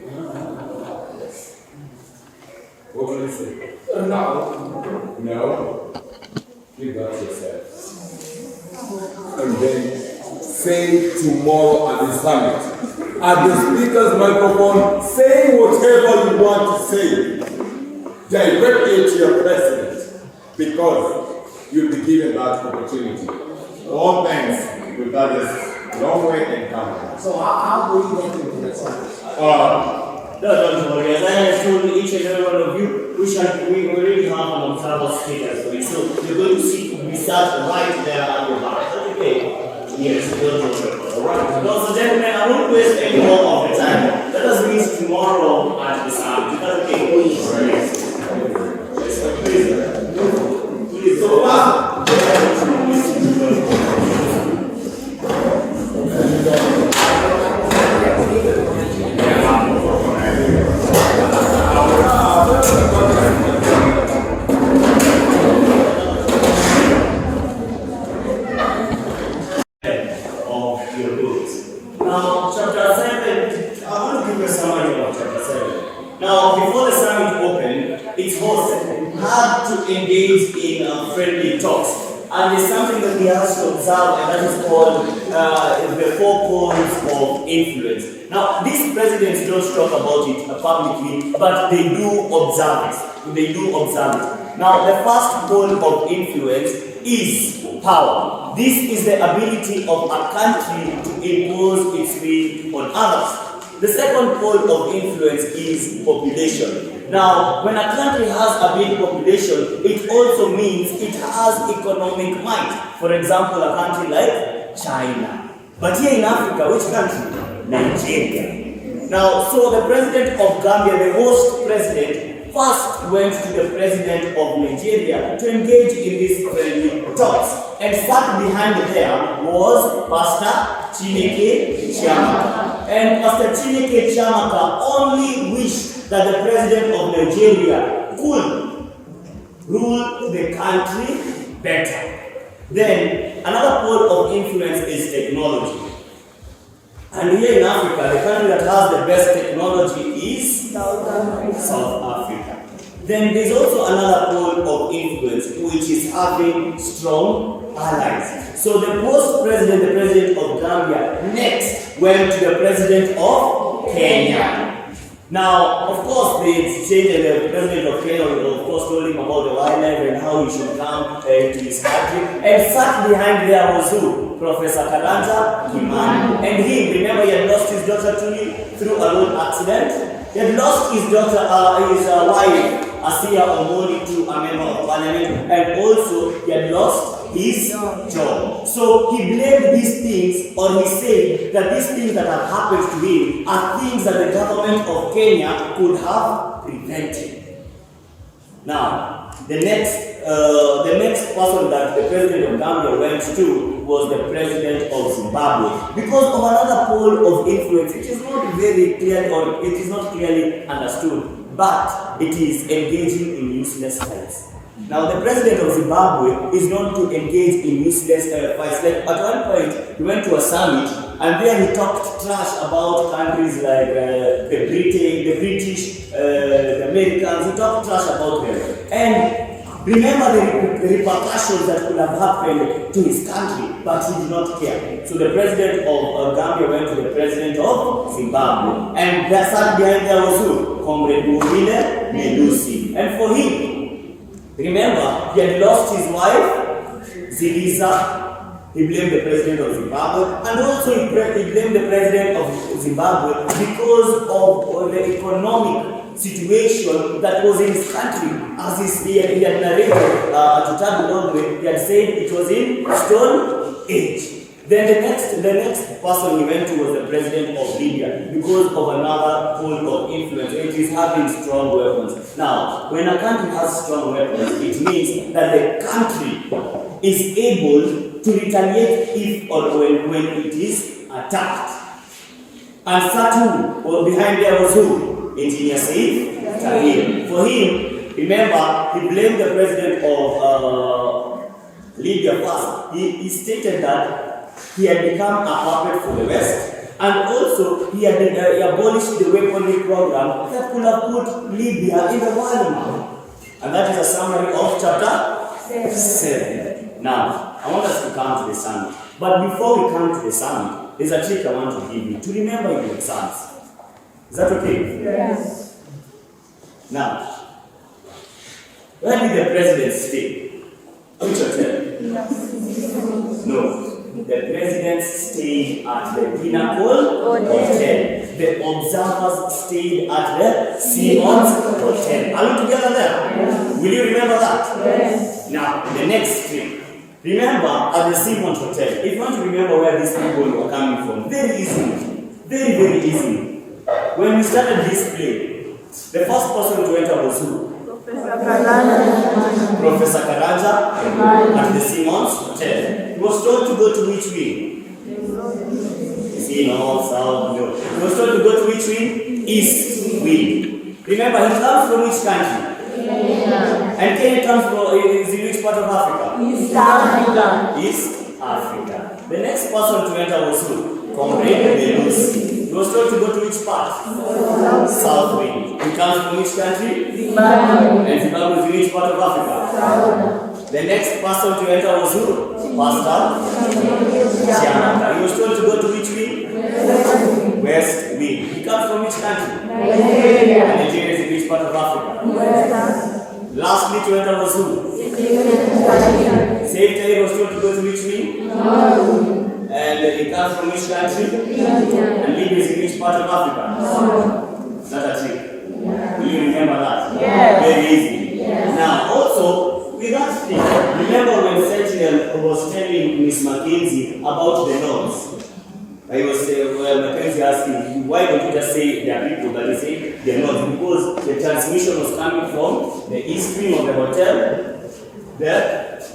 What will you say? No. No? Keep that to yourself. And then say tomorrow at the summit, at the speaker's microphone, say whatever you want to say directly to your president, because you'll be given that opportunity. All thanks with that is long way and come. So how do we get into the summit? Don't worry, as I have told each and every one of you, we already have an observer status for it. So you're going to see research right there at your back. Okay? Yes, don't worry. Alright. Now, so gentlemen, I won't waste any more of the time. Let us meet tomorrow at the summit. Is that okay? Yes. Yes, please. Please, so of your books. Now, chapter 7, I want to give you a summary of chapter 7. Now, talks. And there's something that he has to observe, and that is called the 4 poles of influence. Now, these presidents don't talk about it publicly, but they do observe it. They do observe it. Now, the first pole of influence is power. This is the ability of a country to impose its will on others. The second pole of influence is population. Now, when a country has a big population, it also means it has economic might. For example, a country like China. But here in Africa, which country? Nigeria. Now, so the president of Gambia, the host president, first went to the president of Nigeria to engage in these friendly talks. And sat behind there was Pastor Chineke Chiamaka. And Pastor Chineke Chiamaka only wished that the president of Nigeria could rule the country better. Then, another pole of influence is technology. And here in Africa, the country that has the best technology is South Africa. Then there's also another pole of influence, which is having strong allies. So the post-president, the president of Gambia, next went to the president of Kenya. Now, of course, they exchanged, the president of Kenya, of course, told him about the wildlife and how he should come to his country. And sat behind there was who? Professor Karanja Kimani. And he, remember, he had lost his daughter through a road accident. He had lost his daughter, his wife, Asia Omori, to a member of parliament. And also, he had lost his job. So he blamed these things, or he said that these things that have happened to him are things that the government of Kenya could have prevented. Now, the next person that the president of Gambia went to was the president of Zimbabwe. Because of another pole of influence, it is not very clear, or it is not clearly understood, but it is engaging in useless fights. Now, the president of Zimbabwe is known to engage in useless fights. Like at one point, he went to a summit, and there he talked trash about countries like the British, the Americans. He talked trash about them. And remember the repercussions that could have happened to his country, but he did not care. So the president of Gambia went to the president of Zimbabwe, and there sat behind there was who? Comrade Mubile Melusi. And for him, remember, he had lost his wife, Ziliza. He blamed the president of Zimbabwe, and also he blamed the president of Zimbabwe because of the economic situation that was in his country. As he had narrated to Tabu, he had said it was in Stone Age. Then the next person he went to was the president of Libya because of another pole of influence. It is having strong weapons. Now, when a country has strong weapons, it means that the country is able to retaliate if or when it is attacked. And Satu, behind there was who? Engineer Saif Tahir. For him, remember, he blamed the president of Libya first. He stated that he had become a puppet for the West, and also he had abolished the weaponry program that could have put Libya in the world map. And that is a summary of chapter 7. Now, I want us to come to the summit. But before we come to the summit, there's a trick I want to give you to remember your exams. Is that okay? Yes. Now, where did the president stay? Which hotel? No. The president stayed at the Pinnacle Hotel. The observers stayed at the Simon's Hotel. Are we together there? Yes. Will you remember that? Yes. Now, the next thing. Remember at the Simon's Hotel. If you want to remember where these people were coming from, very easily. Very, very easily. When we started this play, the first person to enter was who? Professor Karanja at the Simon's Hotel. He was told to go to which wing? North, south, no. He was told to go to which wing? East wing. Remember, he comes from which country? Kenya. And Kenya comes from, is in which part of Africa? East Africa. East Africa. The next person to enter was who? Comrade Melusi. He was told to go to which part? South wing. He comes from which country? Zimbabwe. And Zimbabwe is in which part of Africa? South. The next person to enter was who? Pastor Chiamaka. He was told to go to which wing? West wing. He comes from which country? Nigeria is in which part of Africa? Lastly to enter was who? Same time he was told to go to which wing? And he comes from which country? And Libya is in which part of Africa? That's a trick. Will you remember that? Very easy. Now also, with that thing, remember when Sentinel was telling Miss Mackenzie about the nodes? I was Mackenzie asked him, why don't you just say there are people, but he said they are not, because the transmission was coming from the east wing of the hotel, the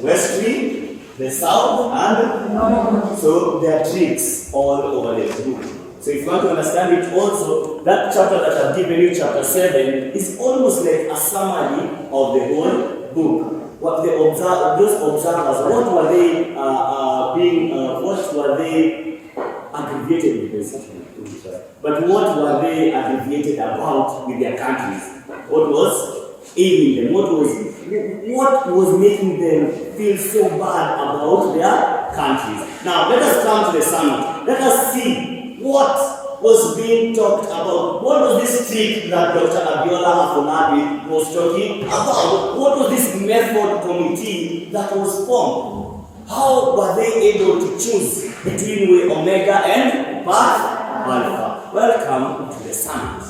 west wing, the south, and so there are tricks all over the group. So if you want to understand it also, that chapter that I've given you, chapter 7, is almost like a summary of the whole book. What they observe, those observers, what were they what were they aggravated with? But what were they aggravated about with their countries? What was ailing them? What was making them feel so bad about their countries? Now let us come to the summit. Let us see what was being talked about. What was this trick that Dr. Abiola Afolabi was talking about? What was this method committee that was formed? How were they able to choose between way omega and path alpha? Welcome to the summit.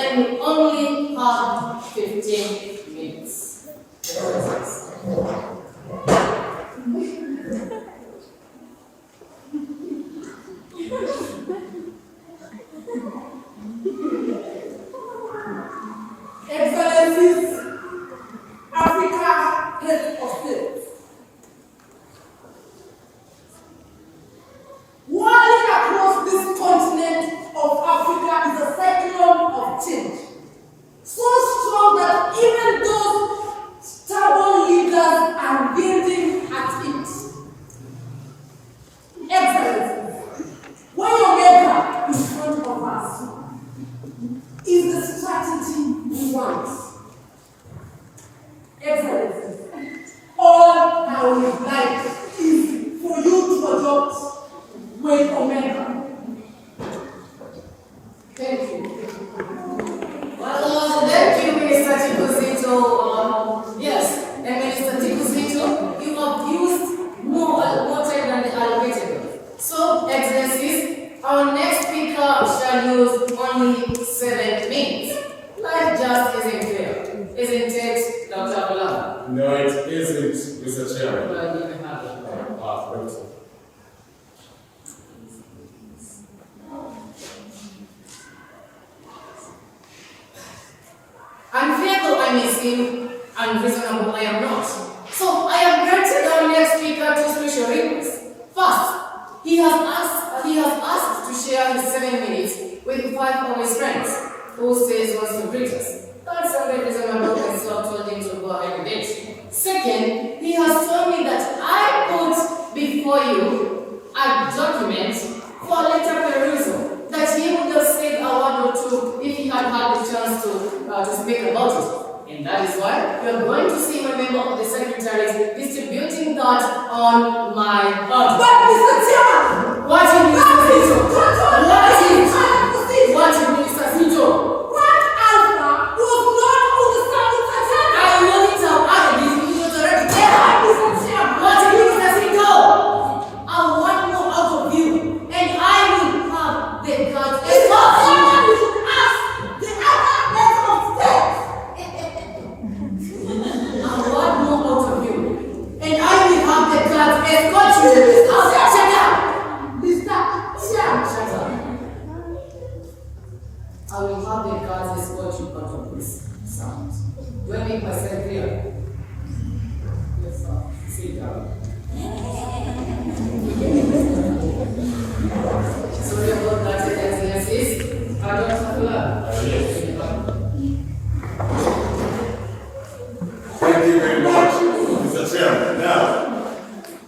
and you only have 15 minutes. Excellencies, Africa head of state. Whirling across this continent of Africa is a cyclone of change, so strong that even those stubborn leaders are yielding at it. Excellencies, when Omega is in front of us, is the strategy we want. Excellencies, all I would like is for you to adopt with Omega. Thank you. Well, thank you, Minister Chikuzito. Yes, and Minister Chikuzito, you have used more time than the allocated. So, Excellencies, our next speaker shall use only 7 minutes. Life just isn't fair, isn't it, Dr. Abdullah? No, it isn't, Mr. Chairman. Well, you may have it. Right. Unfair though I may seem, unreasonable I am not. So I have granted our next speaker two special requests. First, he has asked to share his 7 minutes with 5 of his friends, who says wants to greet us. That's unreasonable, and so I told him to go ahead with it. Second, he has told me that I put before you a document for later perusal, that he would have said a word or two if he had had the chance to speak about it. And that is why you are going to see my member of the secretaries distributing that on my But Mr. Chairman! What in Mr. Zito? What in Mr. Zito? What Alpha was not on the summit agenda! I know it have added this, it was already there. Mr. Chairman! What in Mr. Zito? I want more out of you, and I will have the guts. Mr. Chairman, you should ask the other head of state! I want more out of you, and I will have the guts escort you. Shut up! Mr. Chairman! Shut up. I will have the guards escort you out of this sound. Do I make myself clear? Yes, sir. Sit down. Sorry about that, Excellencies. I don't have to learn. Thank you very much, Mr. Chairman. Now,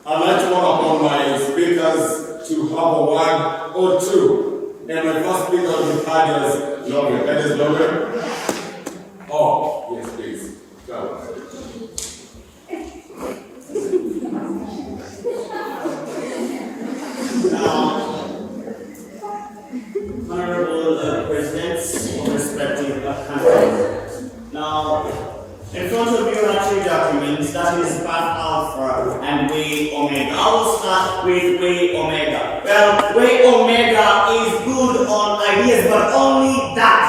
I'd like to call upon my speakers to have a word or two. And my first speaker will be Thaddeus Longer. Thaddeus Longer? Oh, yes, please. Go. Honorable Presidents of respective countries. Now, in front of you are 2 documents, that is Path Alpha and Way Omega. I will start with Way Omega. Well, Way Omega is good on ideas, but only that.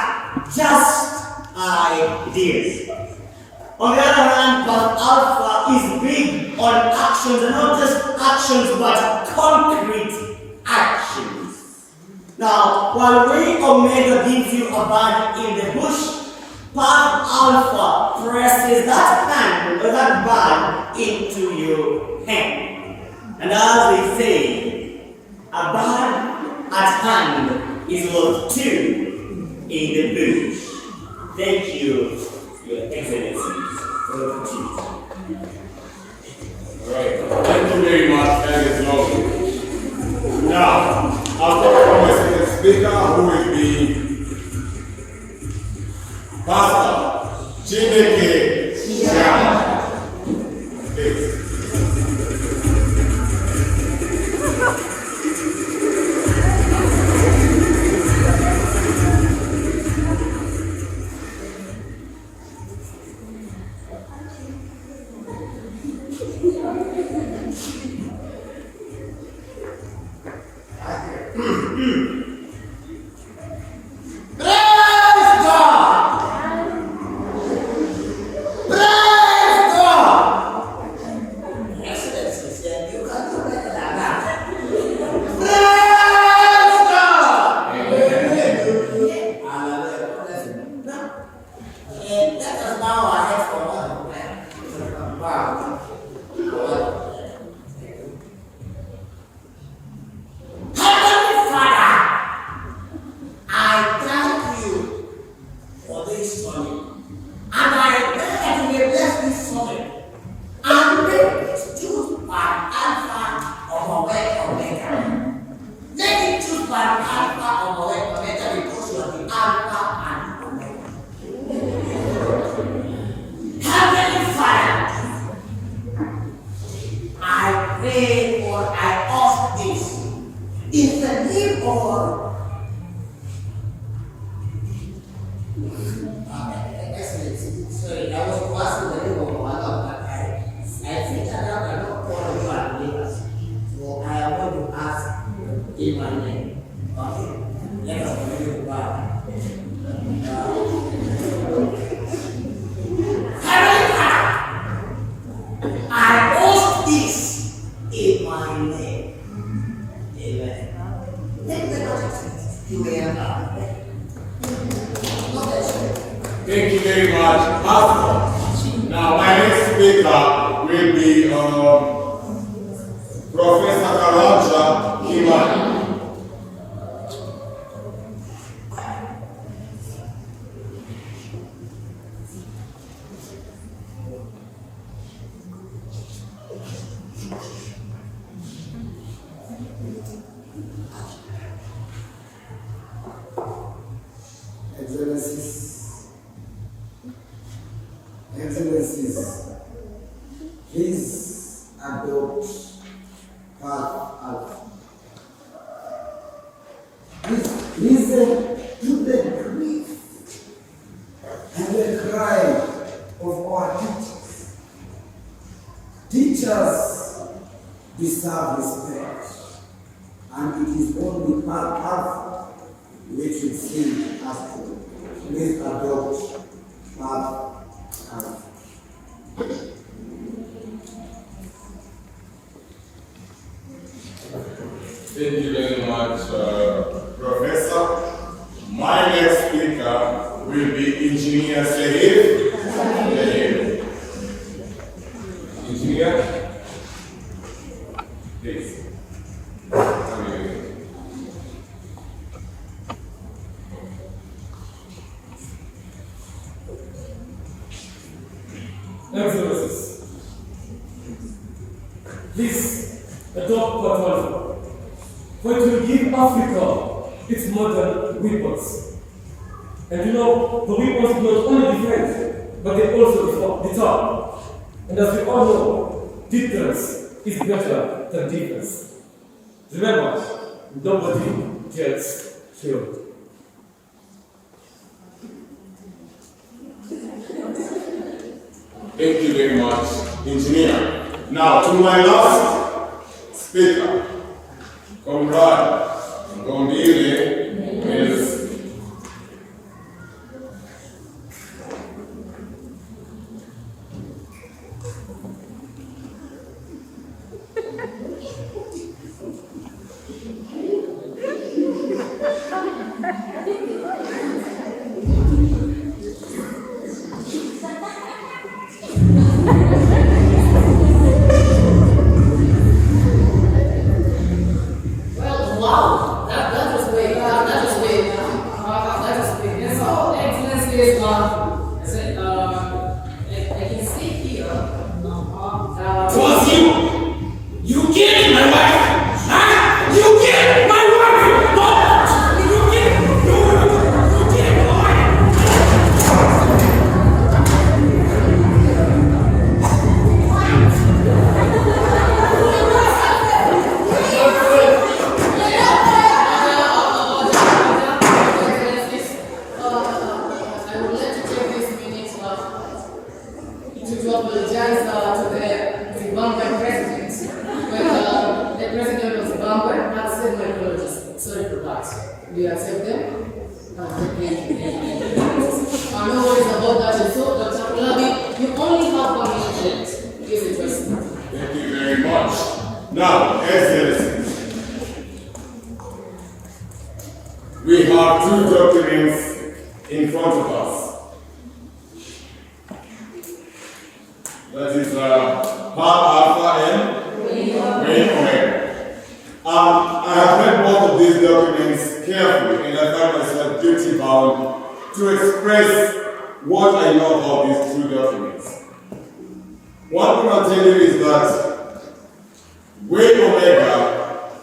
Just ideas. On the other hand, Path Alpha is big on actions, and not just actions, but concrete actions. Now, while Way Omega gives you a bird in the bush, Path Alpha presses that hand or that bird into your hand. And as they say, a bird at hand is worth 2 in the bush. Thank you, Your Excellencies, for the opportunity. Alright, thank you very much, Thaddeus Longer. Now, I'll call upon my second speaker, who will be Pastor Chineke Chama. Please. Praise God! Excellency, sorry, I was passing the name of my love, but I think that I cannot call you and believers. So I am going to ask in my name. Okay? Let us continue to bow. Heavenly Father, I ask this in my name. Amen. Take the notice. You may enter. Thank you very much, Pastor. Now, my next speaker will be Professor Karanja Kimani. Excellencies, please adopt Path Alpha. Please listen to the grief and the cry of our teachers. Teachers deserve respect, and it is only Path Alpha which should see us to. Please adopt Path Alpha. Thank you very much, Professor. My next speaker will be Engineer Sahib. Engineer, please. Excellencies, please adopt Path for it will give Africa its modern weapons. And you know, the weapons not only defend, but they also deter. And as we all know, deterrence is better than defense. Remember, nobody gets killed. Thank you very much, Engineer. Now, to my last speaker, Comrade Gondile is Wow, that was great. That was great. That was great. And so, Excellencies, I can see here. It was you! You killed my wife! Huh? You killed my wife! No! You killed my wife! I would like to take this minute to apologize to the Zimbabwean president. When the president of Zimbabwe accepted my apologies. Sorry for that. Do you accept them? Thank you. No worries about that. And so, Dr. Kulabi, you only have 1 minute left. Please address me. Thank you very much. Now, Excellencies, we have 2 documents in front of us. That is Path Alpha and Wayne Omega. I have read both of these documents carefully, and I find myself duty bound to express what I know about these 2 documents. One thing I'll tell you is that Wayne Omega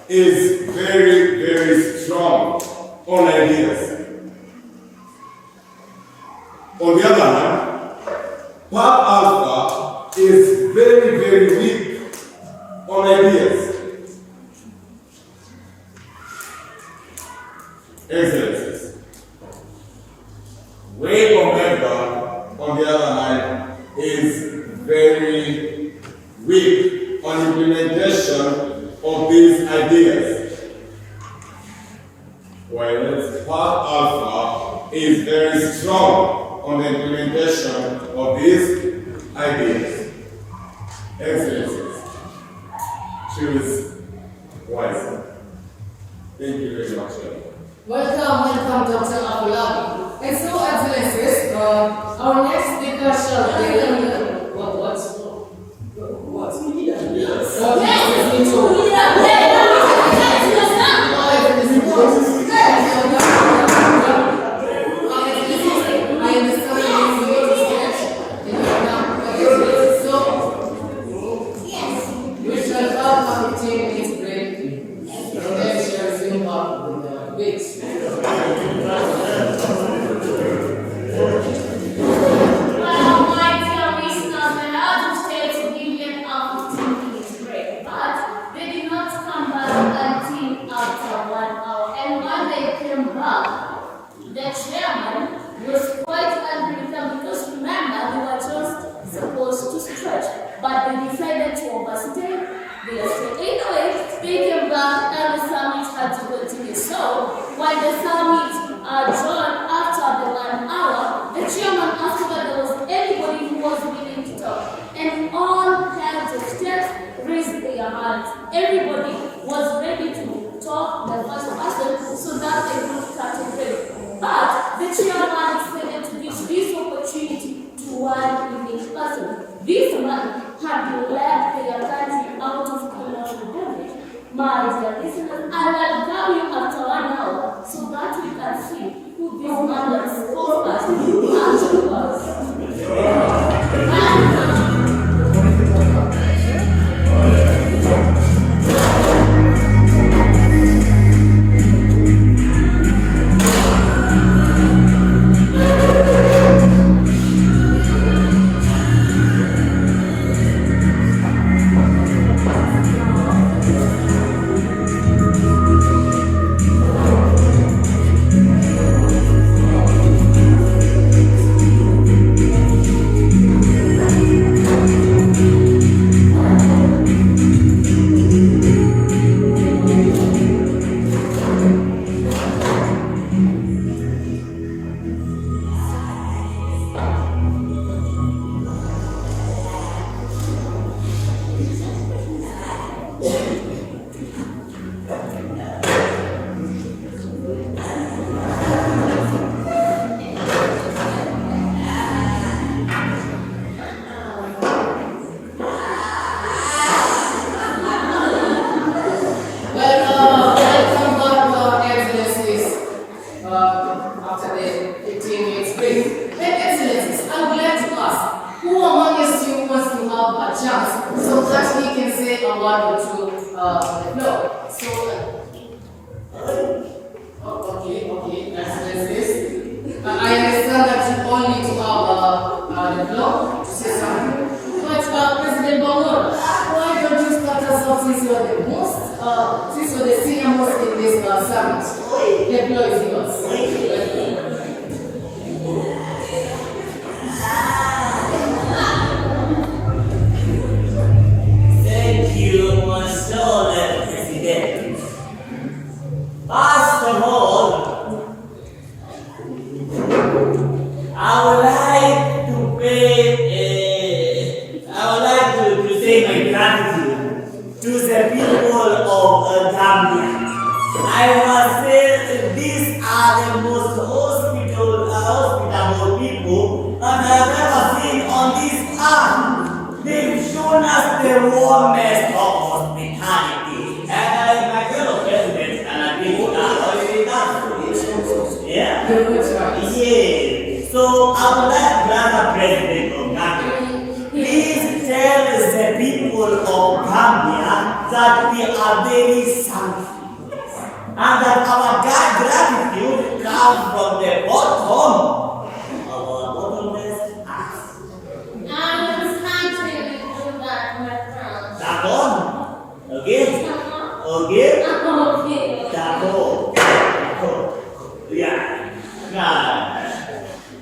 is very, very strong on ideas. On the other hand, Path Alpha is very, very weak on ideas. Excellencies, Wayne Omega, on the other hand, is very weak on implementation of these ideas, whereas Part Alpha is very strong on the implementation of these ideas. Excellencies, choose wisely. Thank you very much. Welcome, Dr. Abulabi. And so, Excellencies, our next speaker shall be what? Everybody was ready to talk the first person so that they would categorize. But the chairman decided to give this opportunity to one unique person. This man had led their country out of colonial damage. My dear listeners, I will tell you after 1 hour so that we can see who this man that spoke first actually was.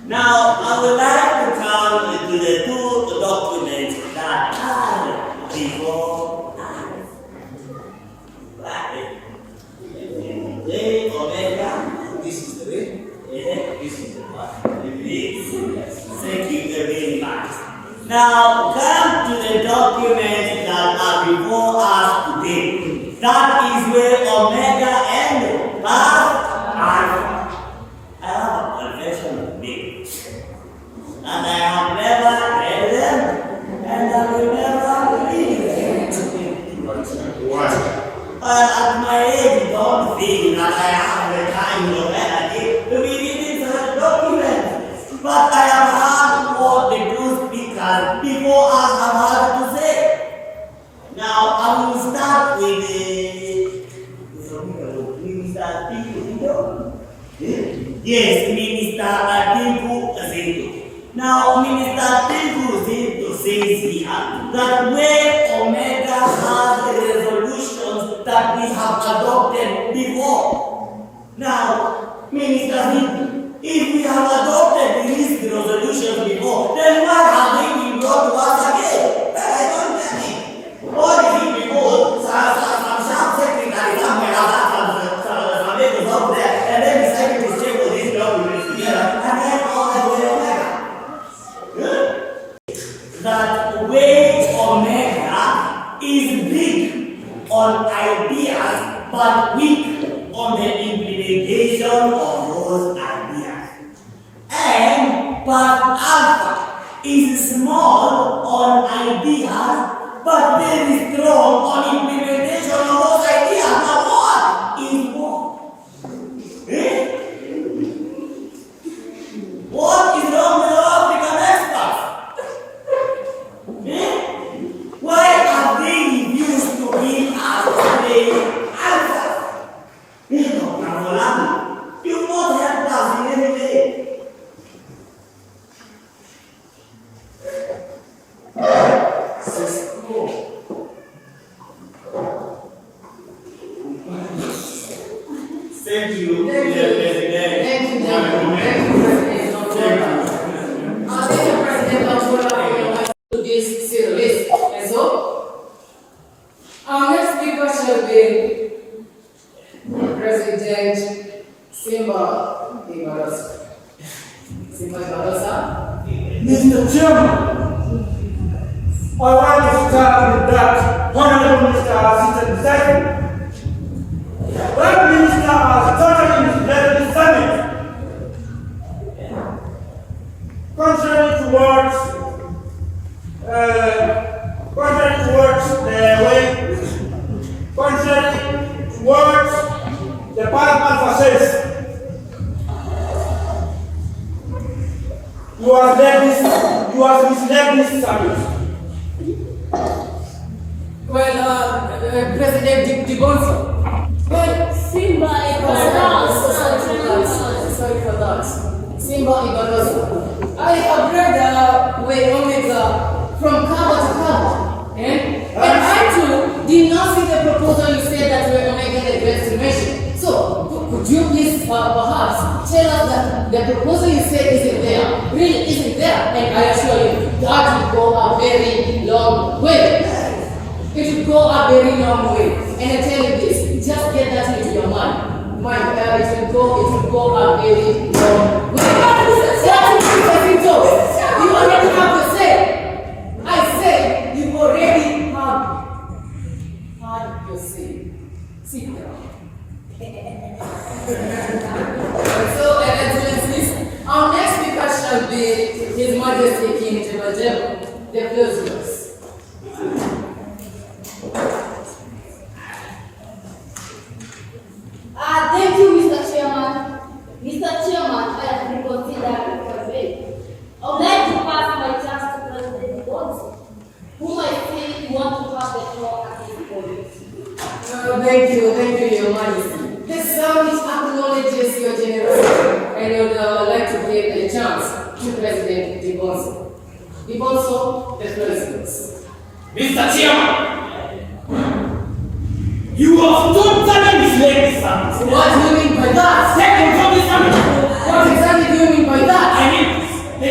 Now, I would like to come to the two documents that are before us. Right. The omega. This is the way. This is the one. Yes. Thank you very much. Now come to the documents that are before us today. That is where omega and alpha. I have a confession to make. And I have never read them, and I will never read them. Why? At my age, don't think that I have the time or energy to be reading such documents. But I have heard what the two speakers before us have had to say. Now I will start with Minister Tinku. Yes, Minister Tinku Zito. Now Minister Tinku Zito says here that where Omega has the resolutions that we have adopted before. Now, Minister Zito, if we have adopted these resolutions before, then why have they been brought to us again? I don't get it. What is it before? Some sharp secretary somewhere was up there, and then decided to check all these documents together, and then all the way Omega. That way Omega is big on ideas, but weak on the implementation of those ideas. And but Alpha is small on ideas, but very strong on implementation of those ideas. Now what is what? What is wrong with our African experts? Why have they refused to give us the answers? Dr. Molana, you've not helped us in any way. Thank you, Mr. President. Thank you, gentlemen. Thank you, President. Thank you, President of today's series. And so, our next speaker shall be President Simba Ibarosa. Simba Ibarosa. Mr. Chairman, I want to start with that Honorable Minister Assistant Secretary. That minister has totally misled the Senate. Contrary to what the Parliament says. You have misled this summit. Well, President Dibonso. Well, Simba sorry for that. Simba Ibarosa. I have read way Omega from cover to cover. And I too did not see the proposal you said that way Omega the Great Estimation. So, could you please perhaps tell us that the proposal you said isn't there, really isn't there? And I assure you, that will go a very long way. It will go a very long way. And I tell you this, just get that into your mind. It will go a very long way. You already have to say. I say you already have had your say. Sit down. So, Excellencies, our next speaker shall be His Majesty King Jebajebo, the Philosophers. Thank you, Mr. Chairman. Mr. Chairman, I have reconsidered the bill. I would like to pass my chance to President Bonzi, whom I think want to have the floor at this point. Thank you, Your Majesty. This summit acknowledges your generosity, and I would like to give a chance to President Dibonso. Dibonso, the President. Mr. Chairman, you have totally misled the summit. What do you mean by that? Second from the summit. What exactly do you mean by that? I mean, the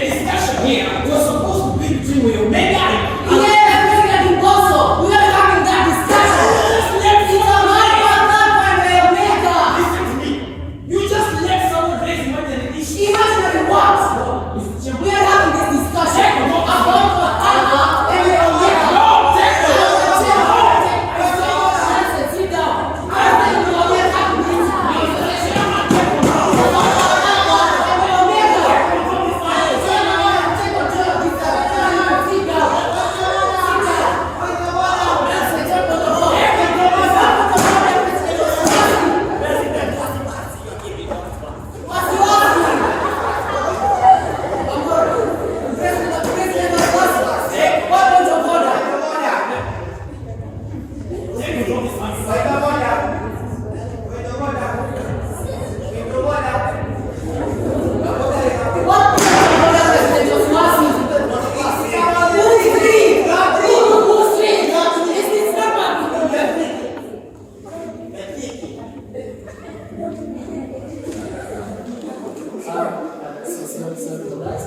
sorry for that.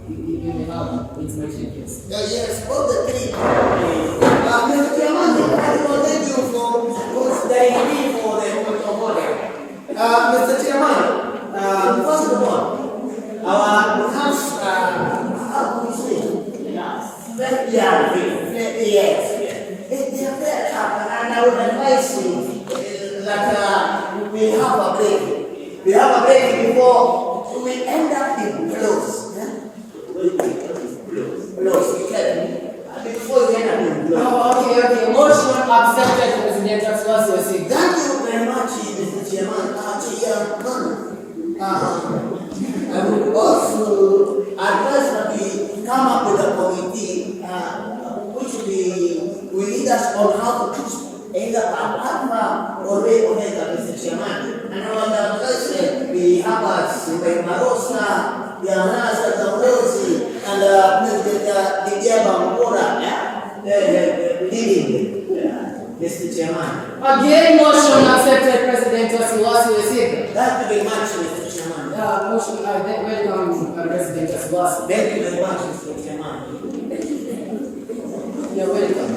You may have information, yes. Yes, all the three. Mr. Chairman, I want to thank you for considering me for the point of order. Mr. Chairman, first of all, our house, how do we say? Yes. They are very tough, and I would advise you that we have a break. We have a break before we end up in blows. Blows, before we end up in blows. Oh, okay. Motion accepted, President. That's what you're saying. Thank you very much, Mr. Chairman. I would also advise that we come up with a committee which will lead us on how to choose either Alpha or Omega, Mr. Chairman. And on the first, we have us Marosa, Yamasa Tamrosi, and President Didier Bambora leading, Mr. Chairman. Again, motion accepted, President. That's what you're saying. Thank you very much, Mr. Chairman. Motion, welcome, President. That's what. Thank you very much, Mr. Chairman. You're welcome.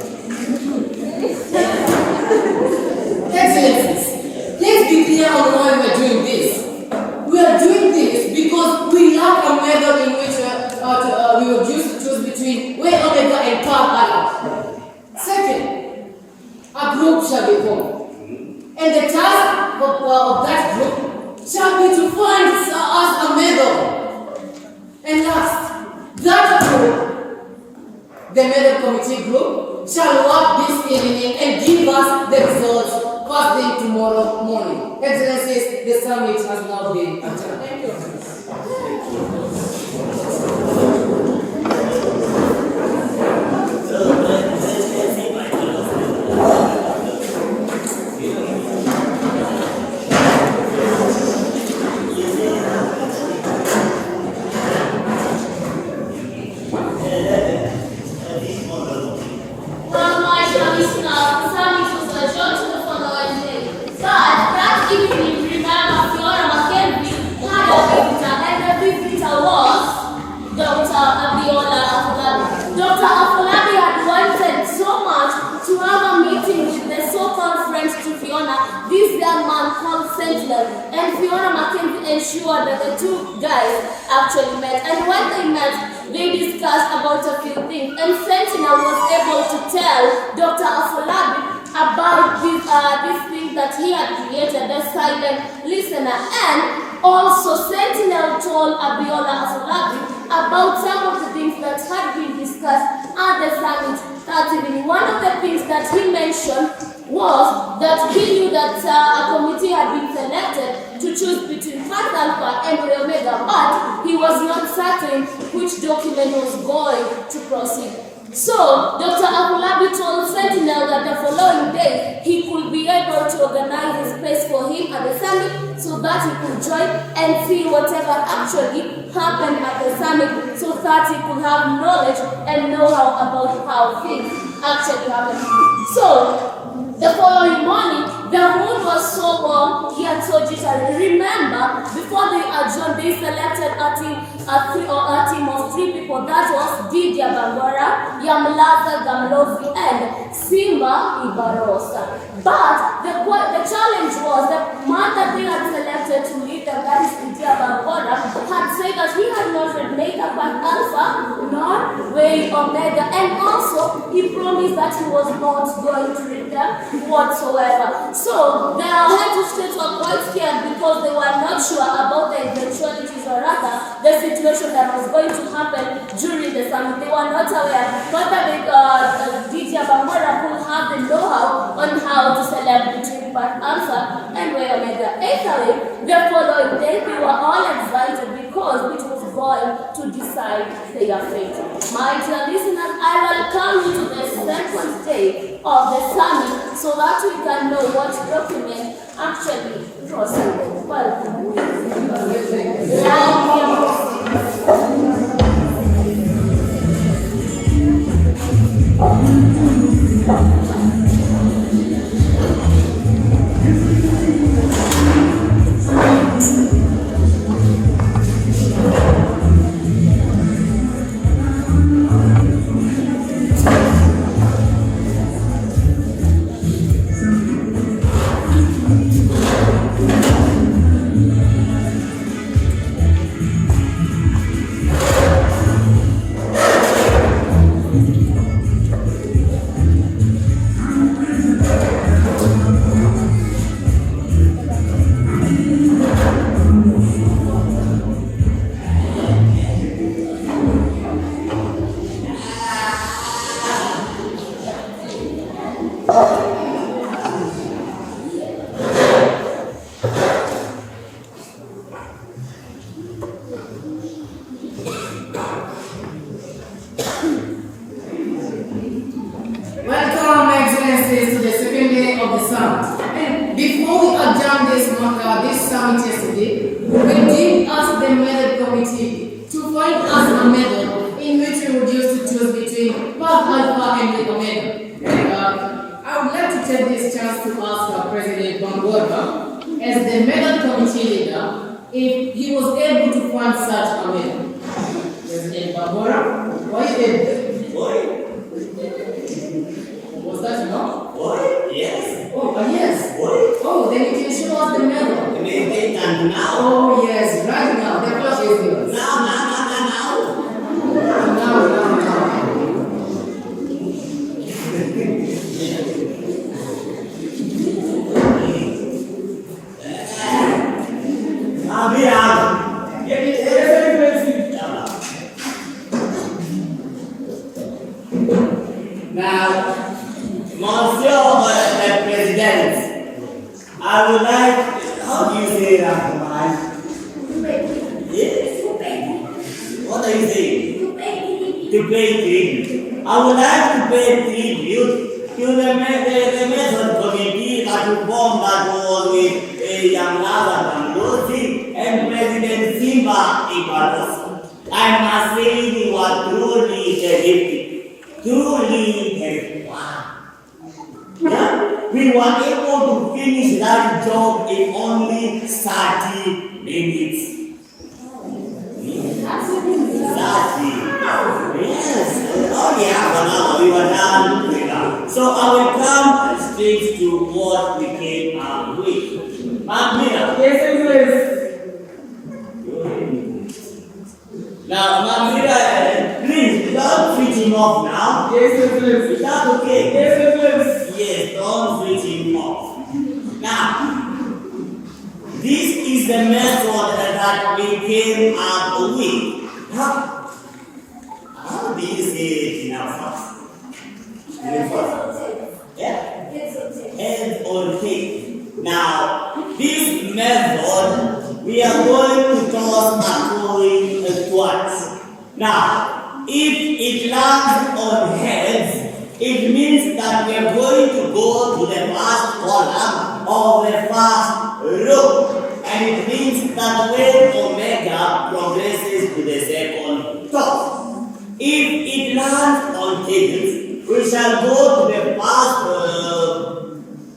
Excellencies, let's be clear on why we are doing this. We are doing this because we lack a method in which we would use to choose between way Omega and Park Alpha. Second, a group shall be formed, and the task of that group shall be to find us a method. And last, that group, the method committee group, shall work this evening and give us the results first thing tomorrow morning. Excellencies, the summit has now been adjourned. Thank you. And Fiona Mackenzie ensured that the two guys actually met. And when they met, they discussed about a few things. And Sentinel was able to tell Dr. Afolabi about this thing that he had created, the silent listener. And also Sentinel told Abiola Afolabi about some of the things that had been discussed at the summit that evening. One of the things that he mentioned was that he knew that a committee had been selected to choose between Phi Alpha and Omega, but he was not certain which document was going to proceed. So, Dr. Afolabi told Sentinel that the following day he could be able to organize a space for him at the summit so that he could join and see whatever actually happened at the summit so that he could have knowledge and know-how about how things actually happened. So, the following morning, the mood was so warm, he had so jittery. Remember, before they adjourned, they selected a team of three people. That was Didier Bambora, Yamlaza Gamlovi, and Simba Ibarosa. But the challenge was the man that they had selected to lead them, that is Didier Bambora, had said that he had not read Mega Path Alpha, nor Way Omega, and also he promised that he was not going to read them whatsoever. So the head of state were quite scared because they were not sure about the eventualities or rather the situation that was going to happen during the summit. They were not aware whether Didier Bambora could have the know-how on how to select between Path Alpha and Way Omega. Either the following day they were all excited because it was going to decide their fate. My dear listeners, I welcome you to the second day of the summit so that we can know what document actually proceeded. Welcome. committee to find us a method in which we would use to choose between Phi Alpha and the Omega. And I would like to take this chance to ask President Bangorba, as the method committee leader, if he was able to find such a method. President Bangorba, why did Boy, was that enough? boy, yes. Oh, yes. Boy, Oh, then you can show us the method. they can now. Oh, yes, right now. The clock is yours. Now. Now. Now, Monsieur the President, I would like, how do you say that, man? Yes? What are you saying? To pay tribute. I would like to pay tribute to the method committee that you formed that was with Yamlaza Tandosi and President Simba Ibados. I must say you are truly terrific. Truly terrific. Wow. Yeah? We were able to finish that job in only 30 minutes. 30. Yes. Only half an hour we were done with that. So I will come straight to what we came up with. Mamira. Yes, Excellency. Now, Mamira, please don't switch him off now. Yes, Excellency. Is that okay? Yes, Excellency. Yes, don't switch him off. Now, this is the method that we came up with. How do you say it in our fast? Yeah? Head or tape. Now, this method, we are going to toss a coin twice. Now, if it lands on heads, it means that we are going to go to the first column of the first row. And it means that when omega progresses to the second toss. If it lands on tails, we shall go to the first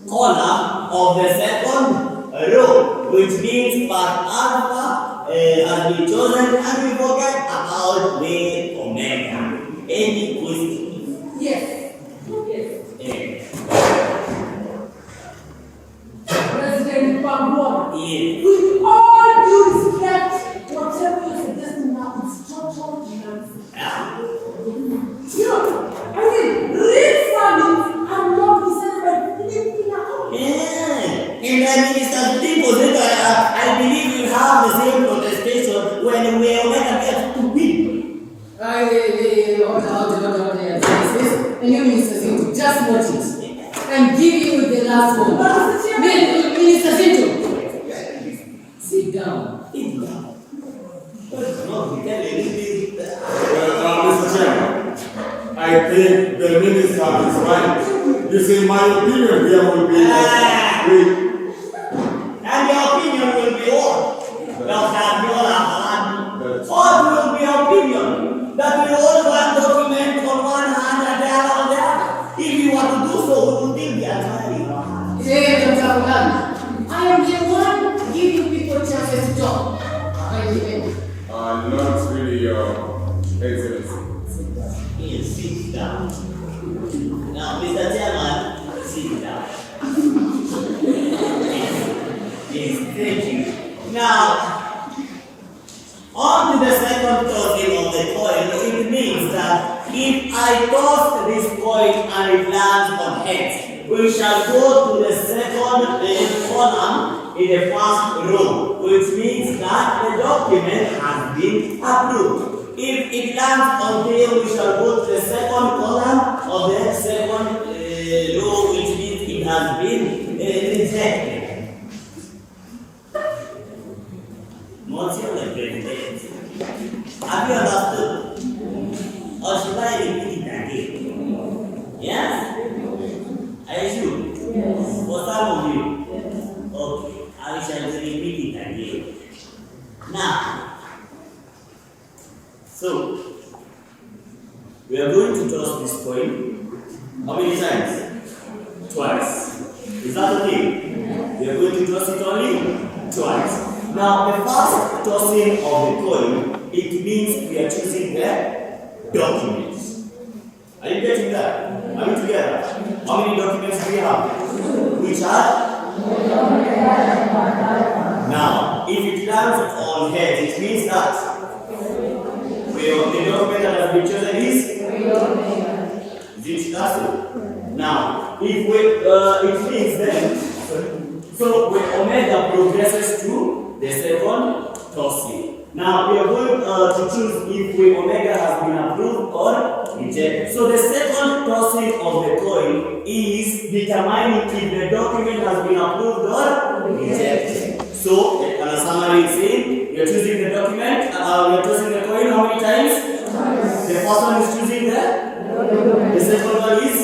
column of the second row, which means part alpha has been chosen, and we forget about the omega. Any questions? Yes. President Bangor. Yes. With all due respect, whatever you're suggesting now is total nonsense. I mean, real families are not decided by anything at all. Yeah. In the minister's people, I believe we have the same protestation when we omega gets to win. And you, Minister Zinto, just watch it. I'm giving you the last one. Minister Zinto, sit down. Sit down. Mr. Chairman, I think the minister is right. You see, my opinion here will be and your opinion will be what? What will be your opinion? That we all want document on one hand and the other on the other. If you want to do so, we will think we are trying. Hey, Dr. Fulani, I am the one giving people chances to talk. not really, Excellency. Yes, sit down. Now, Mr. Chairman, sit down. Yes, thank you. Now, on to the second tossing of the coin, it means that if I toss this coin and it lands on heads, we shall go to the second column in the first row, which means that the document has been approved. If it lands on tail, we shall go to the second column of the second row, which means it has been rejected. Monsieur le President, have you understood? Or should I repeat it again? Yes? I should? Yes. For some of you? Yes. Okay, I shall repeat it again. Now, So, we are going to toss this coin. How many times? Twice. Is that okay? We are going to toss it only twice. Now, the first tossing of the coin, it means we are choosing the documents. Are you getting that? Are we together? How many documents do we have? Which are? Now, if it lands on heads, it means that the document that has been chosen is? Now, if it means then, so when omega progresses to the second tossing. Now, we are going to choose if omega has been approved or rejected. So, the second tossing of the coin is determining if the document has been approved or rejected. So, on a summary, it's saying we are choosing the document, we are tossing the coin how many times? The first one is choosing the second one is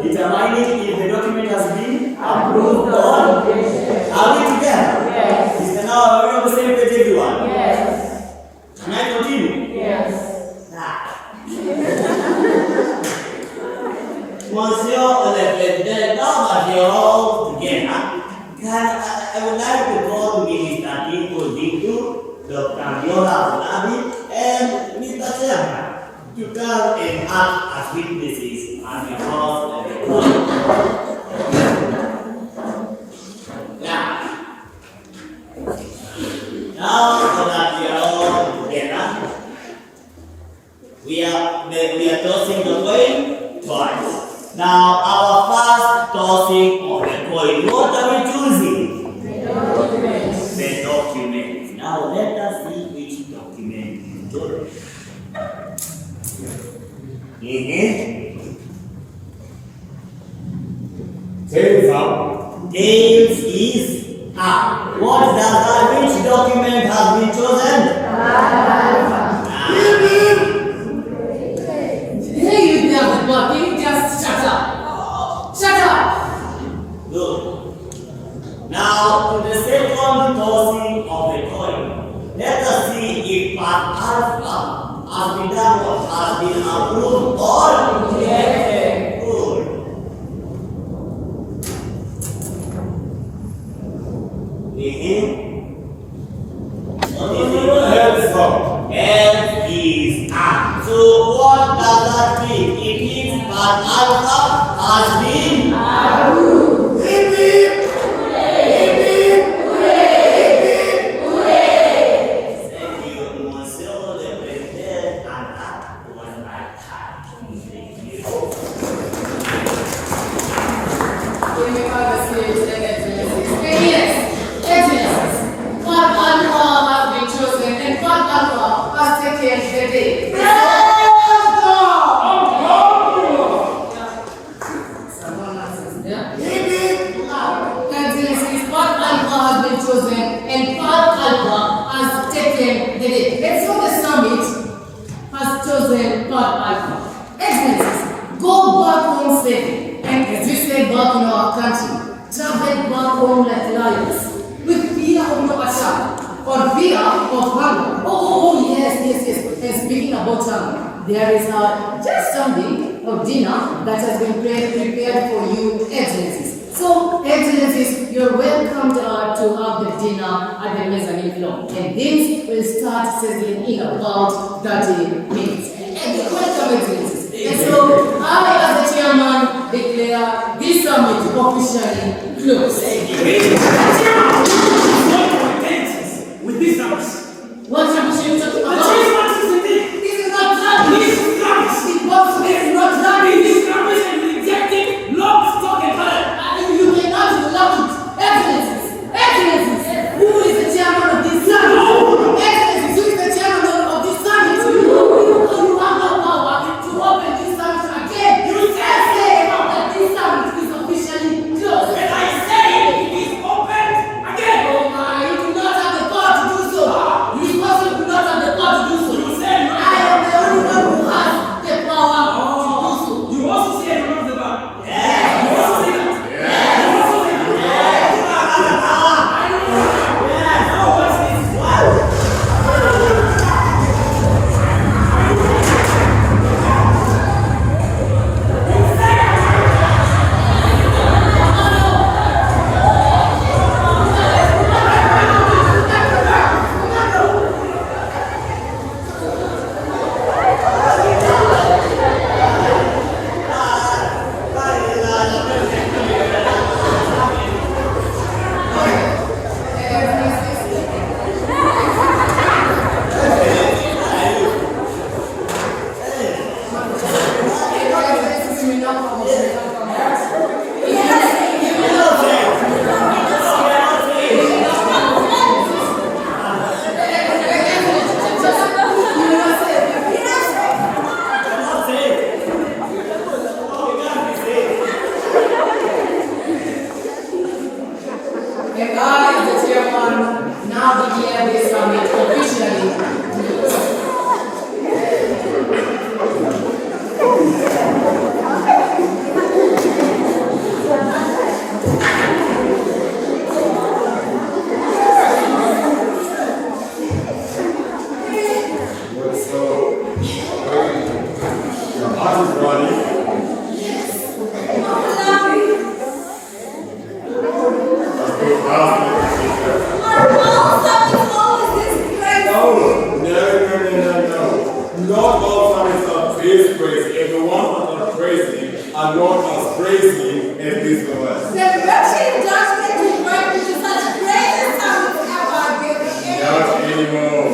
determining if the document has been approved or rejected. Are we together? Yes. Is now are we on the same page, everyone? Yes. Can I continue? Yes. Monsieur le Président, now that you're all together, I would like to call Minister Dinko, Dr. Viola Olabi, and Mr. Chairman to come and act as witnesses and because the court. Now that we are all together, we are tossing the coin twice. Now our first tossing of the coin, what are we choosing? The document. Now let us see which document is chosen. Tails up. Tails is up. What does that? Which document has been chosen? Hey, you there, the boy, can you just shut up? Shut up! Good. Now to the second tossing of the coin. Let us see if part alpha has been done or has been approved or rejected. Good. Heads up. Head is up. So what does that mean? It means part alpha has been approved. Thank you, Monsieur le Président, and that was my time. Thank you. We may have a stage and excellencies. And yes, excellencies, part alpha has been chosen and part alpha has taken the day. Excellencies, part alpha has been chosen and part alpha has taken the day. And so the summit has chosen part alpha. Excellencies, go back home safely and as we stay back in our country, travel back home like lions with fear of no attack or fear of hunger. Oh, yes. And speaking about hunger, there is just something of dinner that has been prepared for you, Excellencies. So, Excellencies, you're welcome to have the dinner at the mezzanine floor. And things will start sizzling in about 30 minutes. And welcome, Excellencies. And so, I, as the chairman, declare this summit officially closed. With this numbers. What am I talking about? This is not that. This is not that. This numbers and rejected lock, stock, and barrel. You cannot allow it. Excellencies, who is the chairman of this summit? Excellencies, who is the chairman of this summit? You have no power to open this summit again. You say that this summit is officially closed. And I say it is open So, your heart is running. Not all families are praise crazy. If the ones that are crazy are not as crazy as these ones. The virtue does get to work with such great sound ever given. Not anymore.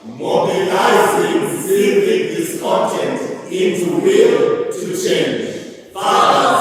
Mobilizing civic discontent into will to change. Fathers,